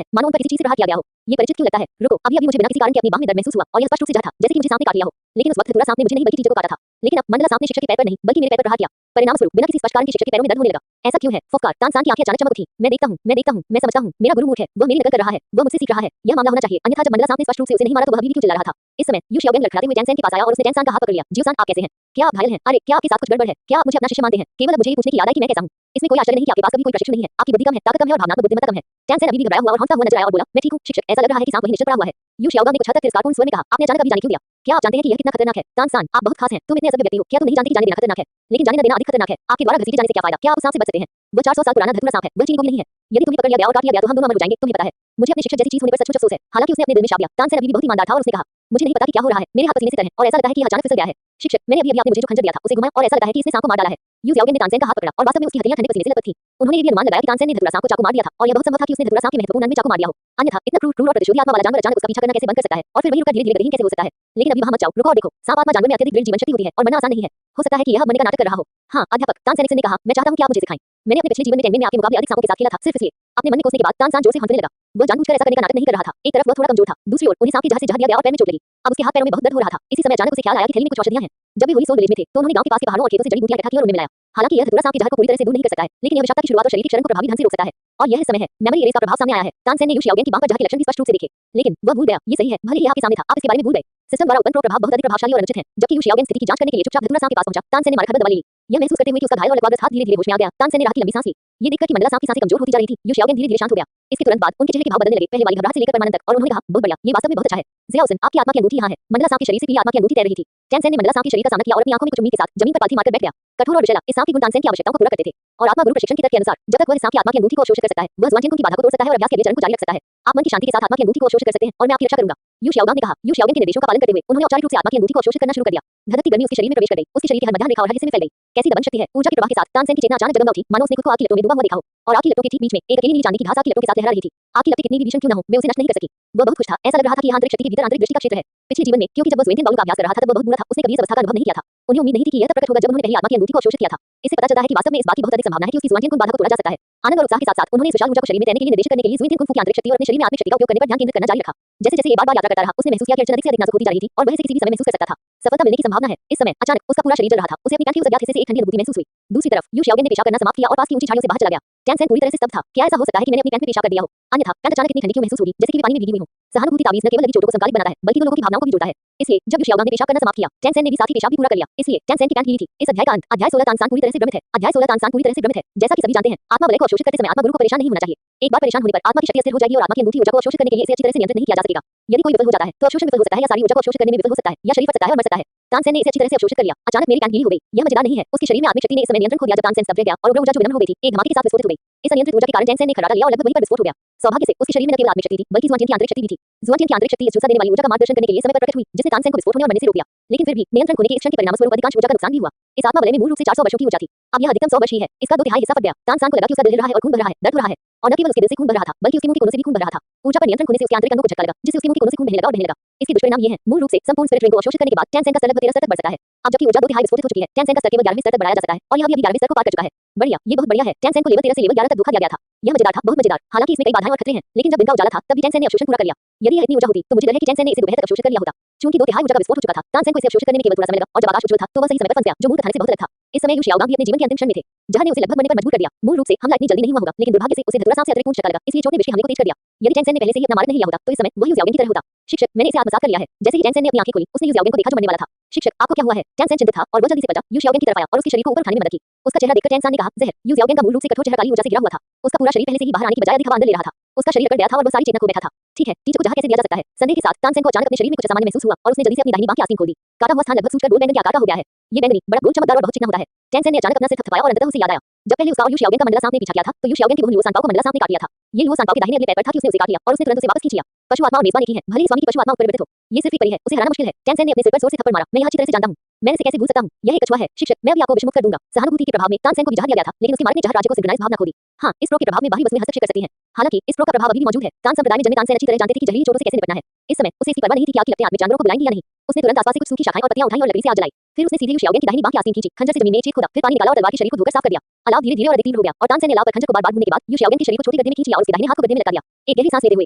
है, मानो उन पर किसी चीज से प्रहार किया गया हो। ये परिचित क्यों लगता है? रुको, अभी मुझे बिना किसी कारण के अपनी बांह में दर्द महसूस हुआ और यह स्पष्ट रूप से जहर था, जैसे कि मुझे सांप ने काट लिया हो। लेकिन उस वक्त धतूरा सांप ने मुझे नहीं बल्कि चीजों को काटा था। लेकिन अब मंडला सांप ने शिक्षक के पैर पर नहीं बल्कि मेरे पैर पर प्रहार किया। परिणाम स्वरूप बिना किसी स्पष्ट कारण के शिक्षक के पैरों में दर्द होने लगा। ऐसा क्यों है? फुफकार। तानसेन की आंखें अचानक चमक उठी। मैं देखता हूं, मैं समझता हूं। मेरा गुरु मूर्ख है, वह मेरी नकल कर रहा है, वह मुझसे सीख रहा है। यह मामला होना चाहिए, अन्यथा जब मंडला सांप ने स्पष्ट रूप से उसे नहीं मारा तो वह भी क्यों चिल्ला रहा था? इस समय यू शियाओगांग लड़खड़ाते हुए तानसेन के पास आया और उसने तानसेन का हाथ पकड़ लिया। जियोसान, आप कैसे हैं? क्या आप घायल हैं? अरे क्या आपके साथ कुछ गड़बड़ है? क्या आप मुझे अपना शिष्य मानते हैं? केवल अब मुझे ये पूछने की याद है कि मैं कैसा हूं। इसमें कोई आश्चर्य नहीं कि आपके पास कभी कोई प्रशिक्षण नहीं है। आपकी बुद्धि कम है, ताकत कम है और भावनात्मक बुद्धिमत्ता कम है। तानसेन अभी भी घबराया हुआ और हौंसला हुआ नजर आया और बोला, मैं ठीक हूं शिक्षक, ऐसा लग रहा है कि सांप वहीं निश्चल पड़ा हुआ है। यू शाओगांग ने कुछ हद तक तिरस्कारपूर्ण स्वर में कहा, आपने अचानक अभी जाने क्यों दिया? क्या आप जानते हैं कि यह कितना खतरनाक है? तान सान, आप बहुत खास हैं, तुम इतने असभ्य व्यक्ति हो, क्या तुम नहीं जानते कि जाने देना खतरनाक है? लेकिन जाने न देना अधिक खतरनाक है, आपके द्वारा घसीटे जाने से क्या फायदा? क्या आप उस सांप से बच सकते हैं? वह 400 साल पुराना धतूरा सांप है, वह चीनी को भी नहीं है। यदि तुम्हें पकड़ लिया गया और काट लिया गया तो हम दोनों अमर हो जाएंगे, तुम्हें पता है। मुझे अपने शिक्षक जैसी चीज होने पर सचमुच अफसोस है। हालांकि उसने अपने दिल में शाप दिया। तानसेन अभी भी बहुत ईमानदार था और उसने कहा, मुझे नहीं पता कि क्या हो रहा है, मेरे हाथ पसीने से तर हैं और ऐसा लगता है कि यह अचानक फिसल गया है। शिक्षक, मैंने अभी आपने मुझे जो खंजर दिया था उसे घुमाया और ऐसा लगता है कि इसने सांप को मार डाला है। यू ज़ियाओगेन ने तानसेन का हाथ पकड़ा और वास्तव में उसकी हड्डियां ठंडे पसीने से लथपथ थीं। उन्होंने ये भी अनुमान लगाया कि तानसेन ने धतूरा सांप को चाकू मार दिया था और यह बहुत संभव था कि उसने धतूरा सांप के महत्वपूर्ण अंग में चाकू मार दिया हो। अन्यथा इतना क्रूर और प्रतिशोधी आत्मा वाला जानवर अचानक उसका पीछा करना कैसे बंद कर सकता है और फिर वही रुका धीरे-धीरे गतिहीन कैसे हो सकता है? लेकिन अभी वहां मत जाओ, रुको और देखो। सांप आत्मा जानवर में अत्यधिक दृढ़ जीवन शक्ति होती है और मरना आसान नहीं है। हो सकता है कि यह मरने का नाटक कर रहा हो। हाँ, अध्यापक, तानसेन ने कहा, मैं चाहता हूं कि आप मुझे सिखाएं। मैंने अपने पिछले जीवन में टेनमेन में आपके मुकाबले अधिक सांपों के साथ खेला था, सिर्फ इसलिए। अपने मन में कोसने के बाद तानसेन जोर से हंसने लगा। वह जानबूझकर ऐसा करने का नाटक नहीं कर रहा था। एक तरफ वह थोड़ा कमजोर था, दूसरी ओर उन्हें सांप के जहर से जहर दिया गया और पैर में चोट लगी। अब उसके हाथ पैरों में बहुत दर्द हो रहा था। इसी समय अचानक उसे ख्याल आया कि थैली में कुछ औषधियां हैं। जब वे होली सोल विलेज में थे तो उन्होंने गांव के पास के पहाड़ों और खेतों से जड़ी बूटियां इकट्ठा की और उनमें मिलाया। हालांकि यह धतूरा सांप के जहर को पूरी तरह से दूर नहीं कर सकता है, लेकिन यह विषाक्तता की शुरुआत और शरीर की क्षरण को प्रभावी ढंग से रोक सकता है। और यह समय है, मेमोरी इरेज का प्रभाव सामने आया है। तानसेन ने यू शाओगेन की बांह पर जहर के लक्षण भी स्पष्ट रूप से देखे, लेकिन वह भूल गया। ये सही है, भले ही यह आपके सामने था, आप इसके बारे में भूल गए। सिस्टम द्वारा उत्पन्न प्रभाव बहुत अधिक प्रभावशाली और अनुचित है। जबकि यू शाओगेन स्थिति की जांच करने के लिए चुपचाप धतूरा सांप के पास पहुंचा, तानसेन ने मारकर दवा ले ली। यह महसूस करते हुए कि उसका घायल और लकवाग्रस्त हाथ धीरे-धीरे होश में आ गया, तानसेन ने राहत की लंबी सांस ली। ये देखकर कि मंडला सांप की सांसें कमजोर होती जा रही थी, यू शाओगेन धीरे-धीरे शांत हो गया। इसके तुरंत बाद उनके चेहरे के भाव बदलने लगे, पहले वाली घबराहट से लेकर परमानंद तक, और उन्होंने कहा, बहुत बढ़िया, ये वास्तव में बहुत अच्छा है। ज़ियाओसन, आपकी आत्मा की अंगूठी यहाँ है। मंडला सांप के शरीर से पीली आत्मा की अंगूठी तैर रही थी। तानसेन ने मंडला सांप के शरीर का सामना किया और अपनी आंखों में कुछ उम्मीद के साथ जमीन पर पालथी मारकर बैठ गया। कठोर और विषैला, इस सांप के गुण तानसेन की आवश्यकताओं को पूरा करते थे। और आत्मा गुरु प्रशिक्षण के तर्क के अनुसार, जब तक वह इस सांप की आत्मा की अंगूठी को अवशोषित कर सकता है, वह ज़ुआनटियन की बाधा को तोड़ सकता है और अभ्यास के अगले चरण को जारी रख सकता है। आप मन की शांति के साथ आत्मा की अंगूठी को अवशोषित कर सकते हैं और मैं आपकी रक्षा करूंगा, यू शाओगांग ने कहा। यू शाओगेन के निर्देशों का पालन करते हुए उन्होंने औपचारिक रूप से आत्मा की अंगूठी को अवशोषित करना शुरू कर दिया। धधकती गर्मी उसके शरीर में प्रवेश कर गई, उसके शरीर की हर मध्याह्न रेखा और हर हिस्से में फैल गई। कैसी दबंग शक्ति है! ऊर्जा के प्रवाह के साथ तानसेन की चेतना अचानक जगमगा उठी, मानो उसने खुद को आग की लपटों में डूबा हुआ देखा हो। और आग की लपटों के ठीक बीच में एक अकेली नीली चांदी की घास आग की लपटों के साथ लहरा रही थी। आग की लपटें कितनी भी भीषण क्यों न हो, वे उसे नष्ट नहीं कर सकी। वह बहुत खुश था, ऐसा लग रहा था कि यह आंतरिक शक्ति के भीतर आंतरिक दृष्टि का क्षेत्र है। पिछले जीवन में, क्योंकि जब वह ज़ुएंटियन बाउल का अभ्यास कर रहा था तब वह बहुत बुरा था, उसने कभी इस अवस्था का अनुभव नहीं किया था। उन्हें उम्मीद नहीं थी कि यह तब प्रकट होगा जब उन्होंने पहली आत्मा की अंगूठी को अवशोषित किया था। इससे पता चलता है कि वास्तव में इस बात की बहुत अधिक संभावना है कि उसकी ज़ुआनटियन कुंभ बाधा को तोड़ा जा सकता है। आनंद और उत्साह के साथ-साथ उन्होंने इस विशाल ऊर्जा को शरीर में तैरने के लिए निर्देशित करने के लिए ज़ुएंटियन कुंभ की आंतरिक शक्ति और अपने शरीर में आत्मिक शक्ति का उपयोग करने पर ध्यान केंद्रित करना जारी रखा। जैसे-जैसे ये बार-बार यात्रा करता रहा, उसने महसूस किया कि अड़चन अधिक से अधिक नाजुक होती जा रही थी और वह इसे किसी भी समय महसूस कर सकता था। सफलता मिलने की संभावना है। इस समय अचानक उसका पूरा शरीर जल रहा था। उसे अपनी पैंट के उस अज्ञात हिस्से से एक ठंडी अनुभूति महसूस हुई। दूसरी तरफ यू शाओगेन ने पेशाब करना समाप्त किया और पास की ऊंची झाड़ियों से बाहर चला गया। तानसेन पूरी तरह से स्तब्ध था। क्या ऐसा हो सकता है कि मैंने अपनी पैंट में पेशाब कर दिया हो? अन्यथा पैंट अचानक इतनी ठंडी क्यों महसूस होगी, जैसे कि वे पानी में भीगी हुई हो? सहानुभूति ताबीज़ न केवल लगी चोटों को समकालिक बनाता है, बल्कि दो लोगों की भावनाओं को भी जोड़ता है। इसलिए जब यू शाओगांग ने पेशाब करना समाप्त किया, तानसेन ने भी साथ ही पेशाब भी पूरा कर लिया। इसलिए तानसेन की पैंट गीली थी। इस अध्याय का अंत, अध्याय 16 तानसान पूरी तरह से भ्रमित है। अध्याय 16 तानसान पूरी तरह से भ्रमित है। जैसा कि सभी जानते हैं, आत्मा वलय को अवशोषित करते समय आत्मा गुरु को परेशान नहीं होना चाहिए। एक बार परेशान होने पर आत्मा की शक्ति अस्थिर हो जाएगी और आत्मा की अंगूठी ऊर्जा को अवशोषित करने के लिए इसे अच्छी तरह से नियंत्रित नहीं किया जा सकेगा। यदि कोई विफल हो जाता है तो अवशोषण विफल हो सकता है या सारी ऊर्जा को अवशोषित करने में विफल हो सकता है या शरीर फट सकता है और मर सकता है। तानसेन ने इसे अच्छी तरह से अवशोषित कर लिया। अचानक मेरी पैंट गीली हो गई। यह मजेदार नहीं है। उसके शरीर में आत्मिक शक्ति ने इस समय नियंत्रण खो दिया जब तानसेन स्तब्ध रह गया और उग्र ऊर्जा जो विनम्र हो गई थी, एक धमाके के साथ विस्फोटित हो गई। इस अनियंत्रित ऊर्जा के कारण तानसेन ने खर्राटा लिया और लगभग वहीं पर विस्फोट हो गया। सौभाग्य से उसके शरीर में न केवल आत्मिक शक्ति थी, बल्कि ज़ुआनटियन की आंतरिक शक्ति भी थी। ज़ुआनटियन की आंतरिक शक्ति इस झुलसा देने वाली ऊर्जा का मार्गदर्शन करने के लिए समय पर प्रकट हुई, जिसने तानसेन को विस्फोट होने और मरने से रोक दिया। लेकिन फिर भी नियंत्रण खोने के इस क्षण के परिणामस्वरूप अधिकांश ऊर्जा का नुकसान भी हुआ। इस आत्मा वलय में मूल रूप से 400 वर्षों की ऊर्जा थी। अब यह अधिकतम 100 वर्ष ही है। इसका 2/3 हिस्सा फट गया। तानसेन को लगा कि उसका दिल हिल रहा है और खून बह रहा है, दर्द हो रहा है। और न केवल उसके दिल से खून बह रहा था, बल्कि उसके मुंह के कोनों से भी खून बह रहा था। ऊर्जा पर नियंत्रण खोने से उसके आंतरिक अंगों को झटका लगा, जिससे उसके मुंह के कोनों से खून बहने लगा और बहने लगा। इसके दुष्परिणाम ये हैं, मूल रूप से संपूर्ण स्पिरिट रिंग को अवशोषित करने के बाद तानसेन का स्तर लगभग 13 स्तर तक बढ़ सकता है। अब जबकि ऊर्जा 2/3 विस्फोटित हो चुकी है, तानसेन का स्तर केवल 11वें स्तर तक बढ़ाया जा सकता है और यह अभी 11वें स्तर को पार कर चुका है। बढ़िया, ये बहुत बढ़िया है। तानसेन को लेवल 13 से लेवल 11 तक धोखा दिया गया था। यह मजेदार था, बहुत मजेदार। हालांकि इसमें कई बाधाएं और खतरे हैं, लेकिन जब दिन का उजाला था तब भी तानसेन ने अवशोषण पूरा कर लिया। यदि यह इतनी ऊर्जा होती तो मुझे डर है कि तानसेन ने इसे दोपहर तक अवशोषित कर लिया होता। चूंकि 2/3 ऊर्जा का विस्फोट हो चुका था, तानसेन को इसे अवशोषित करने में केवल थोड़ा समय लगा और जब आकाश उज्ज्वल था तो वह सही समय पर फंस गया, जो मूल कथानक से बहुत अलग था। इस समय यू शाओगांग भी अपने जीवन के अंतिम क्षण में थे। जहां ने उसे लगभग मरने पर मजबूर कर दिया। मूल रूप से हमला इतनी जल्दी नहीं हुआ होगा, लेकिन दुर्भाग्य से उसे धतूरा सांप से अतिरिक्त झटका लगा, इसलिए चोट ने विष के हमले को तेज कर दिया। यदि तानसेन ने पहले से ही अपना मार्ग नहीं लिया होता तो इस समय वह यू शाओगेन की तरह होता। शिक्षक, मैंने इसे आत्मसात कर लिया है। जैसे ही तानसेन ने अपनी आंखें खोली, उसने यू शाओगेन को देखा जो मरने वाला था। शिक्षक, आपको क्या हुआ है? तानसेन चिंतित था और वह जल्दी से पलटा, यू शाओगेन की तरफ आया और उसके शरीर को ऊपर उठाने में मदद की। उसका चेहरा देखकर तानसेन ने कहा, जहर। यू शाओगेन का मूल रूप से कठोर चेहरा काली ऊर्जा से घिरा हुआ था। उसका पूरा शरीर पहले से ही बाहर आने की बजाय अधिक हवा अंदर ले रहा था। उसका शरीर अकड़ गया था और वह सारी चेतना खो बैठा था। ठीक है, चीजों को जहाँ कैसे दिया जा सकता है? संदेह के साथ तानसेन को अचानक अपने शरीर में कुछ असामान्य महसूस हुआ और उसने जल्दी से अपनी दाहिनी बांह की आस्तीन खोल दी। काटा हुआ स्थान लगभग सूजकर गोल बैंगन के आकार का हो गया है। ये बैंगनी, बड़ा गोल, चमकदार और बहुत चिकना होता है। तानसेन ने अचानक अपना सिर थपथपाया और अंततः उसे याद आया। जब पहले उसका और यू शाओगेन का मंडला सांप ने पीछा किया था तो यू शाओगेन की बहू लुओ सांपाओ को मंडला सांप ने काट लिया था। ये लुओ सांपाओ के दाहिने अगले पैर पर था कि उसने उसे काट लिया और उसने तुरंत उसे वापस खींच लिया। पशु आत्मा और मेजबान एक ही है, भले ही स्वामी की पशु आत्मा परिवर्तित हो। ये सिर्फ एक परी है, उसे हराना मुश्किल है। तानसेन ने अपने सिर पर जोर से थप्पड़ मारा। मैं यह अच्छी तरह से जानता हूं। मैं इसे कैसे भूल सकता हूं? यह एक कछुआ है। शिक्षक, मैं अभी आपको विषमुक्त कर दूंगा। सहानुभूति के प्रभाव में तानसेन को भी जहर दिया गया था, लेकिन उसके मालिक ने जहर राज्य को सिंक्रोनाइज भावना खो दी। हाँ, इस प्रो के प्रभाव में बाहरी वस्तुएं हस्तक्षेप कर सकती हैं। हालांकि इस प्रो का प्रभाव अभी भी मौजूद है। तान संप्रदाय में जन्मे तानसेन अच्छी तरह जानते थे कि जहरीली चोटों से कैसे निपटना है। इस समय उसे इसकी परवाह नहीं थी कि आग की लपटें आदमी जानवरों को बुलाएंगी या नहीं। उसने तुरंत आसपास से कुछ सूखी शाखाएं और पत्तियां उठाई और लकड़ी से आग जलाई। फिर उसने सीधे यू शाओगेन की दाहिनी बांह की आस्तीन खींची, खंजर से जमीन में एक छेद खोदा, फिर पानी निकाला और तलवार के शरीर को धोकर साफ कर दिया। अलाव धीरे-धीरे और अधिक तीव्र हो गया और तानसेन ने अलाव पर खंजर को बार-बार भूनने के बाद यू शाओगेन के शरीर को छोटी गड्ढे में खींच लिया और उसके दाहिने हाथ को गड्ढे में लटका दिया। एक गहरी सांस लेते हुए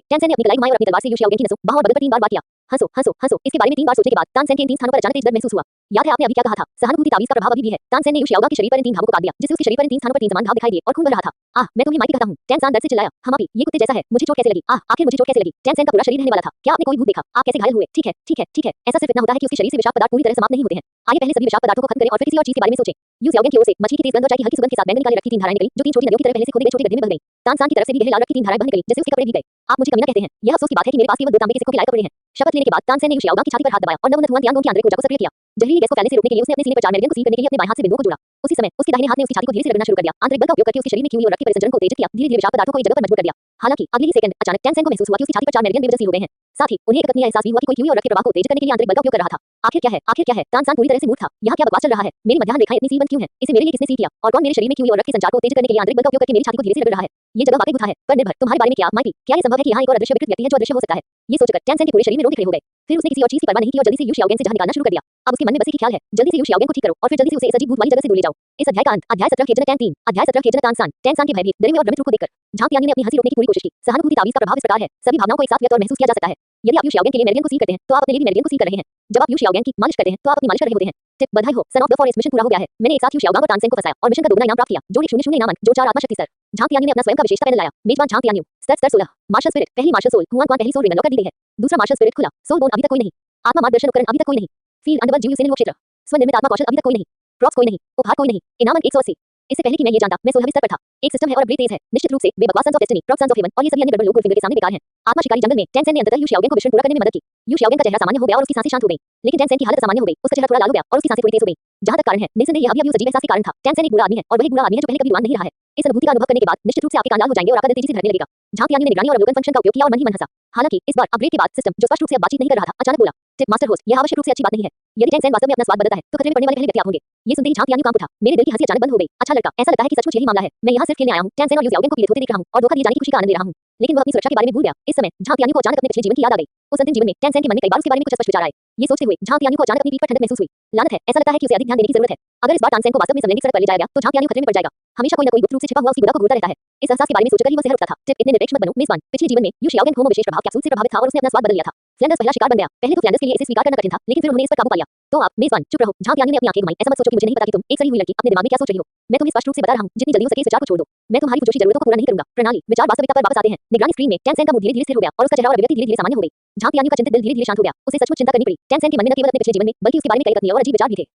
तानसेन ने अपनी कलाई घुमाई और अपनी तलवार से यू शाओगेन की नसों, बाहों और बदन पर 3 बार वार किया। हंसो, हंसो, हंसो। इसके बारे में 3 बार सोचने के बाद तानसेन के इन 3 स्थानों पर अचानक तेज दर्द महसूस हुआ। याद है आपने अभी क्या कहा था? सहानुभूति ताबीज़ का प्रभाव अभी भी है। तानसेन ने यू शाओगांग के शरीर पर इन 3 घावों को काट दिया, जिससे उसके शरीर पर इन 3 स्थानों पर 3 समान घाव दिखाई दिए और खून बह रहा था। आह, मैं तुम्हें माइकी कहता हूं। तानसेन दर्द से चिल्लाया। हमापी, ये कुत्ते जैसा है। मुझे चोट कैसे लगी? आह, आखिर मुझे चोट कैसे लगी? तानसेन का पूरा शरीर हिलने वाला था। क्या आपने कोई भूत देखा? आप कैसे घायल हुए? ठीक है, ठीक है, ठीक है। ऐसा सिर्फ इतना होता है कि उसके शरीर से विषाक्त पदार्थ पूरी तरह समाप्त नहीं होते हैं। आइए पहले सभी विषाक्त पदार्थों को खत्म करें और फिर किसी और चीज के बारे में सोचें। यू ज़ियाओगेंग की ओर से मछली की तेज गंध और चाय की हल्की सुगंध के साथ बैंगनी काले रक्त की 3 धाराएं निकली, जो 3 छोटी नदियों की तरह पहले से खोदे गए छोटे गड्ढे में बह गई। तानसान की तरफ से भी गहरे लाल रक्त की 3 धाराएं बह निकली, जिससे उसके कपड़े भीग गए। आप मुझे कमीना कहते हैं। यह अफसोस की बात है कि मेरे पास केवल 2 तांबे के सिक्कों के लायक कपड़े हैं। शपथ लेने के बाद तानसेन ने यू शियाओगांग की छाती पर हाथ दबाया और नवनत हुआ तियांगों की आंतरिक ऊर्जा को सक्रिय किया। जहरीली गैस को फैलने से रोकने के लिए उसने अपने सीने पर 4 मेरिडियन को सील करने के लिए अपने बाएं हाथ से बिंदुओं को जोड़ा। उसी समय उसके दाहिने हाथ ने उसकी छाती को धीरे से रगड़ना शुरू कर दिया। आंतरिक बल का उपयोग करके उसके शरीर में की हुई और रक्त के परिसंचरण को उत्तेजित किया, धीरे-धीरे विषाक्त पदार्थों को एक जगह पर मजबूत कर दिया। हालांकि अगले ही सेकंड अचानक टेंसेन को महसूस हुआ कि उसकी छाती पर 4 मेरिडियन बेवजह सील हो गए हैं। साथ ही उन्हें एक अतुलनीय एहसास भी हुआ कि कोई की हुई और रक्त के प्रवाह को उत्तेजित करने के लिए आंतरिक बल का उपयोग कर रहा था। आखिर क्या है? आखिर क्या है? तानसान पूरी तरह से मूर्ख था। यहाँ क्या बकवास चल रहा है? मेरी मध्याह्न रेखाएं इतनी सीलबंद क्यों हैं? इसे मेरे लिए किसने सील किया? और कौन मेरे शरीर में की हुई और रक्त के संचार को उत्तेजित करने के लिए आंतरिक बल का उपयोग करके मेरी छाती को धीरे से रगड़ रहा है? ये जगह वाकई गुथा है। पर निर्भर तुम्हारे बारे में क्या, माइकी? क्या ये संभव है कि यहाँ एक और अदृश्य विकृत व्यक्ति है जो अदृश्य हो सकता है? ये सोचकर टेंसेन के पूरे शरीर में रोंगटे खड़े हो गए। फिर उसने किसी और चीज की परवाह नहीं की और जल्दी से यू शियाओगेंग से जहां निकालना शुरू कर दिया। अब उसके मन में बस एक ही ख्याल है, जल्दी से यू शियाओगेंग को ठीक करो और फिर जल्दी से उसे इस अजीब भूत वाली जगह से दूर ले जाओ। इस अध्याय का अंत। अध्याय 17 खेजन टैन 3। अध्याय 17 खेजन तानसान। टेंसान के भयभीत, डरे हुए और भ्रमित रूप को देखकर झांग तियानी ने अपनी हंसी रोकने की पूरी कोशिश की। सहानुभूति तावीज का प्रभाव इस प्रकार है, सभी भावनाओं को एक साथ व्यक्त और महसूस किया जा सकता है। यदि आप यू शियाओगेंग के लिए मेरिडियन को सील करते हैं, तो आप अपने लिए भी मेरिडियन को सील कर रहे हैं। जब आप यू शियाओगेंग की मालिश करते हैं, तो आप अपनी मालिश कर रहे होते हैं। टिप बधाई हो, son of the forest mission पूरा हो गया है। मैंने एक साथ यू शियाओगांग और तानसेन को फंसाया और मिशन का दोगुना इनाम प्राप्त किया। जोड़ 100 इनाम अंक, जोड़ 4 आत्मा शक्ति स्तर। झांग तियानी ने अपना स्वयं का विशेषता पैनल लाया। मेजबान झांग तियानी। स्तर 16। मार्शल स्पिरिट, पहली मार्शल सोल, हुआन क्वान पहली सोल रिंग अनलॉक कर दी गई है। दूसरा मार्शल स्पिरिट खुला। सोल बोन अभी तक कोई नहीं। आत्मा मार्गदर्शन उपकरण अभी तक कोई नहीं। फील्ड अंडरवर्ल्ड जीव सेना क्षेत्र। स्वनिर्मित आत्मा कौशल अभी तक कोई नहीं। प्रॉप्स कोई नहीं। उपहार कोई नहीं। इनाम अंक 180। इससे पहले कि मैं ये जानता, मैं 16वें स्तर पर था। एक सिस्टम है और अपग्रेड तेज है। निश्चित रूप से वे बकवास sons of destiny, prop sons of heaven और ये सभी अन्य गड़बड़ लोग गोल्डफिंगर के सामने बेकार हैं। आत्मा शिकारी जंगल में टेंसेन ने अंततः यू शियाओगेंग को मिशन पूरा करने में मदद की। यू शियाओगेंग का चेहरा सामान्य हो गया और उसकी सांसें शांत हो गई। लेकिन टेंसेन की हालत असामान्य हो गई। उसका चेहरा थोड़ा लाल हो गया और उसकी सांसें थोड़ी तेज हो गई। जहां तक कारण है, निसंदेह यह अभी उस अजीब एहसास के कारण था। टेंसेन एक बुरा आदमी है और वही बुरा आदमी है जो पहले कभी विद्वान नहीं रहा है। इस अनुभूति का अनुभव करने के बाद निश्चित रूप से आपके कान लाल हो जाएंगे और आपका दिल तेजी से धड़कने लगेगा। झांग तियानी ने निगरानी और अवलोकन फंक्शन का उपयोग किया और मन ही मन हंसा। हालांकि इस बार अपग्रेड के बाद सिस्टम, जो स्पष्ट रूप से अब बातचीत नहीं कर रहा था, अचानक बोला, टिप मास्टर होस्ट, यह आवश्यक रूप से अच्छी बात नहीं है। यदि टेंसेन वास्तव में अपना स्वाद बदलता है, तो खतरे में पड़ने वाले पहले व्यक्ति आप होंगे। ये सुनते ही झांग तियानी कांप उठा। मेरे दिल की हंसी अचानक बंद हो गई। अच्छा लड़का, ऐसा लगता है कि सचमुच यही मामला है। मैं यहाँ सिर्फ खेलने आया हूँ। टेंसेन और यू शियाओगेंग को पीड़ित होते देख रहा हूँ और धोखा दिए जाने की खुशी का आनंद ले रहा हूँ। लेकिन वह अपनी सुरक्षा के बारे में भूल गया। इस समय झांग तियानी को अचानक अपने पिछले जीवन की याद आ गई। उस अंतिम जीवन में टेंसेन के मन में कई बार उसके बारे में कुछ अस्पष्ट विचार आए। ये सोचते हुए झांग तियानी को अचानक अपनी पीठ पर ठंडक महसूस हुई। लानत है, ऐसा लगता है कि उसे अधिक ध्यान देने की जरूरत है। अगर इस बार तानसेन को वास्तव में समझने की सड़क पर ले जाया गया, तो झांग तियानी खतरे में पड़ जाएगा। हमेशा कोई न कोई गुप्त रूप से छिपा हुआ उसकी बुरा को घूरता रहता है। इस एहसास के बारे में सोचकर ही वह सहर उठता था। टिप, इतने निरपेक्ष मत बनो मेजबान। पिछले जीवन में यू शियाओगेंग होमो विशेष प्रभाव कैप्सूल से प्रभावित था और उसने अपना स्वाद बदल लिया था। फ्लैंडर्स पहला शिकार बन गया। पहले तो फ्लैंडर्स के लिए इसे स्वीकार करना कठिन था, लेकिन फिर उन्होंने इस पर काबू पा लिया। तो आप मेजबान चुप रहो। झांग तियानी ने अपनी आंखें घुमाई। ऐसा मत सोचो कि मुझे नहीं पता कि तुम एक सड़ी हुई लड़की अपने दिमाग में क्या सोच रही हो। मैं तुम्हें स्पष्ट रूप से बता रहा हूँ, जितनी जल्दी हो सके इस विचार को छोड़ दो। मैं तुम्हारी पुजोशी जरूरतों को पूरा नहीं करूंगा। प्रणाली, विचार वास्तविकता पर वापस आते हैं। निगरानी स्क्रीन में टेंसेन का मुंह धीरे-धीरे स्थिर हो गया और उसका चेहरा और अभिव्यक्ति धीरे-धीरे सामान्य हो गई। झांग तियानी का चिंतित दिल धीरे-धीरे शांत हो गया। उसे सचमुच चिंता करनी पड़ी। टेंसेन के मन में न केवल अपने पिछले जीवन में, बल्कि उसके बारे में कई कथनीय और अजीब विचार भी थे।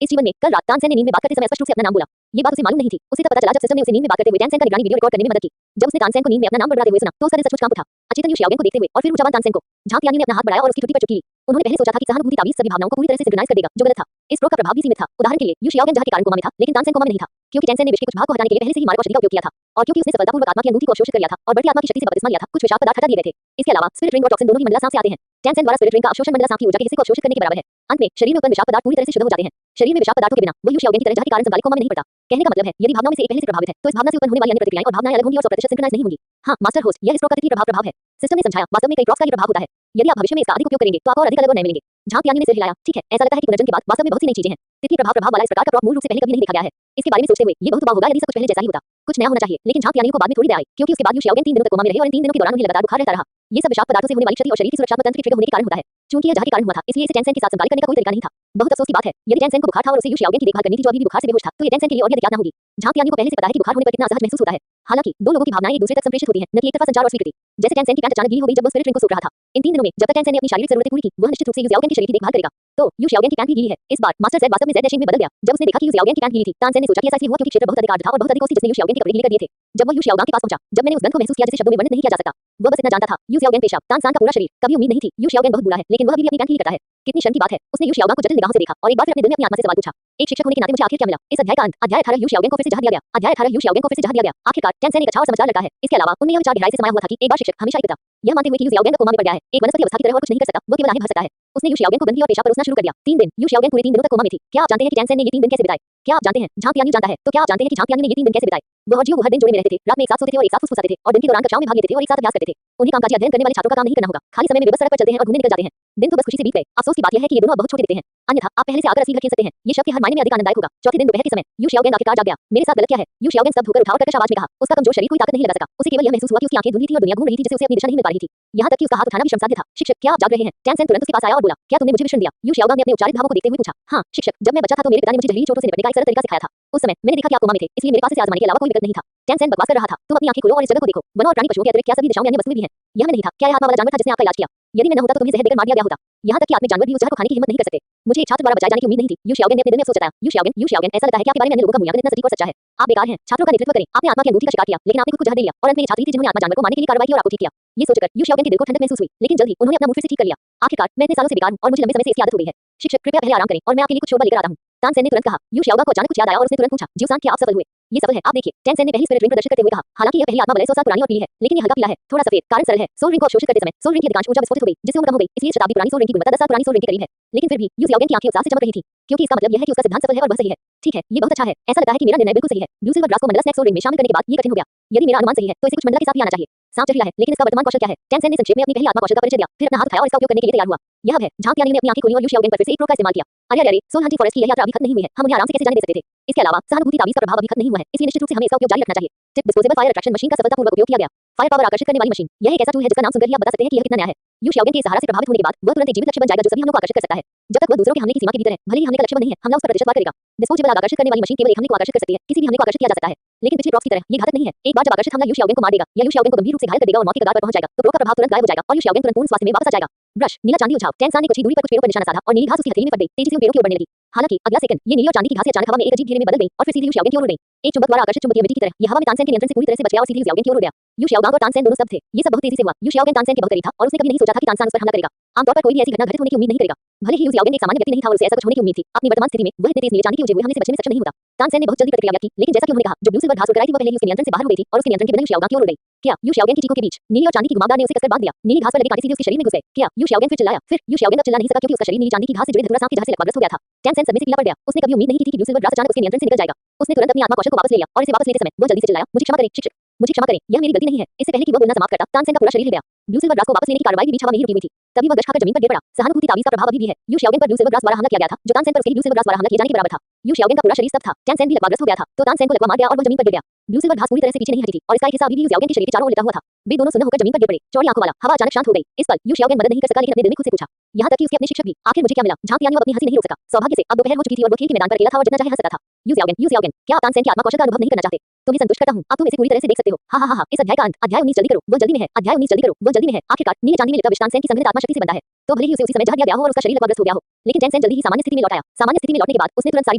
इस जीवन में कल रात तानसेन ने नींद में बात करते समय स्पष्ट रूप से अपना नाम बोला। ये बात उसे मालूम नहीं थी। उसे तब पता चला जब सिस्टम ने उसे नींद में बात करते हुए टेंसेन का निगरानी वीडियो रिकॉर्ड करने में मदद की। जब उसने तानसेन को नींद में अपना नाम बड़बड़ाते हुए सुना, तो उसका दिल सचमुच कांप उठा। अचेतन यू शियाओगेंग को देखते हुए और फिर ऊर्जावान तानसेन को। झांग तियानी ने अपना हाथ बढ़ाया और उसकी ठुड्डी पर चुटकी ली। उन्होंने पहले सोचा था कि सहानुभूति तावीज सभी भावनाओं को पूरी तरह से सिंक्रोनाइज कर देगा, जो गलत था। इस प्रो का प्रभाव भी सीमित था। उदाहरण के लिए यू शियाओगेंग जहां के कारण कोमा में था, लेकिन तानसेन कोमा में नहीं था, क्योंकि टेंसेन ने विष के कुछ भाग को हटाने के लिए पहले से ही मारक औषधि का उपयोग किया था और क्योंकि उसने सफलतापूर्वक आत्मा की अनुभूति को अवशोषित कर लिया था और बढ़ती आत्मा की शक्ति से बपतिस्मा लिया था। कुछ विषाक्त पदार्थ हटा दिए गए थे। इसके अलावा स्पिरिट रिंग और टॉक्सिन दोनों ही मंडला सांप से आते हैं। टेंसेन द्वारा स्पिरिट रिंग का अवशोषण मंडला सांप की ऊर्जा के हिस्से को अवशोषित करने के बराबर है। अंत में शरीर में उत्पन्न विषाक्त पदार्थ पूरी तरह से शुद्ध हो जाते हैं। शरीर में विषाक्त पदार्थों के बिना वह यू शियाओगेंग की तरह जहां के कारण संगालिक कोमा में नहीं पड़ता। कहने का मतलब है, यदि भावनाओं में से एक पहले से प्रभावित है, तो इस भावना से उत्पन्न होने वाली अन्य प्रतिक्रियाएं और भावनाएं अलग होंगी और 100% सिंक्रोनाइज नहीं होंगी। हाँ मास्टर होस्ट, यह इस प्रो का तिथि प्रभाव है। सिस्टम ने समझाया, वास्तव में कई प्रॉप्स का ही प्रभाव होता है। यदि आप भविष्य में इसका अधिक उपयोग करेंगे, तो आपको और अधिक अलग और नए मिलेंगे। झांग तियानी ने सिर हिलाया। ठीक है, ऐसा लगता है कि पुनर्जन्म के बाद वास्तव में बहुत सी नई चीजें हैं। तिथि प्रभाव वाला इस प्रकार का प्रॉप मूल रूप से पहले कभी नहीं देखा गया है। इसके बारे में सोचते हुए ये बहुत उबाऊ होगा यदि सब कुछ पहले जैसा ही होता। कुछ नया होना चाहिए, लेकिन झांग तियानी को बाद में थोड़ी दया आई, क्योंकि उसके बाद यू शियाओगेंग 3 दिनों तक कोमा में रहे और इन 3 दिनों के दौरान उन्हें लगातार बुखार रहता रहा। ये सब विषाक्त पदार्थों से होने वाली क्षति और शरीर की सुरक्षात्मक तंत्र के ट्रिगर होने के कारण होता है। चूंकि यह जहां के कारण हुआ था, इसलिए इसे टेंसेन के साथ संचालित करने का कोई तरीका नहीं था। बहुत अफसोस की बात है, यदि टेंसेन को बुखार था और उसे यू शियाओगेंग की देखभाल करनी थी जो अभी भी बुखार से बेहोश था, तो ये टेंसेन के लिए और अधिक याद न होगी। झांग तियानी को पहले से पता है कि बुखार होने पर कितना असहज महसूस होता है। हालांकि दो लोगों की भावनाएं एक दूसरे तक संप्रेषित होती हैं, न कि एक तरफा संचार और स्वीकृति। जैसे टेंसेन की पैंट अचानक गीली हो गई जब वो स्पिरिट रिंग को सूख रहा था। इन 3 दिनों में जब तक टेंसेन ने अपनी शारीरिक जरूरतें पूरी की, वह निश्चित रूप से यू शियाओगेंग के शरीर की देखभाल करेगा। तो यू शियाओगेंग की पैंट भी गीली है। इस बार मास्टर ज़ेड वास्तव में ज़ेड में बदल गया। जब उसने देखा कि यू शियाओगेंग की पैंट गीली थी, तानसेन ने सोचा कि ऐसा इसलिए हुआ क्योंकि क्षेत्र बहुत अधिक आर्द्र था और बहुत अधिक ओसी जिसने यू शियाओगेंग के कपड़े गीले कर दिए थे। जब वह यू शियाओगेंग के पास पहुंचा, जब मैंने उस गंध को महसूस किया जिसे शब्दों में वर्णित नहीं किया जा सकता, वह बस इतना जानता था, यू शियाओगेंग पेशाब, तानसान का पूरा शरीर। कभी उम्मीद नहीं थी। यू शियाओगेंग बहुत बुरा है, लेकिन वह भी अपनी पैंट गीली करता है। कितनी शर्म की बात है। उसने यू शियाओगेंग को जटिल निगाहों से देखा और एक बार फिर अपने दिल में अपनी आत्मा से सवाल पूछा, एक शिक्षक होने के नाते मुझे आखिर क्या मिला? इस अध्याय का अंत। अध्याय 18 यू शियाओगेंग को फिर से जहां दिया गया। अध्याय 18 यू शियाओगेंग को फिर से जहां दिया गया। आखिरकार टेंसेन एक अच्छा और समझदार लड़का है। इसके अलावा उनमें यह विचार गहराई से समाया हुआ था कि एक बार शिक्षक हमेशा एक पिता। यह मानते हुए कि यू शियाओगेंग कोमा में पड़ गया है, एक वनस्पति अवस्था की तरह और कुछ नहीं कर सकता, वो केवल आने भर सकता है। उसने यू शियाओगेंग को गंदगी और पेशाब परोसना शुरू कर दिया। 3 दिन। यू शियाओगेंग पूरे 3 दिनों तक कोमा में थी। क्या आप जानते हैं कि टेंसेन ने ये 3 दिन कैसे बिताए? क्या आप जानते हैं? झांग तियानी जानता है। तो क्या आप जानते हैं कि झांग तियानी ने ये 3 दिन कैसे बिताए? वह और जियो हर दिन जोड़े में रहते थे, रात में एक साथ सोते थे और एक साथ फुसफुसाते थे और दिन के दौरान कक्षाओं में भाग लेते थे और एक साथ अभ्यास करते थे। उन्हें कामकाजी अध्ययन करने वाले छात्रों का काम नहीं करना होगा। खाली समय में वे बस सड़क पर चलते हैं और घूमने निकल जाते हैं। दिन तो बस खुशी से बीत गए। अफसोस की बात यह है कि ये दोनों अब बहुत छोटे दिखते हैं। अन्यथा आप पहले से आकर असली घर खेल सकते हैं। ये शब्द हर मायने में अधिक आनंददायक होगा। चौथे दिन दोपहर के समय यू शियाओगेंग आखिरकार जाग गया। मेरे साथ गलत क्या है? यू शियाओगेंग स्तब्ध होकर उठा और कर्कश आवाज में कहा। उसका कमजोर शरीर कोई ताकत नहीं लगा सका। उसे केवल यह महसूस हुआ कि उसकी आंखें धुंधली थी और दुनिया घूम रही थी जिससे उसे अपनी दिशा नहीं मिल पा रही थी। यहाँ तक कि उसका हाथ उठाना भी श्रमसाध्य था। शिक्षक, क्या आप जाग रहे हैं? टेंसेन तुरंत उसके पास आया और बोला, क्या तुमने मुझे विश्राम दिया? यू शियाओगेंग ने अपने उच्चारित भावों को देखते हुए पूछा। हाँ शिक्षक, जब मैं बच्चा था तो मेरे पिता ने मुझे जहरीली चोटों से निपटने का एक सरल तरीका सिखाया था। उस समय मैंने देखा कि आप कोमा में थे, इसलिए मेरे पास इसे आजमाने के अलावा कोई विकल्प नहीं था। टेंसेन बकवास कर रहा था। तुम अपनी आंखें खोलो और इस जगह को देखो। वनों और प्राणी पशुओं के अतिरिक्त क्या सभी दिशाओं में अन्य वस्तुएं भी हैं? यह मैं नहीं था। क्या यह आत्मा वाला जानवर था जिसने आपका इलाज किया? यदि मैं न होता तो तुम्हें जहर देकर मार दिया गया होता। यहाँ तक कि आत्मिक जानवर भी उस जहर को खाने की हिम्मत नहीं कर सकते। मुझे एक छात्र द्वारा बचाए जाने की उम्मीद नहीं थी। यू शाओगेन ने अपने दिल में अफसोस जताया। यू शाओगेन, ऐसा लगता है कि आपके बारे में अन्य लोगों का मूल्यांकन इतना सटीक और सच्चा है। आप बेकार हैं। छात्रों का नेतृत्व करें। आपने आत्मा की अनुभूति का शिकार किया, लेकिन आपने खुद को जहर दे लिया और अंत में ये छात्र थी जिन्होंने आत्मा जानवर को मारने के लिए कार्रवाई की और आपको ठीक किया। ये सोचकर यू शाओगेन के दिल को ठंडक महसूस हुई, लेकिन जल्द ही उन्होंने अपना मूड फिर से ठीक कर लिया। आखिरकार मैं इतने सालों से बेकार हूं और मुझे लंबे समय से इसकी आदत हो गई है। शिक्षक, कृपया पहले आराम करें और मैं आपके लिए कुछ शोरबा लेकर आता हूं। तानसेन ने तुरंत कहा। यू शाओगा को अचानक कुछ याद आया और उसने तुरंत पूछा, ज्यूसान, क्या आप सफल हुए? ये सफल है, आप देखिए। टेंसेन ने पहली स्पिरिट रिंग प्रदर्शित करते हुए कहा। हालांकि यह पहली आत्मा वलय 100 साल पुरानी और पीली है, लेकिन यह हल्का पीला है, थोड़ा सफेद। कारण सरल है, सोल रिंग को अवशोषित करते समय सोल रिंग की अधिकांश ऊर्जा विस्फोटित हो गई, जिससे उम्र कम हो गई। इसलिए शताब्दी पुरानी सोल रिंग की गुणवत्ता 10 साल पुरानी सोल रिंग के करीब है। लेकिन फिर भी यू शाओगेन की आंखें उत्साह से चमक रही थी, क्योंकि इसका मतलब यह है कि उसका सिद्धांत सफल है और वह सही है। ठीक है, ये बहुत अच्छा है। ऐसा लगता है कि मेरा निर्णय बिल्कुल सही है। ब्लू सिल्वर ग्रास को मंडला स्नैक सोल रिंग में शामिल करने के बाद ये कठिन हो गया। यदि मेरा अनुमान सही है, तो इसे कुछ मंडला के साथ भी आना चाहिए। सांप जहरीला है, लेकिन इसका वर्तमान कौशल क्या है? टेंसेन ने संक्षेप में अपनी पहली आत्मा कौशल का परिचय दिया, फिर अपना हाथ उठाया और इसका उपयोग करने के लिए तैयार हुआ। यह है। झांग यानी ने अपनी आंखें खोलीं और यू शाओगेन पर फिर से एक प्रो का इस्तेमाल किया। अरे, सोल हंटिंग फॉरेस्ट की यह यात्रा अभी खत्म नहीं हुई है। हम उन्हें आराम से कैसे जाने दे सकते थे? इसके अलावा सहानुभूति ताबीज का प्रभाव अभी खत्म नहीं हुआ है, इसलिए निश्चित रूप से हमें इसका उपयोग जारी रखना चाहिए। Tip, disposable fire attraction machine का सफलतापूर्वक उपयोग किया गया। फायर पावर आकर्षित करने वाली मशीन। यह एक ऐसा टूल है जिसका नाम सुनकर ही आप बता सकते हैं कि यह कितना नया है। यू शाओगेन के सहारा से प्रभावित होने के बाद वह तुरंत एक जीवित लक्ष्य बन जाएगा जो सभी हमलों को आकर्षित कर सकता है। जब तक वह दूसरों के हमले की सीमा के भीतर है, भले ही हमले का लक्ष्य नहीं है, हमला उस पर प्रतिशतवार करेगा। डिस्पोजेबल आग आकर्षित करने वाली मशीन केवल एक हमले को आकर्षित कर सकती है, किसी भी हमले को आकर्षित किया जा सकता है। लेकिन पिछले प्रॉप्स की तरह ये घातक नहीं है। एक बार जब आकर्षित हमला यू शाओगेन को मार देगा या यू शाओगेन को गंभीर रूप से घायल कर देगा और मौत की कगार पर पहुंच जाएगा, तो प्रो का प्रभाव तुरंत गायब हो जाएगा और यू शाओगेन तुरंत पूर्ण स्वास्थ्य में वापस आ जाएगा। ब्रश, नीला चांदी उछाल। टेंसान ने कुछ ही दूरी पर कुछ पेड़ों पर निशाना साधा और नीली घास उसकी हथेली में फट गई, तेजी से उन पेड़ों की ओर बढ़ने लगी। हालांकि अगला सेकंड ये नीली और चांदी की घासें अचानक हवा में एक अजीब घेरे में बदल गई और फिर सीधे यू शाओगेन की ओर उड़ गई। एक चुंबक द्वारा आकर्षित चुंबकीय मिट्टी की तरह ये हवा में तानसेन के नियंत्रण से पूरी तरह से बच गया और सीधे यू शाओगेन की ओर उड़ गया। यू शाओगांग और तानसेन दोनों सब थे। ये सब बहुत तेजी से हुआ। यू शाओगेन तानसेन के बहुत करीब था और उसने कभी नहीं सोचा था कि तानसेन उस पर हमला करेगा। आमतौर पर कोई भी ऐसी घटना घटित होने की उम्मीद नहीं करेगा। भले ही यू शाओगेन एक सामान्य व्यक्ति नहीं था और उसे ऐसा कुछ होने की उम्मीद थी, अपनी वर्तमान स्थिति में वह इतने तेज नीले चांदी के उजे हुए हमले से बचने में सक्षम नहीं होता। तानसेन ने बहुत जल्दी प्रतिक्रिया की, लेकिन जैसा कि उन्होंने कहा, जो ब्लू सिल्वर घास उड़ कर आई थी वो पहले ही उसके नियंत्रण से बाहर हो गई थी और उसके नियंत्रण के बिना यू शाओगांग की ओर उड़ गई। क्या यू शाओगेन की चीखों के बीच नीली और चांदी की घुमावदार ने उसे कसकर बांध दिया। नीली घास पर लगे कांटे सीधे उसके शरीर में घुस गए। क्या यू शाओगेन फिर चिल्लाया? फिर यू शाओगेन अब चिल्ला नहीं सका क्योंकि उसका शरीर नीली चांदी की घास से जुड़े धतूरा सांप की जहर से लकवाग्रस्त हो गया था। टेंसेन सदमे से पीला पड़ गया। उसने कभी उम्मीद नहीं की थी कि ब्लू सिल्वर ग्रास अचानक उसके नियंत्रण से निकल जाएगा। उसने तुरंत अपनी आत्मा कौशल को वापस ले लिया और इसे वापस लेते समय वह जल्दी से चिल्लाया, मुझे क्षमा करें शिक्षक, मुझे क्षमा करें, यह मेरी गलती नहीं है। इससे पहले कि वह बोलना समाप्त करता, तानसेन का पूरा शरीर हिल गया। ब्लू सिल्वर ग्रास को वापस लेने की कार्रवाई भी बीच हवा में ही रुकी हुई थी। तभी वह गश खाकर जमीन पर गिर पड़ा। सहानुभूति ताबीज का प्रभाव अभी भी है। यू शाओगेन पर ब्लू सिल्वर ग्रास द्वारा हमला किया गया था, जो तानसेन पर उसके ही ब्लू सिल्वर ग्रास द्वारा हमला किए जाने के बराबर था। यू शाओगेन का पूरा शरीर स्तब्ध था। टेंसेन भी लकवाग्रस्त हो गया था, तो तानसेन को लकवा मार गया और वह जमीन पर गिर गया। ब्लू सिल्वर घास पूरी तरह से पीछे नहीं हटी थी और इसका एक हिस्सा अभी भी यू शाओगेन के शरीर के चारों ओर लिटा हुआ था। वे दोनों सुन्न होकर जमीन पर गिर पड़े। चौड़ी आंखों वाला, हवा अचानक शांत हो गई। इस पल यू शाओगेन मदद नहीं कर सका, लेकिन अपने दिल में खुद से पूछा, यहाँ तक कि उसके अपने शिक्षक भी, आखिर मुझे क्या मिला? झांक यानी वो अपनी हंसी नहीं रोक सका। सौभाग्य से अब दोपहर हो चुकी थी और वो खेल के मैदान पर अकेला था और जितना चाहे हंस सकता था। यू शाओगेन, क्या आप तानसेन की आत्मा कौशल का अनुभव नहीं करना चाहते? तुम्हें संतुष्ट करता हूं, अब तुम इसे पूरी तरह से देख सकते हो। हा। इस अध्याय का अंत, अध्याय 19 जल्दी करो, वो जल्दी में है। अध्याय 19 जल्दी करो, वो जल्दी में है। आखिरकार नीले चांदी में लिपटा विष तानसेन की संग्रहित आत्मा शक्ति से बनता है। तो भले ही उसे उसी समय जहर दिया गया हो और उसका शरीर लकवाग्रस्त हो गया हो, लेकिन टेंसेन जल्दी ही सामान्य स्थिति में लौट आया। सामान्य स्थिति में लौटने के बाद उसने तुरंत सारी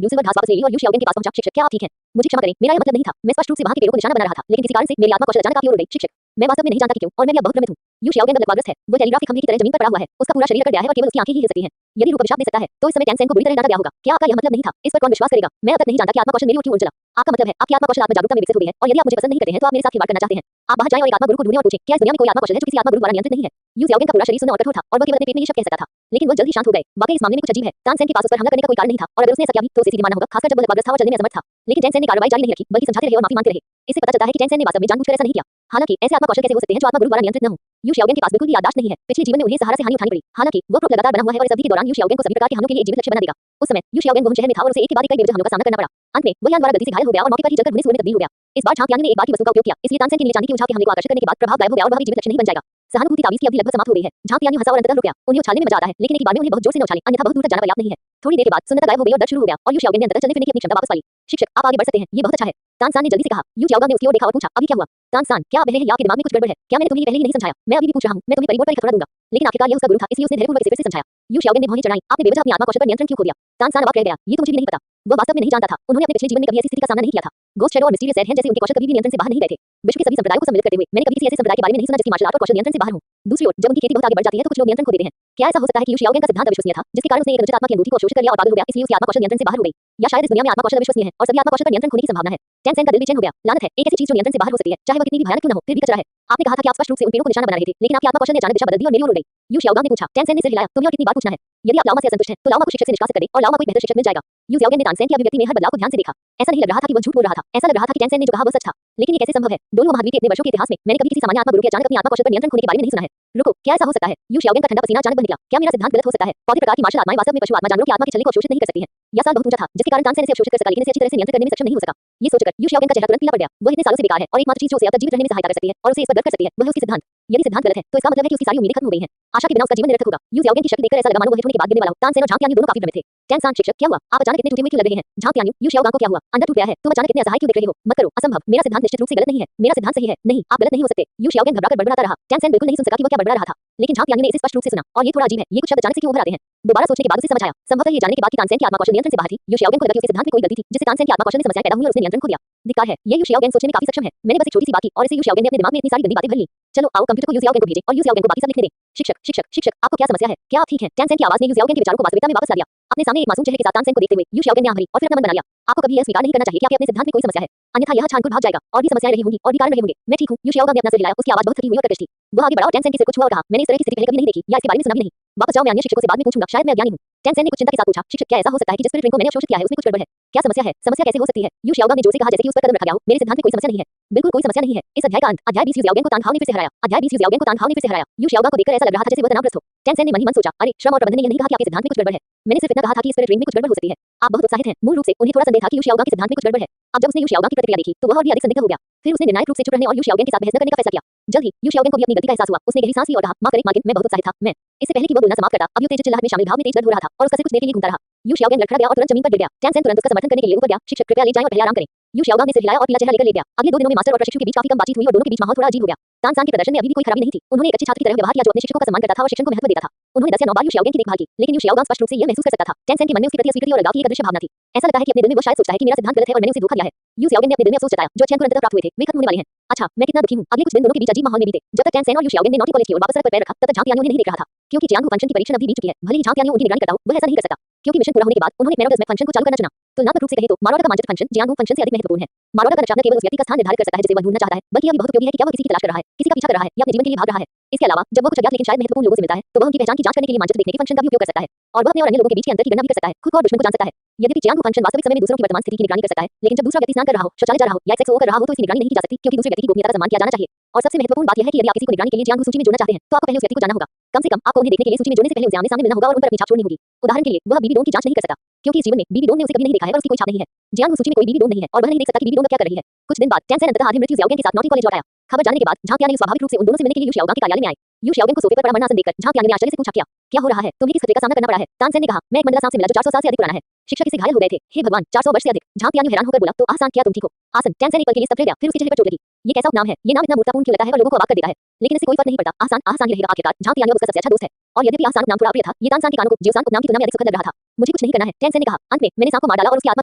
ब्लू सिल्वर घास वापस ले ली और यू शाओगेन के पास पहुंचा। शिक्षक, क्या आप ठीक हैं? मुझे क्षमा करें, मेरा यह मतलब नहीं था। मैं स्पष्ट रूप से वहां के पेड़ों को निशाना बना रहा था, लेकिन किसी कारण से मेरी आत्मा कौशल अचानक आपकी ओर उड़ गई। शिक्षक, मैं वास्तव में नहीं जानता कि क्यों, और मैं भी अब बहुत भ्रमित हूं। यू शाओगेन अब लकवाग्रस्त है। वो टेलीग्राफ के खंभे की तरह जमीन पर पड़ा हुआ है। उसका पूरा शरीर अकड़ गया है और केवल उसकी आंखें ही हिल सकती हैं। यदि रूप अभिशाप दे सकता है, तो इस समय टेंसेन को बुरी तरह डांटा गया होगा। क्या आपका यह मतलब नहीं था? इस पर कौन विश्वास करेगा? मैं अब तक नहीं जानता कि आत्मा कौशल मेरी ओर क्यों उड़ चला। आपका मतलब है आपकी आत्मा कौशल आत्म जागरूकता में विकसित हो गई है और यदि आप मुझे पसंद नहीं करते हैं तो आप मेरे साथ खिलवाड़ करना चाहते हैं। आप बाहर जाएं और एक आत्मा गुरु को ढूंढें और पूछें, क्या इस दुनिया में कोई आत्मा कौशल है जो किसी आत्मा गुरु द्वारा नियंत्रित नहीं है? यू शाओगेन का पूरा शरीर सुन्न और कठोर था और वह केवल अपने पेट में ये शब्द कह सकता था, लेकिन वह जल्द ही शांत हो गए। वाकई इस मामले में कुछ अजीब है। तानसेन के पास उस पर हमला करने का कोई कारण नहीं था और अगर उसने ऐसा किया भी तो उसे सीधी मानना होगा, खासकर जब वह लकवाग्रस्त था और चलने में असमर्थ था। लेकिन टेंसेन ने कार्रवाई जारी नहीं रखी, बल्कि समझाते रहे और माफी मांगते रहे। इससे पता चलता है कि टेंसेन ने वास्तव में जानबूझकर ऐसा नहीं किया। हालांकि ऐसे आत्मा कौशल कैसे हो सकते हैं जो आत्मा गुरु द्वारा नियंत्रित न हो? यू शाओगेन के पास बिल्कुल भी याददाश्त नहीं है। पिछले जीवन में उन्हें सहारा से हानि उठानी पड़ी। हालांकि वो प्रूफ लगातार बना हुआ है और इस अवधि के दौरान यू शाओगेन को सभी प्रकार के हमलों के लिए एक जीवित लक्ष्य बना देगा। उस समय यू शाओगेन गोहन शहर में था और उसे एक के बाद एक कई बेवजह हमलों का सामना करना पड़ा। अंत में वह यान द्वारा गलती से घायल हो गया और मौके पर ही जलकर भुने सूअर में तब्दील हो गया। इस बार झांक यानी ने एक बार की वस्तु का उपयोग किया, इसलिए तानसेन के नीले चांदी के उछाल के हमले को आकर्षित करने के बाद प्रभाव गायब हो गया और वह भी जीवित लक्ष्य नहीं बन जाएगा। सहानुभूति ताबीज की अवधि लगभग समाप्त हो गई है। झांक यानी हंसा और अंततः रुक गया। उन्हें उछालने में मजा आता है, लेकिन एक बार में उन्हें बहुत जोर से न उछालें, अन्यथा बहुत दूर तक जाना पर्याप्त नहीं है। थोड़ी देर के बाद सुन्नता गायब हो गई और दर्द शुरू हो गया और यू शाओगेन ने अंततः चलने फिरने की अपनी क्षमता वापस पाई। शिक्षक, आप आगे बढ़ सकते हैं, ये बहुत अच्छा है। तानसान ने जल्दी से कहा। यू शाओगांग ने उसकी ओर देखा और पूछा, अभी क्या हुआ? तानसान, क्या आप बहरे हैं या आपके दिमाग में कुछ गड़बड़ है? क्या मैंने तुम्हें ये पहले ही नहीं समझाया? मैं अभी भी पूछ रहा हूं, मैं तुम्हें परिबोध पर एक हथौड़ा दूंगा। लेकिन आखिरकार यह उसका गुरु था, इसलिए उसने धैर्यपूर्वक इसे फिर से समझाया। यू शाओगेन ने भौहें चढ़ाई, आपने बेवजह अपनी आत्मा कौशल पर नियंत्रण क्यों खो दिया? तानसान अवाक रह गया, ये तो मुझे भी नहीं पता। वह वास्तव में नहीं जानता था। उन्होंने अपने पिछले जीवन में कभी ऐसी स्थिति का सामना नहीं किया था। गोस्ट शैडो और मिस्टीरियस एड हैं जैसे उनके कौशल कभी भी नियंत्रण से बाहर नहीं गए थे। विश्व के सभी संप्रदायों को सम्मिलित करते हुए मैंने कभी किसी ऐसे संप्रदाय के बारे में नहीं सुना जिसकी मार्शल आर्ट और कौशल नियंत्रण से बाहर हो। दूसरी ओर जब उनकी खेती बहुत आगे बढ़ जाती है तो कुछ लोग नियंत्रण खो देते हैं। क्या ऐसा हो सकता है कि यू शाओगेन का सिद्धांत अविश्वसनीय था, जिसके कारण उसने एक अनुचित आत्मा की अनुभूति को अवशोषित कर लिया और पागल हो गया, इसलिए उसकी आत्मा कौशल नियंत्रण से बाहर हो गई? या शायद इस दुनिया में आत्मा कौशल अविश्वसनीय है और सभी आत्मा कौशल पर नियंत्रण खोने की संभावना है? टेंसेन का दिल बेचैन हो गया। लानत है, एक ऐसी चीज जो नियंत्रण से बाहर हो सकती है, चाहे वह कितनी भी भयानक क्यों न हो, फिर भी कचरा है। आपने कहा था कि आप स्पष्ट रूप से उन पेड़ों को निशाना बना रहे थे, लेकिन आपकी आत्मा कौशल ने अचानक दिशा बदल दी और मेरी ओर उड़ गई। यू शाओगांग ने पूछा। टेंसेन ने सिर हिलाया। तुम्हें और कितनी बार पूछना है? यदि आप लाओमा से असंतुष्ट हैं, तो लाओमा को शिक्षक से निष्कासित कर दें और लाओमा को एक बेहतर शिक्षक मिल जाएगा। यू शाओगेन ने तानसेन की अभिव्यक्ति में हर बदलाव को ध्यान से देखा। ऐसा नहीं लग रहा था कि वह झूठ बोल रहा था, ऐसा लग रहा था कि टेंसेन ने जो कहा वह सच था। लेकिन ये कैसे संभव है? दोनों महाद्वीप के इतने वर्षों के इतिहास में मैंने कभी किसी सामान्य आत्मा गुरु के अचानक अपनी आत्मा कौशल पर नियंत्रण खोने के बारे में नहीं सुना है। रुको, क्या ऐसा हो सकता है? यू शाओगेन का ठंडा पसीना अचानक बह निकला। क्या मेरा सिद्धांत गलत हो सकता है? पौधे प्रकार की मार्शल आत्माएं वास्तव में पशु आत्मा जानवरों की आत्मा के छल्ले को अवशोषित नहीं कर सकती हैं। यह साल बहुत ऊंचा था, जिसके कारण तानसेन इसे अवशोषित कर सका, लेकिन इसे अच्छी तरह से नियंत्रित करने में सक्षम नहीं हो सका। ये सोचकर यू शाओगेन का चेहरा तुरंत पीला पड़ गया। वह इतने सालों से बेकार है और एकमात्र चीज जो उसे अब तक जीवित रहने में सहायता कर सकती है और उसे इस पर गर्व कर सकती है, वह है उसकी सिद्धांत। यदि सिद्धांत गलत है, तो इसका मतलब है कि उसकी सारी उम्मीदें खत्म हो गई हैं। आशा के बिना उसका जीवन निरर्थक होगा। यू शाओगेन की शक्ति देखकर ऐसा लगा मानो वह हिट होने के बाद गिरने वाला हो। तानसेन और झांग यानी दोनों काफी भ्रमित थे। टेंसान, शिक्षक, क्या हुआ? आप अचानक इतने टूटे हुए क्यों लग रहे हैं? झांग यानी, यू शाओगांग को क्या हुआ? अंदर टूट गया है? तुम अचानक इतने असहाय क्यों दिख रहे हो? मत करो, असंभव। मेरा सिद्धांत निश्चित रूप से गलत नहीं है। मेरा सिद्धांत सही है। नहीं, आप गलत नहीं हो सकते। यू शाओगेन घबराकर बड़बड़ाता रहा। टेंसेन बिल्कुल नहीं सुन सका कि वह क्या बड़बड़ा रहा था। लेकिन झांग तियान्यू ने इसे स्पष्ट रूप से सुना और ये थोड़ा अजीब है, ये कुछ शब्द अचानक से क्यों उभर आते हैं। दोबारा सोचने के बाद उसे समझ आया, संभवतः ये जानने के बाद कि तानसेन की आत्मा कौशल नियंत्रण से बाहर थी, यू शियाओगेंग को लगा कि उसे सिद्धांत में कोई गलती थी जिससे तानसेन की आत्मा कौशल में समस्याएं पैदा हुई और उसने नियंत्रण खो दिया। धिक्कार है, ये यू शियाओगेंग सोचने में काफी सक्षम है। मैंने बस एक छोटी सी बात की और इसे यू शियाओगेंग ने अपने दिमाग में इतनी सारी गंदी बातें भर ली। चलो आओ कंप्यूटर को यू शियाओगेंग को भेजें और यू शियाओगेंग को बाकी सब लिखने दें। शिक्षक शिक्षक शिक्षक आपको क्या समस्या है, क्या आप ठीक हैं? टैनसेन की आवाज ने यू शियाओगेंग के विचारों को वास्तविकता में वापस ला दिया। अपने सामने एक मासूम चेहरे के साथ तानसेन को देखते हुए यू शियाओगेंग ने आंख भरी और फिर अपना मन बना लिया। आपको कभी यह स्वीकार नहीं करना चाहिए कि आपके अपने सिद्धांत में कोई समस्या है, अन्यथा यह छानकुर भाग जाएगा और भी समस्याएं रही होंगी और भी कारण रहे होंगे। मैं ठीक हूं, यू शियाओगेंग ने अपना सिर हिलाया, उसकी आवाज बहुत थकी हुई और प्रकट थी। वह आगे बढ़ा और टैनसेन के सिर को छुआ और कहा, मैंने इस तरह की स्थिति पहले कभी नहीं देखी या इसके बारे में सुना भी नहीं। वापस जाओ, मैं अन्य शिक्षकों से बाद में पूछूंगा, शायद मैं अज्ञानी हूं। टैनसेन ने कुछ चिंता के साथ पूछा, शिक्षक क्या ऐसा हो सकता है कि जिस स्पिरिट रिंग को मैंने अवशोषित किया है उसमें कुछ गड़बड़ है? क्या समस्या है? समस्या कैसे हो सकती है? यू शियाओगेंग ने जोर से कहा जैसे कि उस पर कदम रखा गया हो। मेरे सिद्धांत में कोई समस्या नहीं है, बिल्कुल कोई समस्या नहीं है। इस अध्याय का अंत। अध्याय 20 यू शियाओगेंग को तानहाओ ने फिर से हराया। अध्याय 20 यू शियाओगेंग को तानहाओ ने फिर से हराया। यू शियाओगेंग को देखकर ऐसा लग रहा था जैसे वह तनावग्रस्त हो। टैनसेन ने मन ही मन सोचा, अरे श्रम और प्रबंधन ने यह नहीं कहा कि आपके सिद्धांत में कुछ गड़बड़ है, मैंने सिर्फ इतना कहा था कि स्पिरिट रिंग में कुछ गड़बड़ हो सकती है। आप बहुत उत्साहित हैं। मूल रूप से उन्हें थोड़ा संदेह था कि यू शियाओगेंग के सिद्धांत में कुछ गड़बड़ है। अब जब उसने यू शियाओगेंग की प्रतिक्रिया देखी तो वह और भी अधिक संदिग्ध हो गया। फिर उसने निर्णायक रूप से चुप रहने और यू शियाओगेंग के साथ बहस न करने का फैसला किया। जल्द ही यू शियाओगेंग को भी अपनी गलती का एहसास हुआ। उसने गहरी सांस ली और कहा, मां करे माकिन, मैं बहुत उत्साहित था। मैं इससे पहले कि वह बोलना समाप्त करता, अब यू तेज चिल्लाहट में शामिल भाव में तेज दर्द हो रहा था और उसका सिर कुछ देर के लिए घूमता रहा। यू शियाओगेंग लड़खड़ा गया और तुरंत जमीन पर गिर गया। टैनसेन तुरंत उसका समर्थन करने के लिए ऊपर गया, शिक्षक कृपया ले जाएं और पहले आराम करें। यू शियाओगेंग ने सिर हिलाया और पीला चेहरा लेकर लेट गया। अगले 2 दिनों में मास्टर और प्रशिक्षु के बीच काफी कम बातचीत हुई और दोनों के बीच माहौल थोड़ा अजीब हो गया। तानसेन के प्रदर्शन में अभी भी कोई खराबी नहीं थी। उन्होंने एक अच्छे छात्र की तरह व्यवहार किया जो अपने शिक्षकों का सम्मान करता था और शिक्षण को महत्व देता था। उन्होंने 10 या 9 बार यू शियाओगेंग की देखभाल की, लेकिन यू शियाओगेंग स्पष्ट रूप से यह महसूस कर सकता था, टैनसेन के मन में उसके प्रति अस्वीकृति और अलगाव की एक अदृश्य भावना थी। ऐसा लगता है कि अपने दिल में वह शायद सोचता है कि मेरा सिद्धांत गलत है और मैंने उसे धोखा दिया है। यू शियाओगेंग ने अपने दिल में अफसोस जताया, जो अच्छे अंक अंततः प्राप्त हुए थे, वे खत्म होने वाले हैं। अच्छा, मैं कितना दुखी हूं। अगले कुछ दिन दोनों के बीच अजीब माहौल में बीते। जब तक टैनसेन और यू शियाओगेंग ने नॉटी कॉलेज की ओर वापस सड़क पर पैर रखा, तब तक झांग तियान्यू उन्हें नहीं देख रहा था, क्योंकि जियांग फंक्शन की परीक्षा अभी बीत चुकी है। भले ही झांग तियान्यू उनकी निगरानी करता हो, वह ऐसा नहीं कर सकता, क्योंकि मिशन पूरा होने के बाद उन्होंने मैरोडस में फंक्शन को चालू करना चुना। तुलनात्मक रूप से कहें तो मारवाड़ा का मानचित्र फंक्शन जियांग फंक्शन से अधिक महत्वपूर्ण है। मारवाड़ा का नक्शा न केवल उस व्यक्ति का स्थान निर्धारित कर सकता है जिसे वह ढूंढना चाहता है, बल्कि यह भी बहुत उपयोगी है कि क्या वह किसी की तलाश कर रहा है, किसी का पीछा कर रहा है या अपने जीवन के लिए भाग रहा है। इसके अलावा जब वह कुछ अज्ञात लेकिन शायद महत्वपूर्ण लोगों से मिलता है, तो वह उनकी पहचान की जांच करने के लिए मानचित्र देखने के फंक्शन का भी उपयोग कर सकता है और वह अपने और अन्य लोगों के बीच के अंतर की गणना भी कर सकता है, खुद को और दुश्मन को जान सकता है। यद्यपि जियांग फंक्शन वास्तविक समय में दूसरों की वर्तमान स्थिति की निगरानी कर सकता है, लेकिन जब दूसरा व्यक्ति स्नान कर रहा हो, शौचालय जा रहा हो या सेक्स कर रहा हो तो इसकी निगरानी नहीं की जा सकती, क्योंकि दूसरे व्यक्ति की गोपनीयता का सम्मान किया जाना चाहिए। और सबसे महत्वपूर्ण बात यह है कि यदि आप किसी को निगरानी के लिए जियांग सूची में जोड़ना चाहते हैं, तो आपको पहले उस व्यक्ति को जानना होगा। कम से कम आपको उन्हें देखने के लिए सूची में जोड़ने से पहले उसे आमने-सामने मिलना होगा और उन पर अपनी छाप छोड़नी होगी। उदाहरण के लिए, वह बीबी डोन की जांच नहीं कर सकता, क्योंकि इस जीवन में बीबी डोन ने उसे कभी नहीं देखा है और उसकी कोई छाप नहीं है। जियांग सूची में कोई बीबी डोन नहीं है और वह नहीं देख सकता कि बीबी डोन क्या कर रही है। कुछ दिन बाद टैनसेन अंततः आधे मृत्यु जियाओगेंग के साथ नॉटी कॉलेज लौट आया। खबर जाने के बाद झांग तियान्यू स्वाभाविक रूप से उन दोनों से मिलने के लिए यू शियाओगेंग के कार्यालय में आए। यू शियाओगेंग को सोफे पर पड़ा मरना आसन देखकर झांग तियान्यू ने आश्चर्य से पूछा, क्या हो रहा है? तुम्हें किस खतरे का सामना करना पड़ा है? तानसेन ने कहा, मैं एक मंडला सांप से मिला जो 400 साल से अधिक पुराना है। शिक्षक इससे घायल हो गए थे। हे भगवान, 400 वर्ष से अधिक। झांग तियान्यू हैरान होकर बोला, तो आसान, क्या तुम ठीक हो? आसन। टैनसेन एक पल के लिए स्तब्ध रह गया, फिर उसके चेहरे पर चोट लगी। ये कैसा उपनाम है? ये नाम इतना मूर्खतापूर्ण क्यों लगता है और लोगों को अवाक कर देता है? लेकिन इससे कोई फर्क नहीं पड़ता। आसान आसान ही रहेगा। आखिरकार झांग तियान्यू उसका सबसे अच्छा दोस्त है और यद्यपि आसान उपनाम थोड़ा अप्रिय था, ये तानसेन के कानों को जियोसान उपनाम की तुलना में अधिक सुखद लग रहा था। मुझे कुछ नहीं करना है, टैनसेन ने कहा। अंत में मैंने सांप को मार डाला और उसकी आत्मा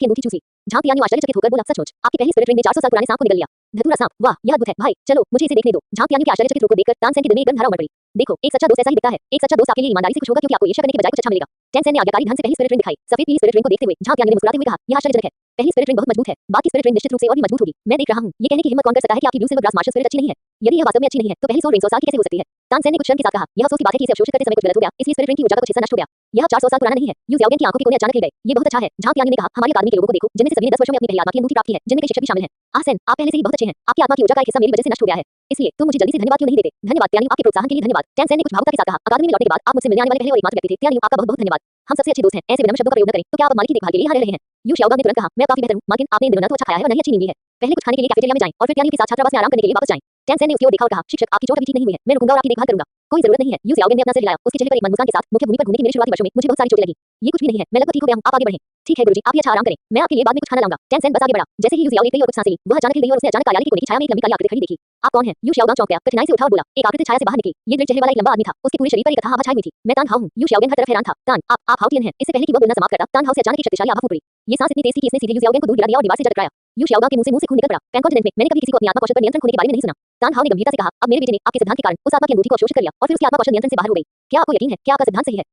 की अंगूठी चूसी। झांग तियान्यू आश्चर्यचकित होकर बोला, सचमुच? आपकी पहली स्पिरिट रिंग ने 400 साल पुराने सांप को निगल लिया। धतूरा सांप, वाह, यह अद्भुत है। भाई चलो मुझे इसे देखने दो। झांग तियान्यू के आश्चर्यचकित रूप को देखकर तानसेन के दिल में एक गंध धारा उमड़ पड़ी। देखो, एक सच्चा दोस्त ऐसा ही दिखता है। एक सच्चा दोस्त आपके लिए ईमानदारी से कुछ होगा, क्योंकि आपको ईर्ष्या करने के बजाय कुछ अच्छा मिलेगा। टैनसेन ने आज्ञाकारी ढंग से पहली स्पिरिट रिंग दिखाई। सफेद पीली स्पिरिट रिंग को देखते हुए झांग तियान्यू ने मुस्कुराते हुए कहा, यह आश्चर्यजनक है। पहली स्पिरिट रिंग बहुत मजबूत है, बाकी स्पिरिट रिंग निश्चित रूप से और भी मजबूत होगी। मैं देख रहा हूं। ये कहने की हिम्मत कौन कर सकता है कि आपकी blue silver grass martial spirit अच्छी नहीं है? यदि यह वास्तव में अच्छी नहीं है, तो पहली सोल रिंग 100 साल की कैसे हो सकती है? तानसेन ने कुछ शर्म के साथ कहा, यह अफसोस की बात है कि इसे अवशोषित करते समय कुछ गलत हो गया, इसलिए स्पिरिट रिंग की ऊर्जा का कुछ हिस्सा नष्ट हो गया। यह 400 साल पुराना नहीं है। यू शियाओगेंग की आंखों के कोने अचानक हिल गए। ये बहुत अच्छा है। झांग तियान्यू ने कहा, हमारी अकादमी के लोगों को देखो, जिनमें से सभी ने 10 वर्षों में अपनी पहली आत्मा की अनुभूति प्राप्त की है, जिनमें के शिक्षक भी शामिल हैं। आसन, आप पहले से ही बहुत अच्छे हैं। आपकी आत्मा की ऊर्जा का एक हिस्सा मेरी वजह से नष्ट हो गया है, इसलिए तुम मुझे जल्दी से धन्यवाद क्यों नहीं देते? धन्यवाद तियान्यू, आपके प्रोत्साहन के लिए धन्यवाद। टैनसेन ने कुछ भावुकता के साथ कहा, अकादमी में लौटने के बाद आप मुझसे मिलने आने वाले पहले और एकमात्र व्यक्ति थे। तियान्यू, आपका बहुत बहुत धन्यवाद। हम सबसे अच्छे दोस्त हैं। ऐसे विनम्र शब्दों का प्रयोग न करें, तो क्या आप मालिक की देखभाल के लिए यहाँ रह रहे हैं? यू शियाओगेंग ने तुरंत कहा, मैं काफी बेहतर हूँ, लेकिन आपने इन दिनों न तो अच्छा खाया है और न ही अच्छी नींद ली है। पहले कुछ खाने के लिए कैफेटेरिया में जाएं और फिर तियान्यू के साथ छात्रावास में आराम करने के लिए वापस जाएं। टैनसेन ने उसकी ओर देखा और कहा, शिक्षक, आपकी चोट अभी ठीक नहीं हुई है, मैं रुकूंगा और आपकी देखभाल करूंगा। कोई जरूरत नहीं है। यू शियाओगेंग ने अपना सिर हिलाया। उसके चेहरे पर एक मुस्कान के साथ, मुख्य भूमि पर घूमने के मेरे शुरुआती वर्षों में मुझे बहुत सारी चोटें लगी। ये कुछ भी नहीं है, मैं लगभग ठीक हो गया हूँ, आप आगे बढ़ें। ठीक है गुरुजी, आप भी अच्छा आराम करें, मैं आपके लिए बाद में कुछ खाना लाऊंगा। टैनसेन बस आगे बढ़ा। जैसे ही यू शियाओगेंग और कुछ सांसें ली, वह अचानक हिल गई और उसने अचानक कार्यालय के कोने की छाया में एक लंबी काली आकृति खड़ी देखी। आप कौन हैं? यू शियाओगेंग चौंक गया, कठिनाई से उठा और बोला। एक आकृति छाया से बाहर निकली। ये दृढ़ चेहरे वाला एक लंबा आदमी था। उसके पूरे शरीर पर एक अथाह आभा छाई हुई थी। मैं तान हाउ हूँ। यू शियाओगेंग हर तरफ हैरान था। तान, आप हाउटियन हैं। इससे पहले कि वह बोलना समाप्त करता, तान हाउ से अचानक एक शक्तिशाली आभा फूट पड़ी। ये सांस इतनी तेज थी कि इसने सीधे यू शियाओगेंग को दूर गिरा दिया और दीवार से जा टकराया। यू शियाओगेंग के मुंह से खून निकल पड़ा। पैंकॉन्टिनेंट में मैंने कभी किसी को अपनी आत्मा कौशल पर नियंत्रण खोने के बारे में नहीं सुना। तान हाउ ने गंभीरता से कहा, अब मेरे बेटे ने आपके सिद्धांत के कारण उस आत्मा की अंगूठी को अवशोषित कर लिया और फिर उसकी आत्मा कौशल नियंत्रण से बाहर हो गई। क्या आपको यकीन है? क्या आपका सिद्धांत सही है?